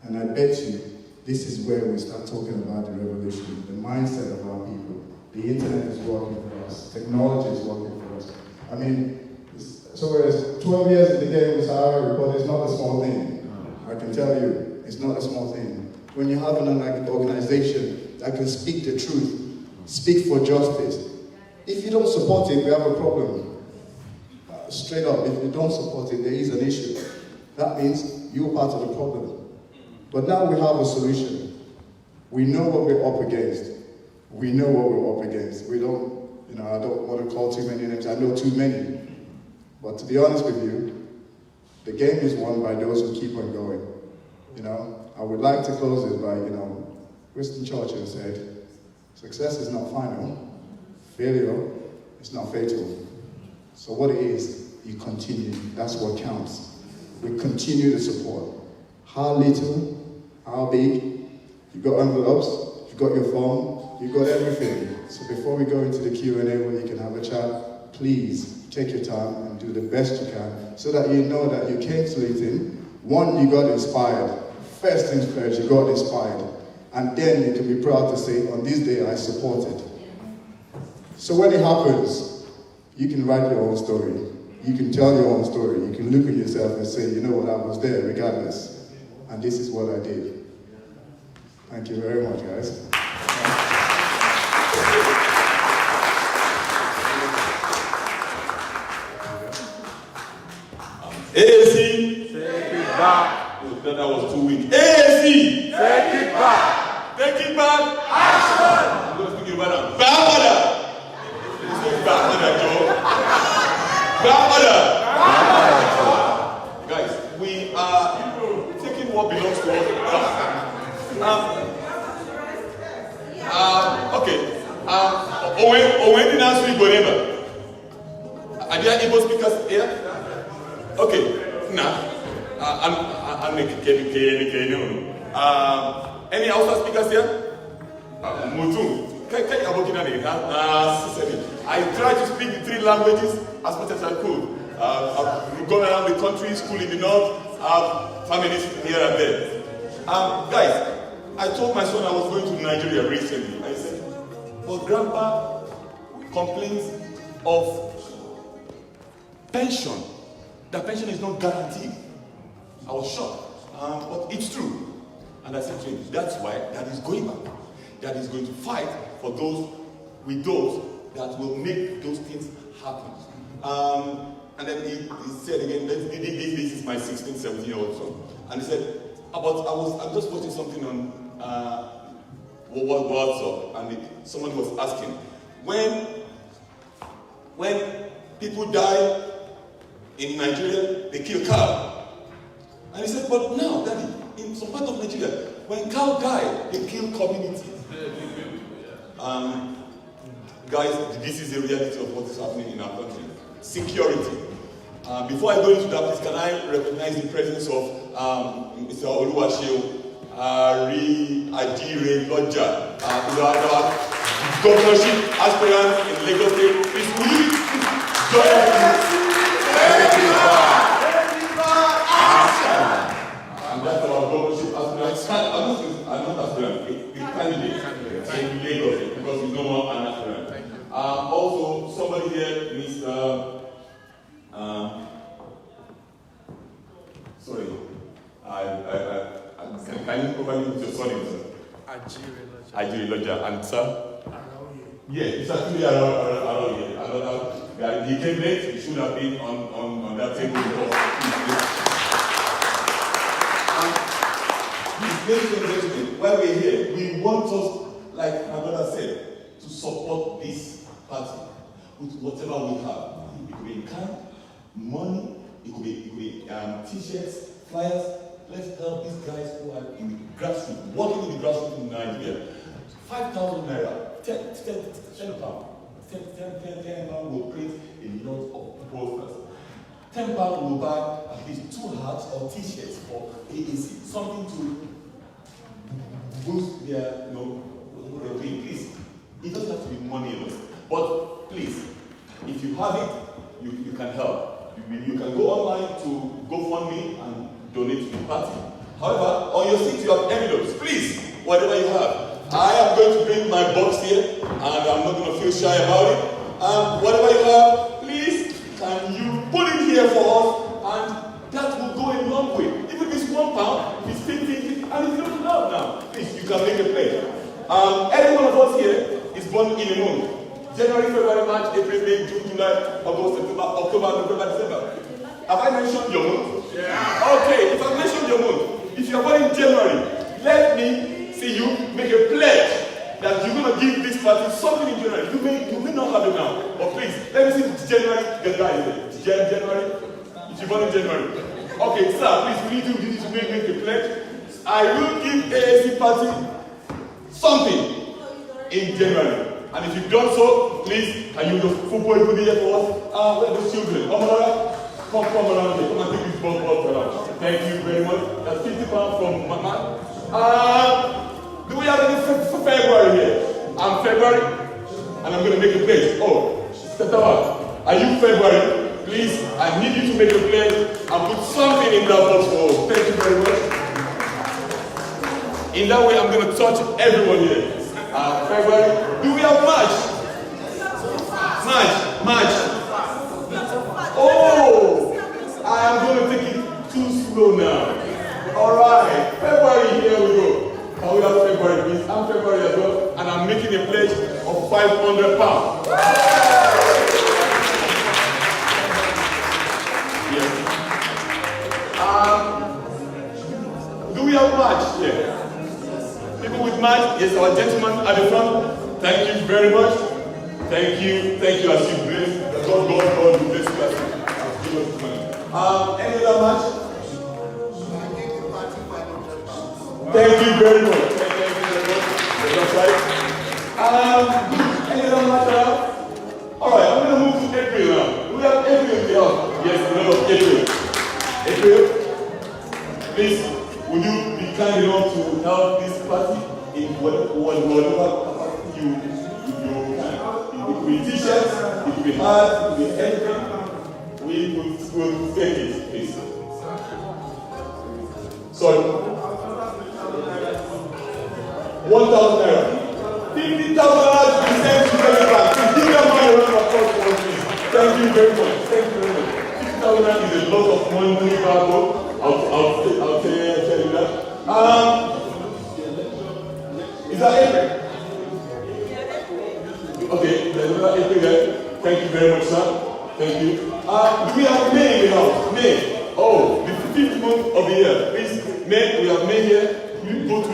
And I bet you, this is where we start talking about the revolution, the mindset of our people. The internet is working for us. Technology is working for us. I mean, so whereas 12 years in the game with Sahara Report is not a small thing. I can tell you, it's not a small thing. When you have an organization that can speak the truth, speak for justice, if you don't support it, we have a problem. Straight up, if you don't support it, there is an issue. That means you're part of the problem. But now we have a solution. We know what we're up against. We know what we're up against. We don't, I don't want to call too many names. I know too many. But to be honest with you, the game is won by those who keep on going. I would like to close this by, Winston Churchill said, success is not final, failure is not fatal. So what it is, you continue. That's what counts. We continue to support. How little, how big, you got envelopes, you got your phone, you got everything. So before we go into the Q&A where you can have a chat, please take your time and do the best you can so that you know that you came to Luton. One, you got inspired. First things first, you got inspired. And then you can be proud to say, on this day I supported. So when it happens, you can write your own story. You can tell your own story. You can look at yourself and say, you know what, I was there regardless. And this is what I did. Thank you very much, guys. AAC, take it back. That was too weak. AAC, take it back. Take it back. Action. I'm going to speak about that. Bamada. It's not Bamada, Joe. Bamada. Guys, we are taking what belongs to us. Okay. Owen didn't answer Igbo. Are there Igbo speakers here? Okay, now, I'm any Hausa speakers here? Mutum. I try to speak the 3 languages as much as I could. I've gone around the country, school in the north, families here and there. Guys, I told my son I was going to Nigeria recently. I said, but Grandpa complains of pension. The pension is not guaranteed. I was shocked, but it's true. And I said to him, that's why Dad is going back. Dad is going to fight for those that will make those things happen. And then he said again, this is my 16, 17-year-old son. And he said, I'm just watching something on WhatsApp, and someone was asking, when people die in Nigeria, they kill cow. And he said, but now, Daddy, in some part of Nigeria, when cow die, they kill communities. Guys, this is the reality of what is happening in our country. Security. Before I go into that, please, can I recognize the presence of Mr. Oluwaseun Ajire Lodja, governorship aspirant in Lagos State. Please, will you join us? And that's our governorship aspirant. I'm not aspirant, the candidate in Lagos, because he's no more an aspirant. Also, somebody here, Mr. Sorry, can you provide me with your surname, sir? Ajire Lodja. And sir? Yeah, it's actually around here. He came late, he should have been on that table because ladies and gentlemen, while we're here, we want us, like my brother said, to support this party with whatever we have. It could be in kind, money, it could be t-shirts, flyers. Let's help these guys who are in the grassroots, working in the grassroots in Nigeria. 5,000 naira, 10 pounds. 10 pounds will create a lot of posters. 10 pounds will buy at least 2 hats or t-shirts for AAC, something to boost their, their increase. It doesn't have to be money alone. But please, if you have it, you can help. You can go online to GoFundMe and donate to the party. However, on your seat you have envelopes. Please, whatever you have. I am going to bring my box here, and I'm not going to feel shy about it. Whatever you have, please, can you put it here for us, and that will go a long way. Even if it's £1, if it's 50, and if you don't have now, please, you can make a pledge. Every one of us here is born in a month. January, February, March, April, May, June, July, August, September, October, November, December. Have I mentioned your month? Yeah. Okay, if I mentioned your month, if you're born in January, let me see you make a pledge that you're going to give this party something in January. You may not have it now, but please, let me see if it's January, the guy is there. January, if you're born in January. Okay, sir, please, we need to make a pledge. I will give AAC party something in January. And if you've done so, please, can you just football put it here for us? Where are those children? Come around here. Come and take this ball around. Thank you very much. That's £50 from Mama. Do we have any February here? I'm February, and I'm going to make a pledge. Oh, Tatawa, are you February? Please, I need you to make a pledge and put something in that box for us. Thank you very much. In that way, I'm going to touch everyone here. February. Do we have March? March. Oh, I am going to take it too slow now. All right, February, here we go. Can we have February, please? I'm February as well, and I'm making a pledge of £500. Yes. Do we have March here? People with March? Yes, our gentleman at the front. Thank you very much. Thank you as you bless. God will bless you as you give us money. Any other match? Thank you very much. Thank you very much. That's right. Any other match? Alright, I'm going to move to April now. We have April in the house. Yes, a lot of April. April, please, would you be kind enough to help this party in whatever capacity you can? It could be t-shirts, it could be hats, it could be anything. We will take it, please. Sorry. 1,000 naira. 50,000 naira to be sent to the bank. Give them money around the applause for us, please. Thank you very much. 50,000 naira is a lot of money, Bago. I'll tell you that. Is that April? Okay, there's another April there. Thank you very much, sir. Thank you. Do we have May in the house? May. Oh, the 15th month of the year. Please, May, we have May here. You go to.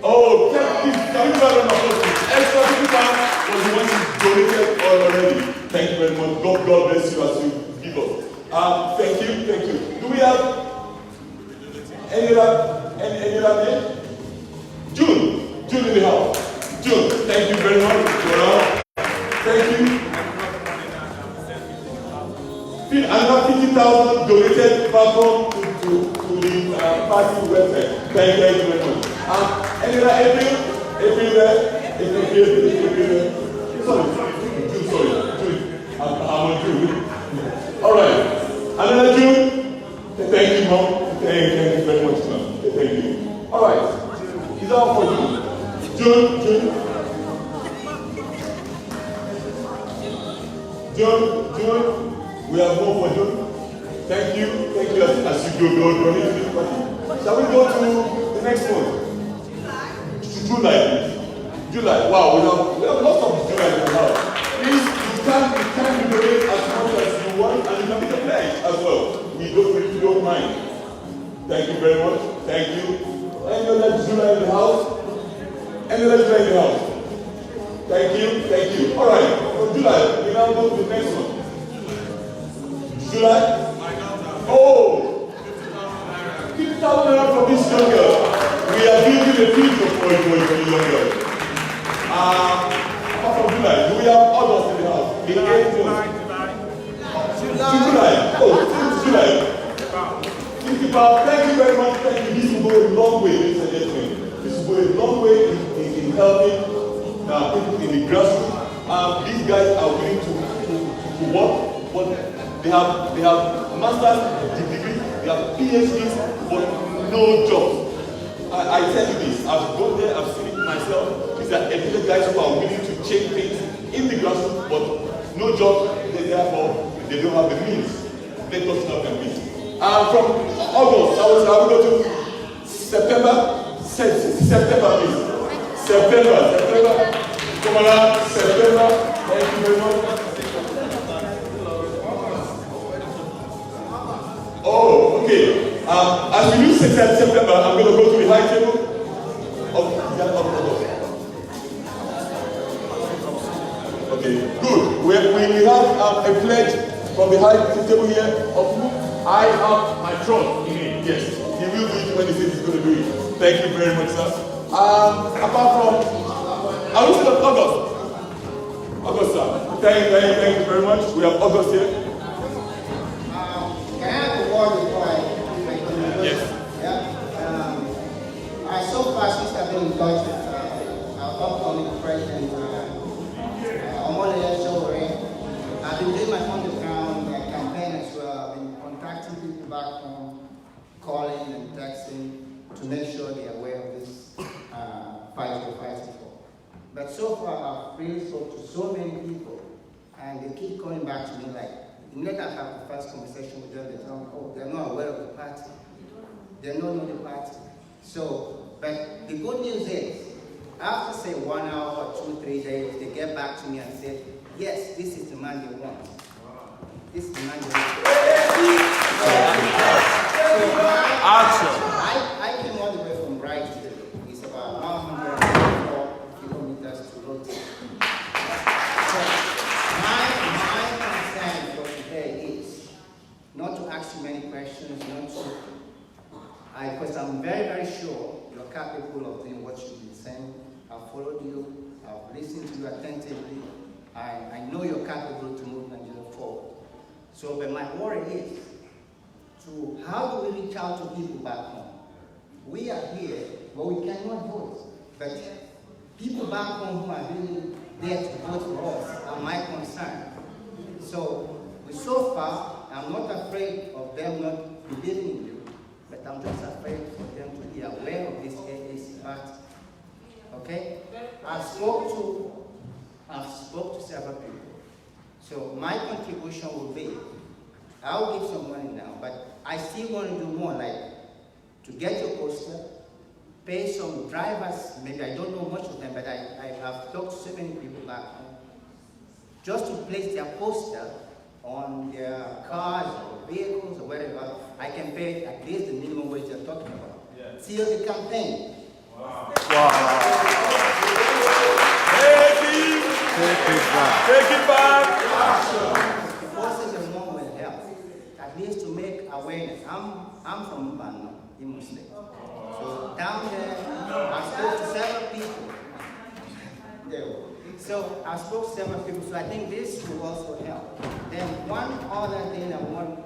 Oh, can you grab an applause? Extra £50 was the one you donated already. Thank you very much. God bless you as you give us. Thank you. Do we have any other name? June in the house. June, thank you very much. Thank you. Another 50,000 donated back home to the party website. Thank you very much. Any other April there? June. I'm on June. All right. Another June. Thank you, Mom. Thank you very much, ma'am. Thank you. All right. Is that all for you? June. We have more for June. Thank you as you go donate to this party. Shall we go to the next one? July. Wow, we have lots of July in the house. Please, can donate as much as you want, and you can make a pledge as well. We don't mind. Thank you very much. Thank you. Any other July in the house? Any other July in the house? Thank you. Thank you. All right. For July, we now go to the next one. July? Oh! 50,000 naira for this young girl. We are building a future for the young girl. Apart from July, do we have others in the house? The 8th July. Oh, since July. 50 pounds. Thank you very much. Thank you. This will go a long way, ladies and gentlemen. This will go a long way in helping people in the grassroots. These guys are willing to work, but they have master's degrees, they have PhDs, but no jobs. I tell you this, I've gone there, I've seen it myself. These are educated guys who are willing to change things in the grassroots, but no job, therefore they don't have the means. Let us help them please. From August, I will go to September, please. September. Come on now, September. Thank you very much. Oh, okay. As we use September, I'm going to go to the high table of August. Okay, good. We have a pledge from the high table here of I have my trust in him. Yes, he will do it when he says he's going to do it. Thank you very much, sir. Apart from, I will say August. August, sir. Thank you very much. We have August here. Can I have a word before I Yes. Yeah. So far, since I've been in touch with our upcoming president, Omole Sowore, I've been doing my on-the-ground campaign as well. I've been contacting people back home, calling and texting to make sure they're aware of this fight we're fighting for. But so far, I've really spoken to so many people, and they keep coming back to me like, immediately I have the first conversation with them, they tell me, oh, they're not aware of the party. They don't know the party. So, but the good news is, after say 1 hour or 2, 3 days, they get back to me and say, yes, this is the man they want. This is the man they want. I came all the way from Bright today. It's about 104 kilometers to Roti. So my concern for today is not to ask you many questions, because I'm very, very sure you're capable of doing what you've been saying. I've followed you, I've listened to you attentively. I know you're capable to move Nigeria forward. So, but my worry is, how do we reach out to people back home? We are here, but we cannot vote. But people back home who are really there to vote for us are my concern. So far, I'm not afraid of them not believing in you, but I'm just afraid for them to be aware of this AAC party. Okay? I've spoke to several people. So my contribution will be, I'll give some money now, but I still want to do more, like to get your poster, pay some drivers, maybe I don't know much of them, but I have talked to so many people back home, just to place their poster on their cars or vehicles or whatever. I can pay at least the minimum wage you're talking about. Yeah. Till the campaign. Wow. Take it back. The forces of one will help, at least to make awareness. I'm from Mbano, Imo State. So down there, I spoke to several people. So I spoke to several people, so I think this will also help. Then one other thing I want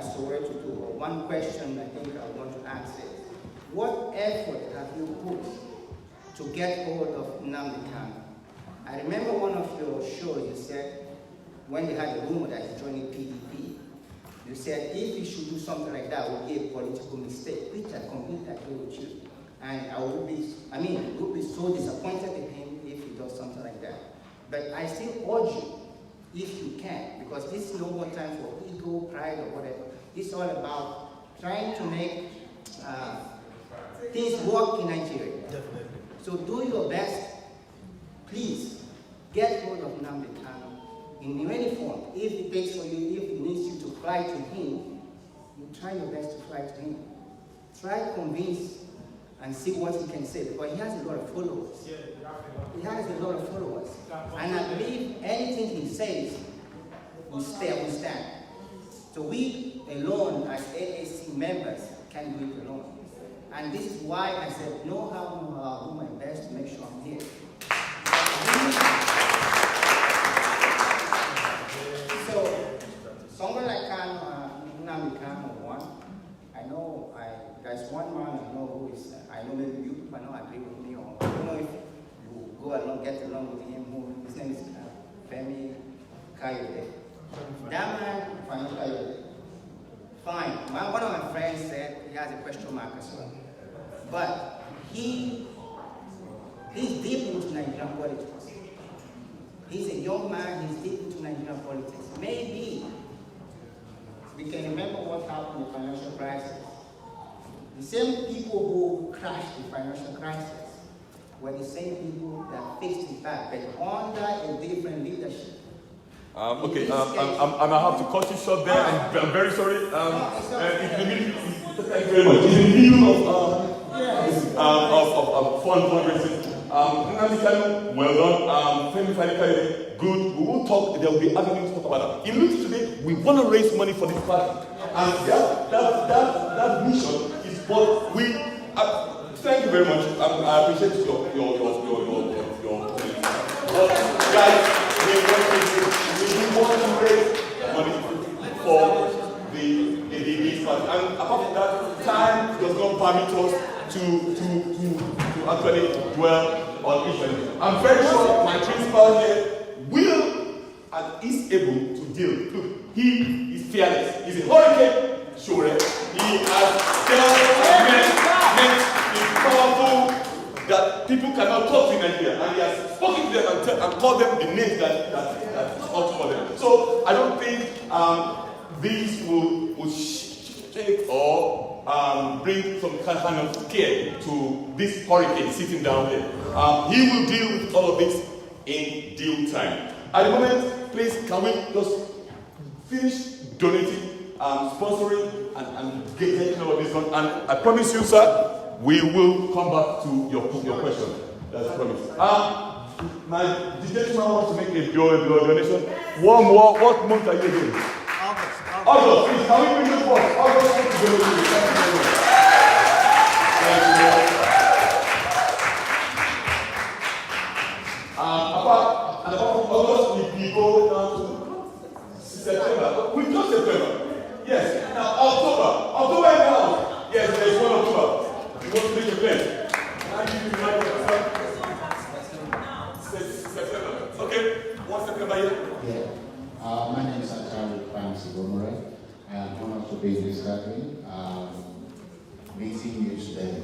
Sowore to do, or one question I think I want to ask is, what effort have you put to get hold of Nnamdi Kanu? I remember one of your shows, you said, when you had a rumor that he's joining PDP, you said if he should do something like that, it would be a political mistake, which I completely agree with you. And would be so disappointed in him if he does something like that. But I still urge you, if you can, because this is no more time for ego, pride, or whatever. It's all about trying to make things work in Nigeria. Definitely. So do your best, please. get hold of Nnamdi Kanu in any form. If it takes for you, if it needs you to fly to him, you try your best to fly to him. Try to convince and see what he can say, because he has a lot of followers. He has a lot of followers. And I believe anything he says will stand. So we alone, as AAC members, can do it alone. And this is why I said, no harm, no harm, I'll do my best to make sure I'm here. So, someone like Nnamdi Kanu, one, I know there's one man I know who is, I know maybe you might not agree with me, or I don't know if you go along, get along with him, his name is Femi Kayode. That man, Femi Kayode, fine. One of my friends said he has a question mark as well. But he's deep into Nigerian politics. He's a young man, he's deep into Nigerian politics. Maybe we can remember what happened in the financial crisis. The same people who crashed the financial crisis were the same people that fixed it back, but under a different leadership. Okay, I have to cut you short there, and I'm very sorry. Thank you very much. It's in the middle of fundraising. Nnamdi Kanu, well done. Femi Kayode, good. We will talk. There will be other things to talk about. In Luti today, we want to raise money for this party, and that mission is what we. Thank you very much. I appreciate your guys. We want to raise money for the party, and apart from that, time does not permit us to actually dwell on each one. I'm very sure my principal here will and is able to deal. Look, he is fearless. He's a hurricane. Sure, he has meant powerful that people cannot talk to in Nigeria, and he has spoken to them and called them the names that ought for them. So I don't think this will shake or bring some kind of scare to this hurricane sitting down there. He will deal with all of this in due time. At the moment, please, can we just finish donating, sponsoring, and getting all of this done? And I promise you, sir, we will come back to your question. That's a promise. The gentleman wants to make a donation. One more. What month are you doing? August. Please, can we bring this forth? August wants to donate. Thank you very much. Thank you. Apart from August, we go down to September. We just September. Yes. Now October now. Yes, there is one October. You want to make a plan? September. Okay. 1 September here. Yeah. My name is Akari Francis Gomore. I am honored to be in this gathering. Meeting you today,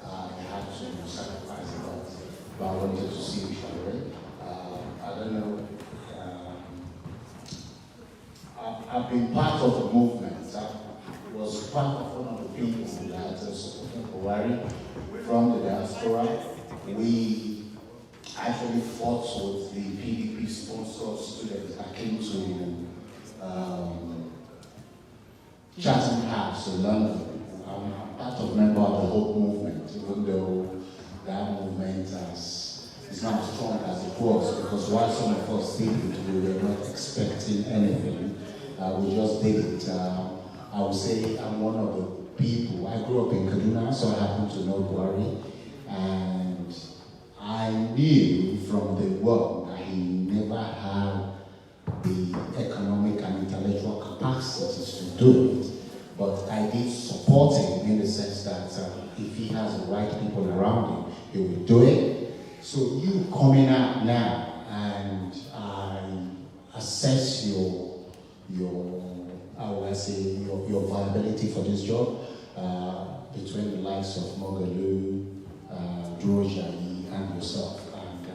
I had to sacrifice a lot, but I wanted to see each other. I don't know. I've been part of the movement. I was part of one of the people that supported Buhari from the diaspora. We actually fought with the PDP sponsored students that came to Chatham House in London. I'm part of member of the Hope movement, even though that movement is not as strong as it was, because while some of us did it, we were not expecting anything. We just did it. I would say I'm one of the people. I grew up in Kaduna, so I happen to know Buhari, and I knew from the work that he never had the economic and intellectual capacities to do it. But I did support him in the sense that if he has the right people around him, he will do it. So you coming out now, and I assess your viability for this job between the likes of Mogalu, Drojayi, and yourself. And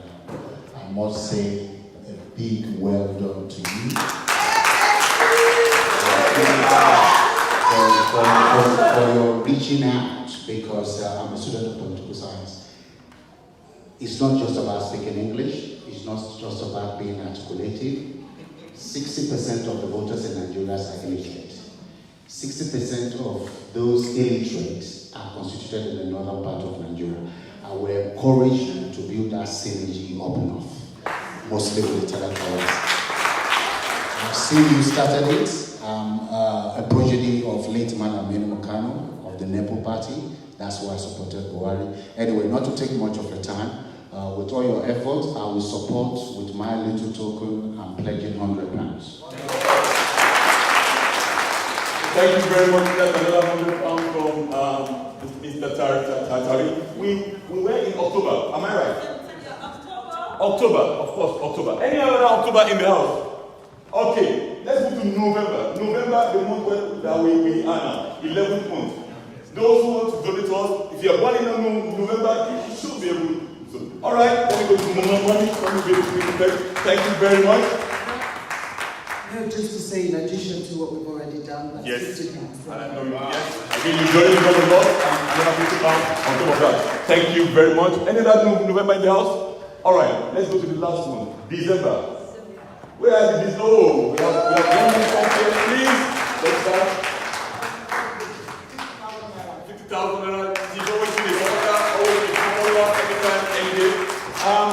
I must say a big well done to you. For your reaching out, because I'm a student of political science. It's not just about speaking English. is not just about being articulated. 60% of the voters in Nigeria are illiterate. 60% of those illiterate are constituted in the northern part of Nigeria. And we're encouraged to build that synergy up north, mostly with the territories. I've seen you started it. A progeny of late man Aminu Kano of the NEPO party. That's why I supported Buhari. Anyway, not to take much of your time, with all your efforts, I will support with my little token. I'm pledging £100. Thank you very much. That's another £100 from Mr. Tartari. We were in October, am I right? October, of course, October. Any other October in the house? Okay, let's move to November. November, the month that we are now, 11th month. Those who want to donate to us, if you are born in November, you should be able to. All right, let me go to money. Thank you very much. No, just to say, in addition to what we've already done, that's yes. 50 pounds. I really enjoyed it a lot, and another 50 pounds on top of that. Thank you very much. Any other November in the house? All right, let's go to the last one, December. Where are the oh, we have one more here, please. Let's start. 50,000 naira. You know what you need.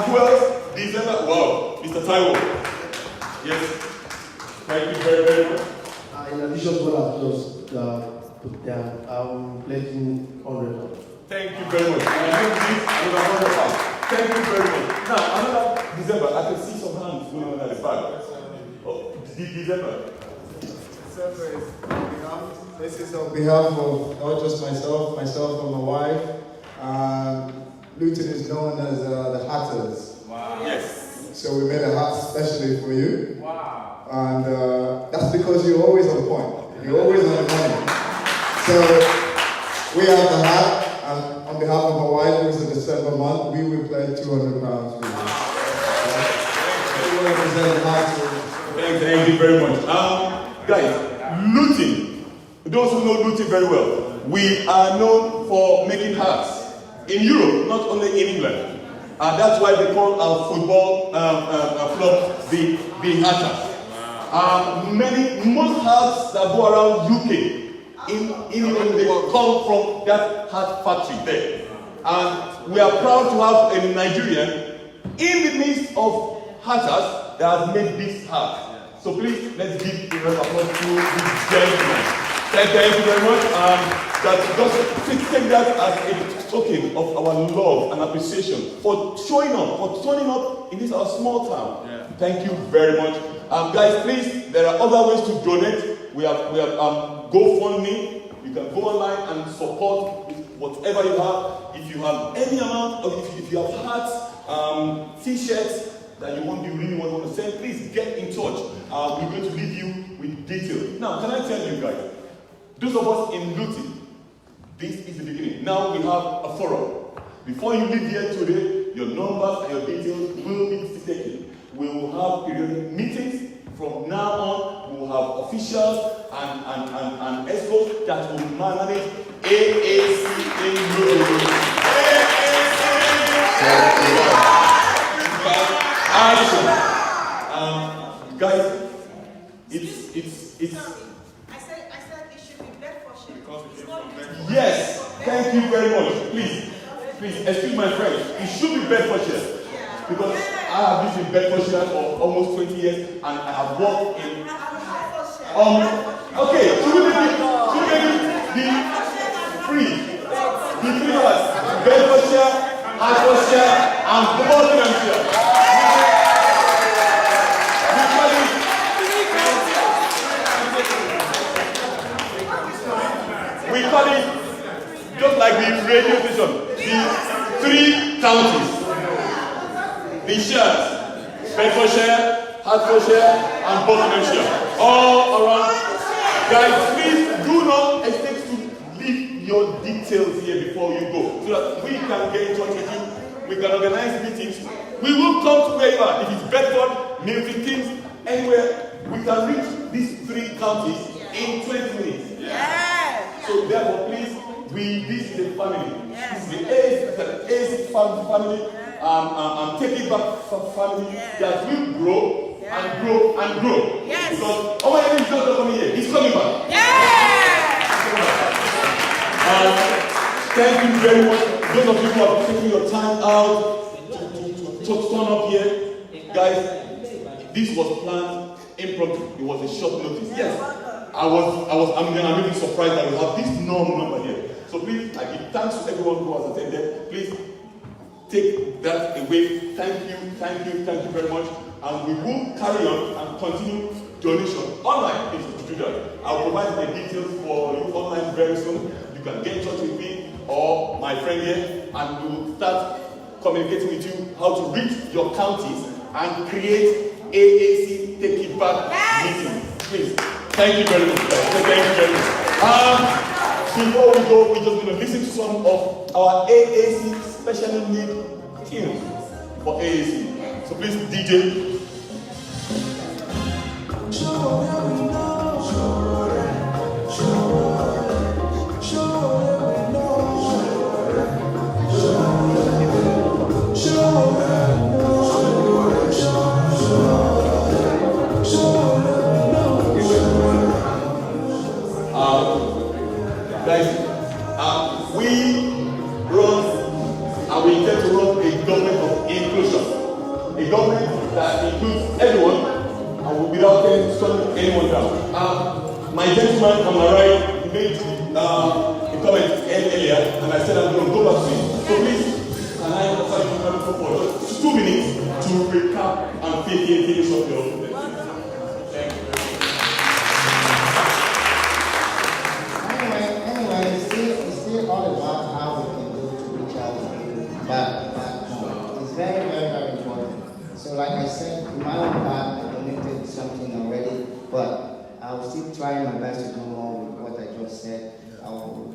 Who else? December. Wow, Mr. Taiwo. Yes. Thank you very, very much. In addition to what I've just put down, I'm pledging $100. Thank you very much. Thank you very much. Now, another December. I can see some hands going on at the back. Oh, December. This is on behalf of not just myself and my wife. Luton is known as the Hatters. Wow. Yes. So we made a hat especially for you. Wow. And that's because you're always on point. You're always on the money. So we have the hat, and on behalf of my wife, who's in December month, we will pledge £200 for you. We will represent the hat. Thank you very much. Guys, Luton. Those who know Luton very well, we are known for making hats. In Europe, not only in England. And that's why they call our football club the Hatters. Most hats that go around UK, in England, they come from that hat factory there. And we are proud to have a Nigerian in the midst of hatters that has made this hat. So please, let's give a round of applause to this gentleman. Thank you very much. Just take that as a token of our love and appreciation for showing up, for turning up in this our small town. Yeah. Thank you very much. Guys, please, there are other ways to donate. We have GoFundMe. You can go online and support with whatever you have. If you have any amount, or if you have hats, t-shirts that you really want to send, please get in touch. We're going to leave you with details. Now, can I tell you guys, those of us in Luton, this is the beginning. Now we have a forum. Before you leave here today, your numbers and your details will be taken. We will have periodic meetings. From now on, we will have officials and escorts that will manage AAC in Luton. Guys, it's yes, thank you very much. Please, excuse my French. It should be Bedfordshire. Because I have lived in Bedfordshire for almost 20 years and I have worked in. Okay, should we be free? The three of us: Bedfordshire, Hertfordshire, and Buckinghamshire. We call it, just like the radio station, the three counties. The shares, Bedfordshire, Hertfordshire, and Buckinghamshire. All around. Guys, please do not hesitate to leave your details here before you go, so that we can get in touch with you. We can organize meetings. We will come to where you are. If it's Bedford, Milton Keynes, anywhere, we can reach these three counties in 20 minutes. Yeah. So therefore, please, this is a family. This is the AAC family. Take It Back family that will grow and grow and grow. Yes. Because Omoyele is not coming here. He's coming back. Thank you very much. Those of you who are taking your time out to turn up here. Guys, this was planned impromptu. It was a short notice. Yes. I'm really surprised that we have this number here. So please, I give thanks to everyone who has attended. Please take that away. Thank you very much. And we will carry on and continue donation online. If you do that, I'll provide the details for you online very soon. You can get in touch with me or my friend here, and we will start communicating with you how to reach your counties and create AAC Take It Back meeting. Please. Thank you very much. Thank you very much. Before we go, we're just going to listen to some of our AAC special need tunes for AAC. So please, DJ. Guys, we run and we intend to run a government of inclusion. A government that includes everyone and without shutting anyone down. My gentleman on my right made a comment earlier, and I said I'm going to go back to him. So please, can I offer you for just 2 minutes to recap and finish up your own? Thank you. It's still all about how we can do to reach out back home. It's very, very, very important. So like I said, in my own part, I donated something already, but I'll still try my best to do more with what I just said. I will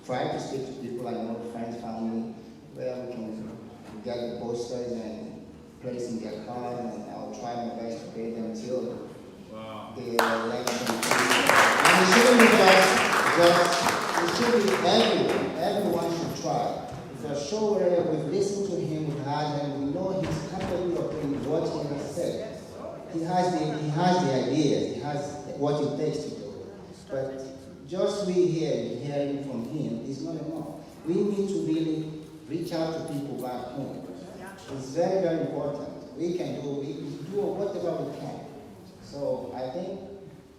try to speak to people I know, friends, family, where we can get the posters and place in their cars, and I'll try my best to pay them till the election. And it shouldn't be it should be everyone should try. Because Showore, we've listened to him, we've heard him, we know he's capable of doing what he has said. He has the ideas, he has what it takes to do it. But just we hearing from him is not enough. We need to really reach out to people back home. It's very, very important. We do whatever we can. So I think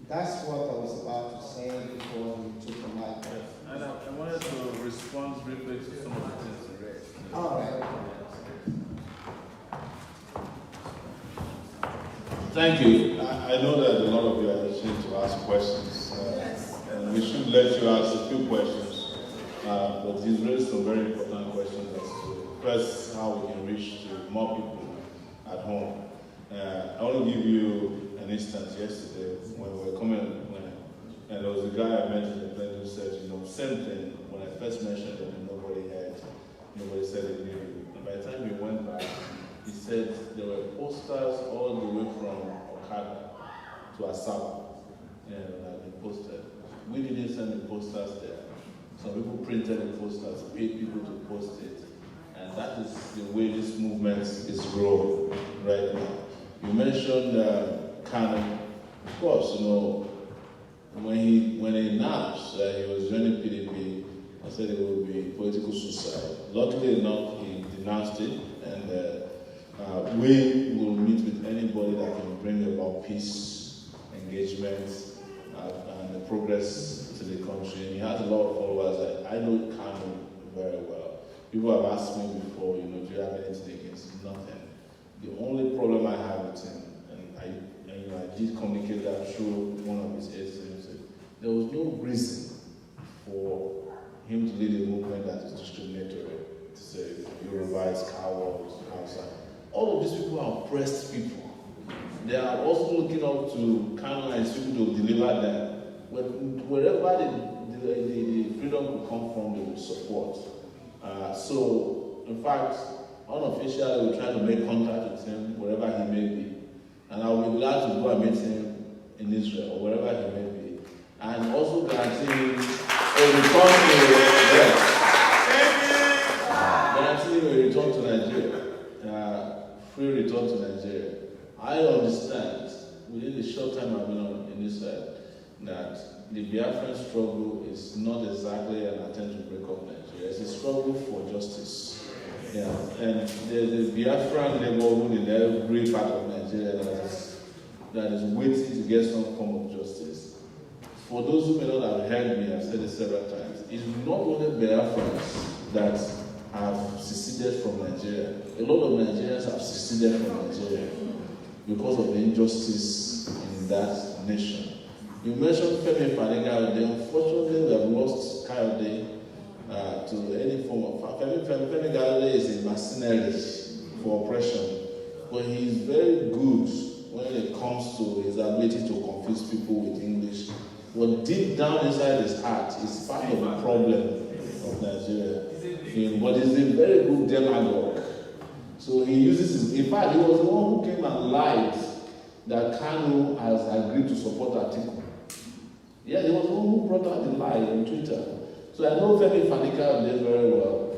that's what I was about to say before we took the mic. And I wanted to respond briefly to some of the things you read. All right. Thank you. I know that a lot of you are itching to ask questions, and we should let you ask a few questions. But he's raised some very important questions as to first how we can reach to more people at home. I want to give you an instance yesterday when we were coming, and there was a guy I met in the plane who said, same thing. When I first mentioned it, nobody said it knew. And by the time we went back, he said there were posters all the way from Okada to Asaba, that had been posted. We didn't send the posters there. Some people printed the posters, paid people to post it. And that is the way this movement is growing right now. You mentioned Kanu. Of course, when he announced that he was joining PDP, I said it would be political suicide. Luckily enough, he denounced it, and we will meet with anybody that can bring about peace, engagement, and the progress to the country. And he has a lot of followers. I know Kanu very well. People have asked me before, do you have anything against him? Nothing. The only problem I have with him, and I did communicate that through one of his aides, there was no reason for him to lead a movement that is discriminatory, to say Yoruba is cowards, Hausa. All of these people are oppressed people. They are also looking up to Kanu and his people to deliver them. Wherever the freedom will come from, they will support. So, in fact, unofficially, we're trying to make contact with him, wherever he may be. And I will be glad to go and meet him in Israel, or wherever he may be. And also guarantee a return to Nigeria. come to Nigeria. I understand, within the short time I've been in this side, that the Biafran struggle is not exactly an attempt to break up Nigeria. It's a struggle for justice. Yeah, and there's a Biafran neighborhood in every part of Nigeria that is waiting to get some form of justice. For those who may not have heard me, I've said it several times, it's not only Biafrans that have seceded from Nigeria. A lot of Nigerians have seceded from Nigeria because of the injustice in that nation. You mentioned Femi Fani-Kayode. Unfortunately, we have lost Kayode to any form of... Femi Kayode is a mercenary for oppression, but he is very good when it comes to his ability to confuse people with English. But deep down inside his heart, is part of the problem of Nigeria. But he's a very good demagogue. So he uses his... In fact, he was the one who came and lied that Kanu has agreed to support Atiku. Yeah, he was the one who brought out the lie on Twitter. So I know Femi Fani-Kayode very well.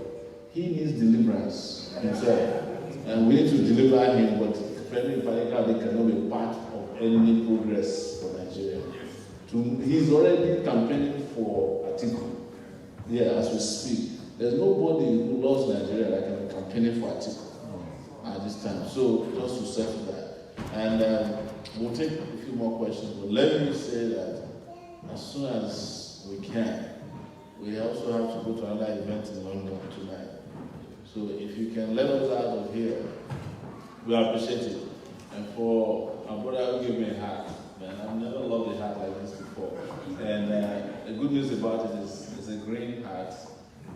He needs deliverance himself. And we need to deliver him, but Femi Fani-Kayode cannot be part of any progress for Nigeria. He's already campaigning for Atiku. Yeah, as we speak. There's nobody who loves Nigeria that can be campaigning for Atiku at this time. So just to settle that. And we'll take a few more questions, but let me say that as soon as we can, we also have to go to another event in London tonight. So if you can let us out of here, we appreciate it. And for my brother who gave me a hat, man, I've never loved a hat like this before. And the good news about it is it's a green hat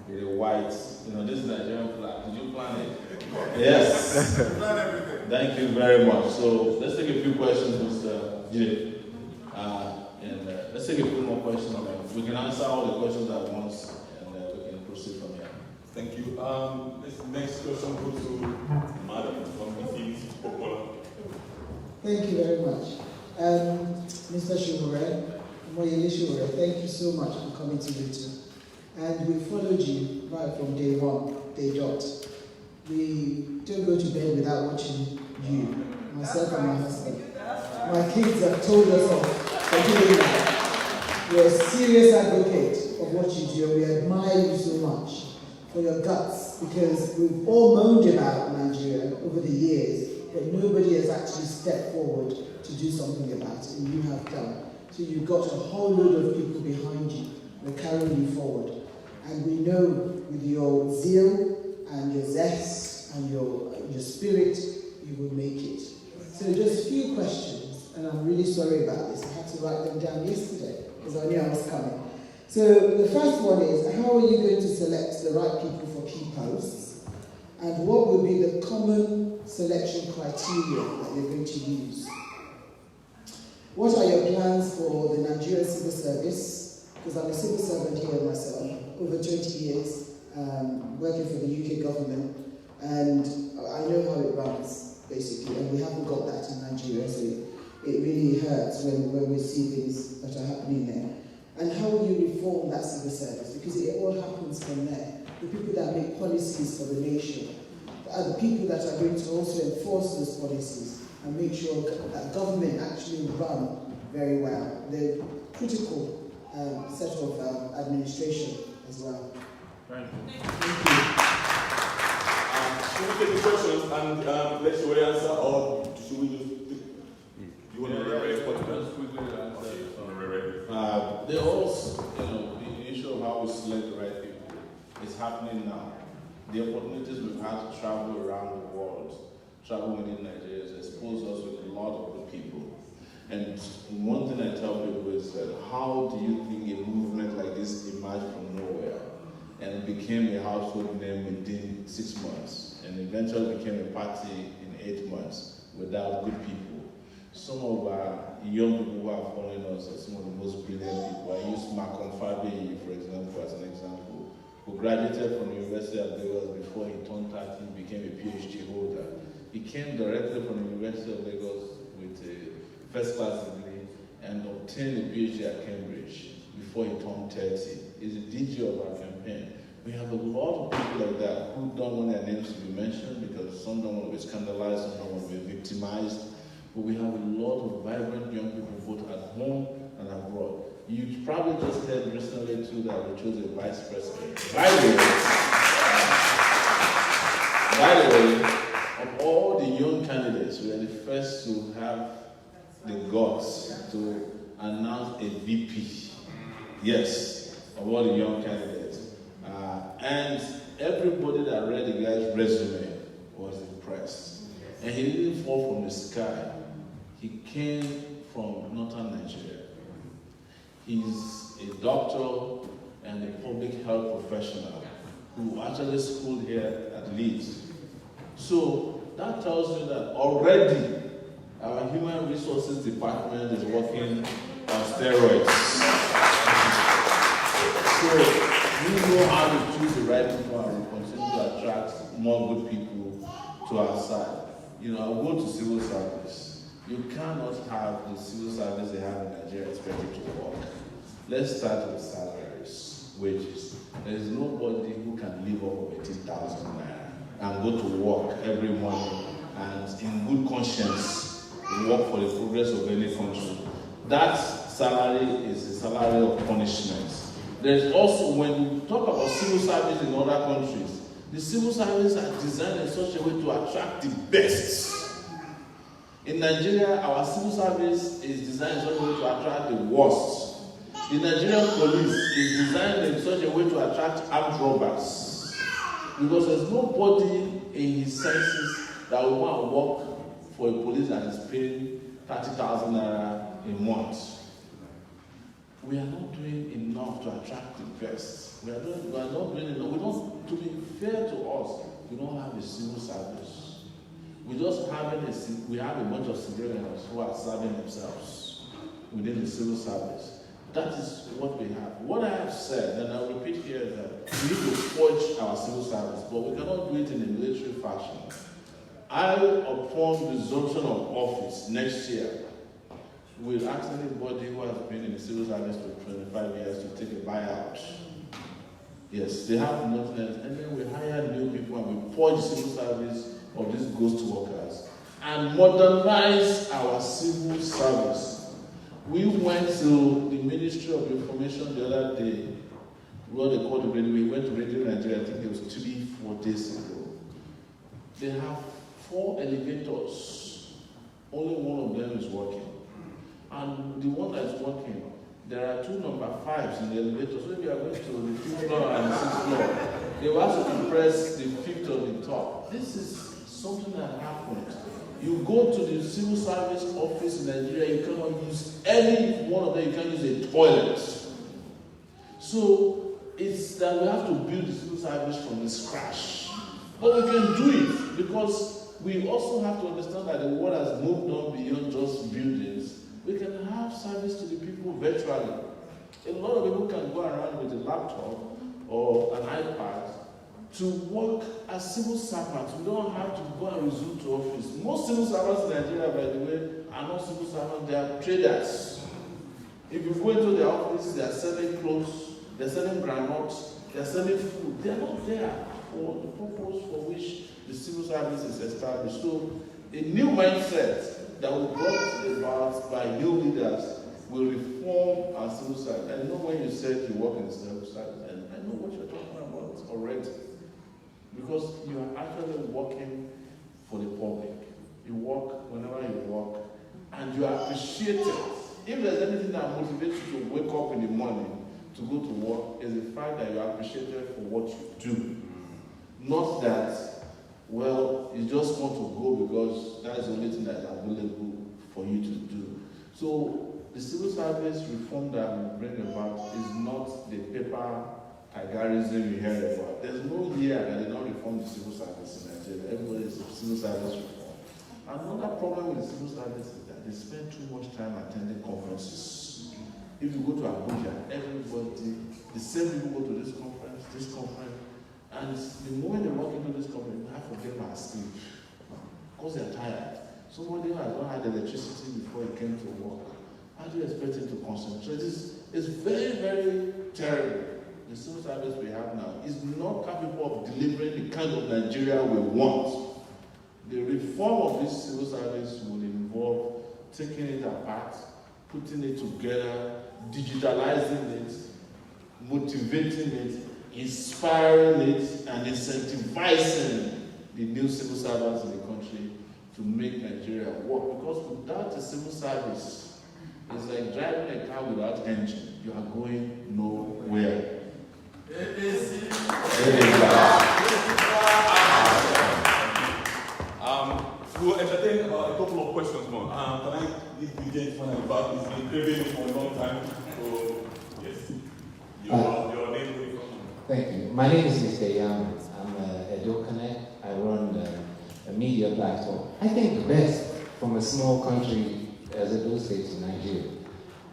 with a white, this is Nigerian flag. Did you plan it? Yes. Plan everything. Thank you very much. So let's take a few questions, Mr. J. Let's take a few more questions. We can answer all the questions at once, and we can proceed from here. Thank you. This next question goes to Madam from Mrs. Popola. Thank you very much. Mr. Shimure, Moyele Shimure, thank you so much for coming to Luton. And we followed you right from day one, day dot. We don't go to bed without watching you, myself and my husband. My kids have told us for doing that. You're a serious advocate of what you do, and we admire you so much for your guts, because we've all moaned about Nigeria over the years, but nobody has actually stepped forward to do something about it, and you have done. So you've got a whole load of people behind you. We're carrying you forward. And we know with your zeal and your zest and your spirit, you will make it. So just a few questions, and I'm really sorry about this. I had to write them down yesterday because I knew I was coming. So the first one is, how are you going to select the right people for key posts? And what will be the common selection criteria that you're going to use? What are your plans for the Nigerian Civil Service? Because I'm a civil servant here myself, over 20 years, working for the UK government, and I know how it runs, basically, and we haven't got that in Nigeria, so it really hurts when we see things that are happening there. And how will you reform that civil service? Because it all happens from there. The people that make policies for the nation are the people that are going to also enforce those policies and make sure that government actually run very well. They're critical set of administration as well. Thank you. Should we take the questions and let you answer, or should we just... You want to just quickly answer? They also, the issue of how we select the right people is happening now. The opportunities we've had to travel around the world, travel within Nigeria, has exposed us with a lot of good people. And one thing I tell people is that how do you think a movement like this emerged from nowhere and became a household name within 6 months and eventually became a party in 8 months without good people? Some of our young people who are following us are some of the most brilliant people. I use Malcolm Fabi, for example, as an example, who graduated from the University of Lagos before he turned 30, became a PhD holder. He came directly from the University of Lagos with a first-class degree and obtained a PhD at Cambridge before he turned 30. He's the DG of our campaign. We have a lot of people like that who don't want their names to be mentioned because some don't want to be scandalized, some don't want to be victimized. But we have a lot of vibrant young people both at home and abroad. You probably just heard recently too that we chose a vice president. By the way, of all the young candidates, we are the first to have the guts to announce a VP. Yes, of all the young candidates. And everybody that read the guy's resume was impressed. And he didn't fall from the sky. He came from northern Nigeria. He's a doctor and a public health professional who actually schooled here at Leeds. So that tells you that already our human resources department is working on steroids. So we know how to choose the right people and we continue to attract more good people to our side. You know, I'll go to civil service. You cannot have the civil service they have in Nigeria expected to work. Let's start with salaries, wages. There is nobody who can live off of 18,000 naira and go to work every morning and in good conscience work for the progress of any country. That salary is a salary of punishment. There's also, when you talk about civil service in other countries, the civil service are designed in such a way to attract the best. In Nigeria, our civil service is designed in such a way to attract the worst. The Nigerian police is designed in such a way to attract armed robbers. Because there's nobody in his senses that will want to work for a police that is paying 30,000 naira a month. We are not doing enough to attract the best. We are not doing enough. We don't, to be fair to us, we don't have a civil service. We just have a bunch of civilians who are serving themselves within the civil service. That is what we have. What I have said, and I'll repeat here, is that we need to forge our civil service, but we cannot do it in a military fashion. Upon resumption of office next year, will ask anybody who has been in the civil service for 25 years to take a buyout. Yes, they have nothing else. And then we hire new people and we forge civil service of these ghost workers and modernize our civil service. We went to the Ministry of Information the other day, what they call the radio. We went to Radio Nigeria, I think it was 3-4 days ago. They have 4 elevators. Only one of them is working. And the one that's working, there are 2 number 5s in the elevator. So if you are going to the 5th floor and the 6th floor, they will ask you to press the 5th on the top. This is something that happens. You go to the civil service office in Nigeria, you cannot use any one of them, you can't use a toilet. So it's that we have to build the civil service from the scratch. But we can do it because we also have to understand that the world has moved on beyond just buildings. We can have service to the people virtually. A lot of people can go around with a laptop or an iPad to work as civil servants. We don't have to go and resume to office. Most civil servants in Nigeria, by the way, are not civil servants, they are traders. If you go into their office, they are selling clothes, they are selling granules, they are selling food. They are not there for the purpose for which the civil service is established. So a new mindset that will be brought about by new leaders will reform our civil service. I know when you said you work in the civil service, and I know what you're talking about already. Because you are actually working for the public. You work whenever you work, and you are appreciated. If there's anything that motivates you to wake up in the morning to go to work, is the fact that you are appreciated for what you do. Not that, well, you just want to go because that is the only thing that is available for you to do. So the civil service reform that we bring about is not the paper tigerism you hear about. There's no year that they don't reform the civil service in Nigeria. Everybody is civil service reform. Another problem with the civil service is that they spend too much time attending conferences. If you go to Abuja, everybody, the same people go to this conference, and the moment they walk into this conference, half of them are asleep because they're tired. Somebody who has not had electricity before he came to work, how do you expect him to concentrate? It's very, very terrible. the civil service we have now is not capable of delivering the kind of Nigeria we want. The reform of this civil service will involve taking it apart, putting it together, digitalizing it, motivating it, inspiring it, and incentivizing the new civil servants in the country to make Nigeria work. Because without a civil service, it's like driving a car without engine. You are going nowhere. We'll entertain a couple of questions more. Can I leave the gentleman at the back? He's been craving for a long time. So, yes. Your name, where you from? Thank you. My name is Mr. Yam. I'm Edo Connect. I run a media platform. I think the best from a small country as Edo State in Nigeria.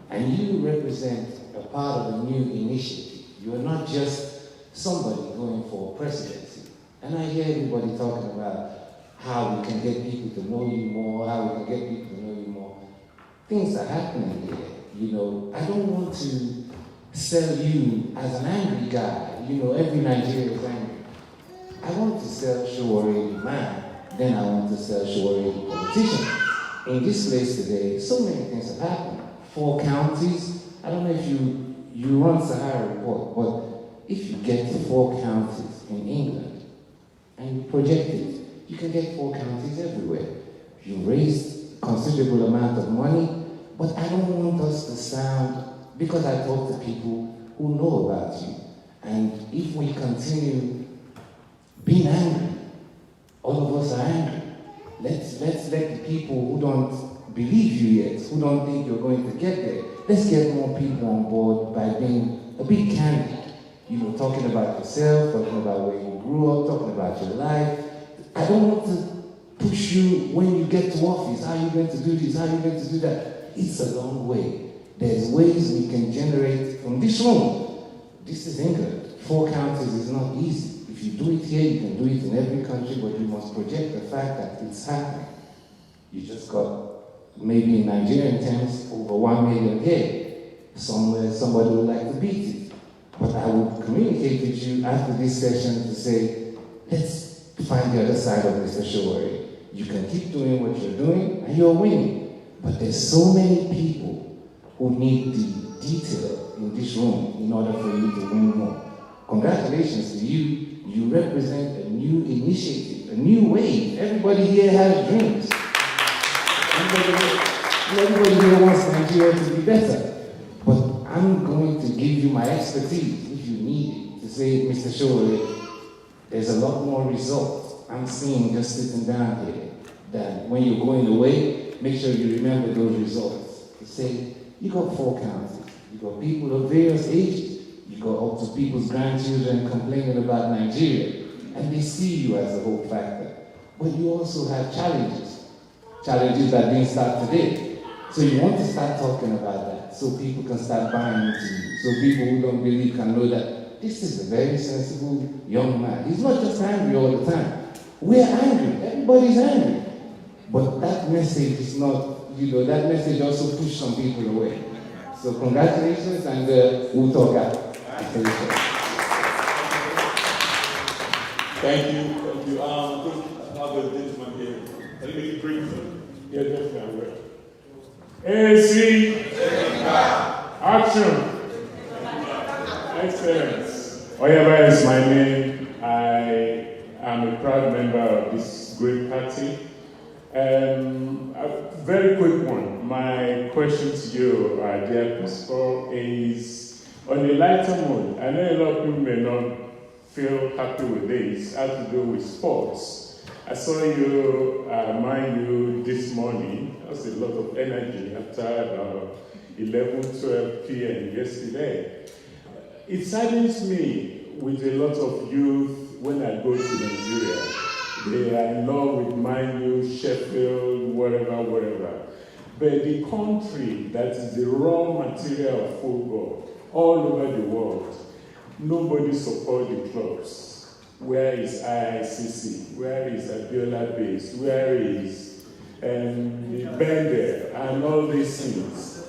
And you represent a part of a new initiative. You are not just somebody going for presidency. And I hear everybody talking about how we can get people to know you more, how we can get people to know you more. Things are happening here. You know, I don't want to sell you as an angry guy. You know, every Nigerian is angry. I want to sell Showore the man, then I want to sell Showore the politician. In this place today, so many things have happened. 4 counties. I don't know if you run Sahara Report, but if you get 4 counties in England and you project it, you can get 4 counties everywhere. You raise a considerable amount of money, but I don't want us to sound, because I talk to people who know about you. And if we continue being angry, all of us are angry. Let's let the people who don't believe you yet, who don't think you're going to get there, let's get more people on board by being a bit candid. You know, talking about yourself, talking about where you grew up, talking about your life. I don't want to push you when you get to office. How are you going to do this? How are you going to do that? It's a long way. There's ways we can generate from this room. This is England. 4 counties is not easy. If you do it here, you can do it in every country, but you must project the fact that it's happening. You just got, maybe in Nigerian terms, over 1 million here. Somewhere, somebody would like to beat it. But I would communicate with you after this session to say, let's find the other side of Mr. Showore. You can keep doing what you're doing, and you're winning. But there's so many people who need the detail in this room in order for you to win more. Congratulations to you. You represent a new initiative, a new wave. Everybody here has dreams. Everybody here wants Nigeria to be better. But I'm going to give you my expertise, if you need it, to say, Mr. Showore, there's a lot more results I'm seeing just sitting down here that when you're going away, make sure you remember those results. To say, you got 4 counties, you got people of various ages, you got up to people's grandchildren complaining about Nigeria, and they see you as a hope factor. But you also have challenges that didn't start today. So you want to start talking about that so people can start buying into you, so people who don't believe can know that this is a very sensible young man. He's not just angry all the time. We're angry. Everybody's angry. But that message is not, that message also pushed some people away. So congratulations, and we'll talk after the show. Thank you. I have a gentleman here. Can you make it brief? Yeah, definitely. AC. Action. Excellence. Oyaba is my name. I am a proud member of this great party. A very quick one. My question to you, dear Principal, is on a lighter note. I know a lot of people may not feel happy with this. It has to do with sports. I saw you, mind you, this morning. That's a lot of energy after 11, 12 p.m. yesterday. It saddens me with a lot of youth when I go to Nigeria. They are in love with Man U, Sheffield, whatever. But the country that is the raw material of football all over the world, nobody supports the clubs. Where is IICC? Where is Abiola base? Where is the Bender and all these things?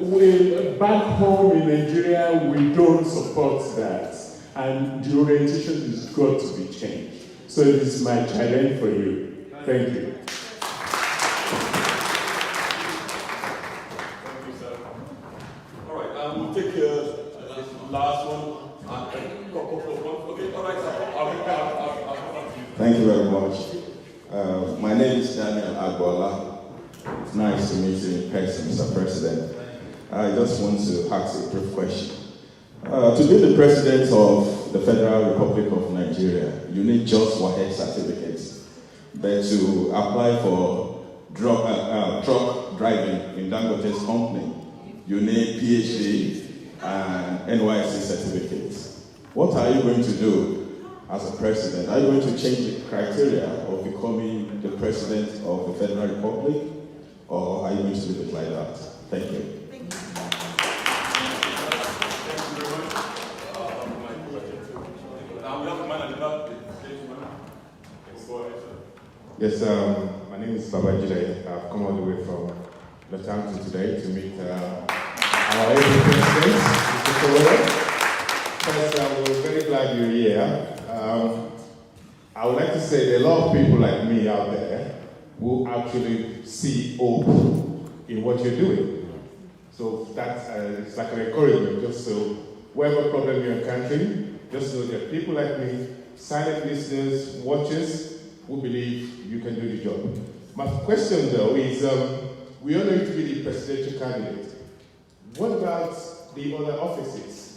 back home in Nigeria, we don't support that. And the orientation has got to be changed. So this is my challenge for you. Thank you. Thank you, sir. All right, we'll take this last one. Okay, all right, sir. I'll Thank you very much. My name is Daniel Agbola. It's nice to meet you in person, Mr. President. I just want to ask a brief question. To be the President of the Federal Republic of Nigeria, you need just WAEC certificates. But to apply for truck driving in Dangote's company, you need PhD and NYSC certificates. What are you going to do as a president? Are you going to change the criteria of becoming the President of the Federal Republic? Or are you going to leave it like that? Thank you. Yes, my name is Babajide. I've come all the way from Northampton today to meet our able president, Mr. Kowore. First, we're very glad you're here. I would like to say there are a lot of people like me out there who actually see hope in what you're doing. So that's it's like an encouragement, just so whatever problem you're encountering, just know there are people like me, silent listeners, watchers, who believe you can do the job. My question though is, we all know you to be the presidential candidate. What about the other offices?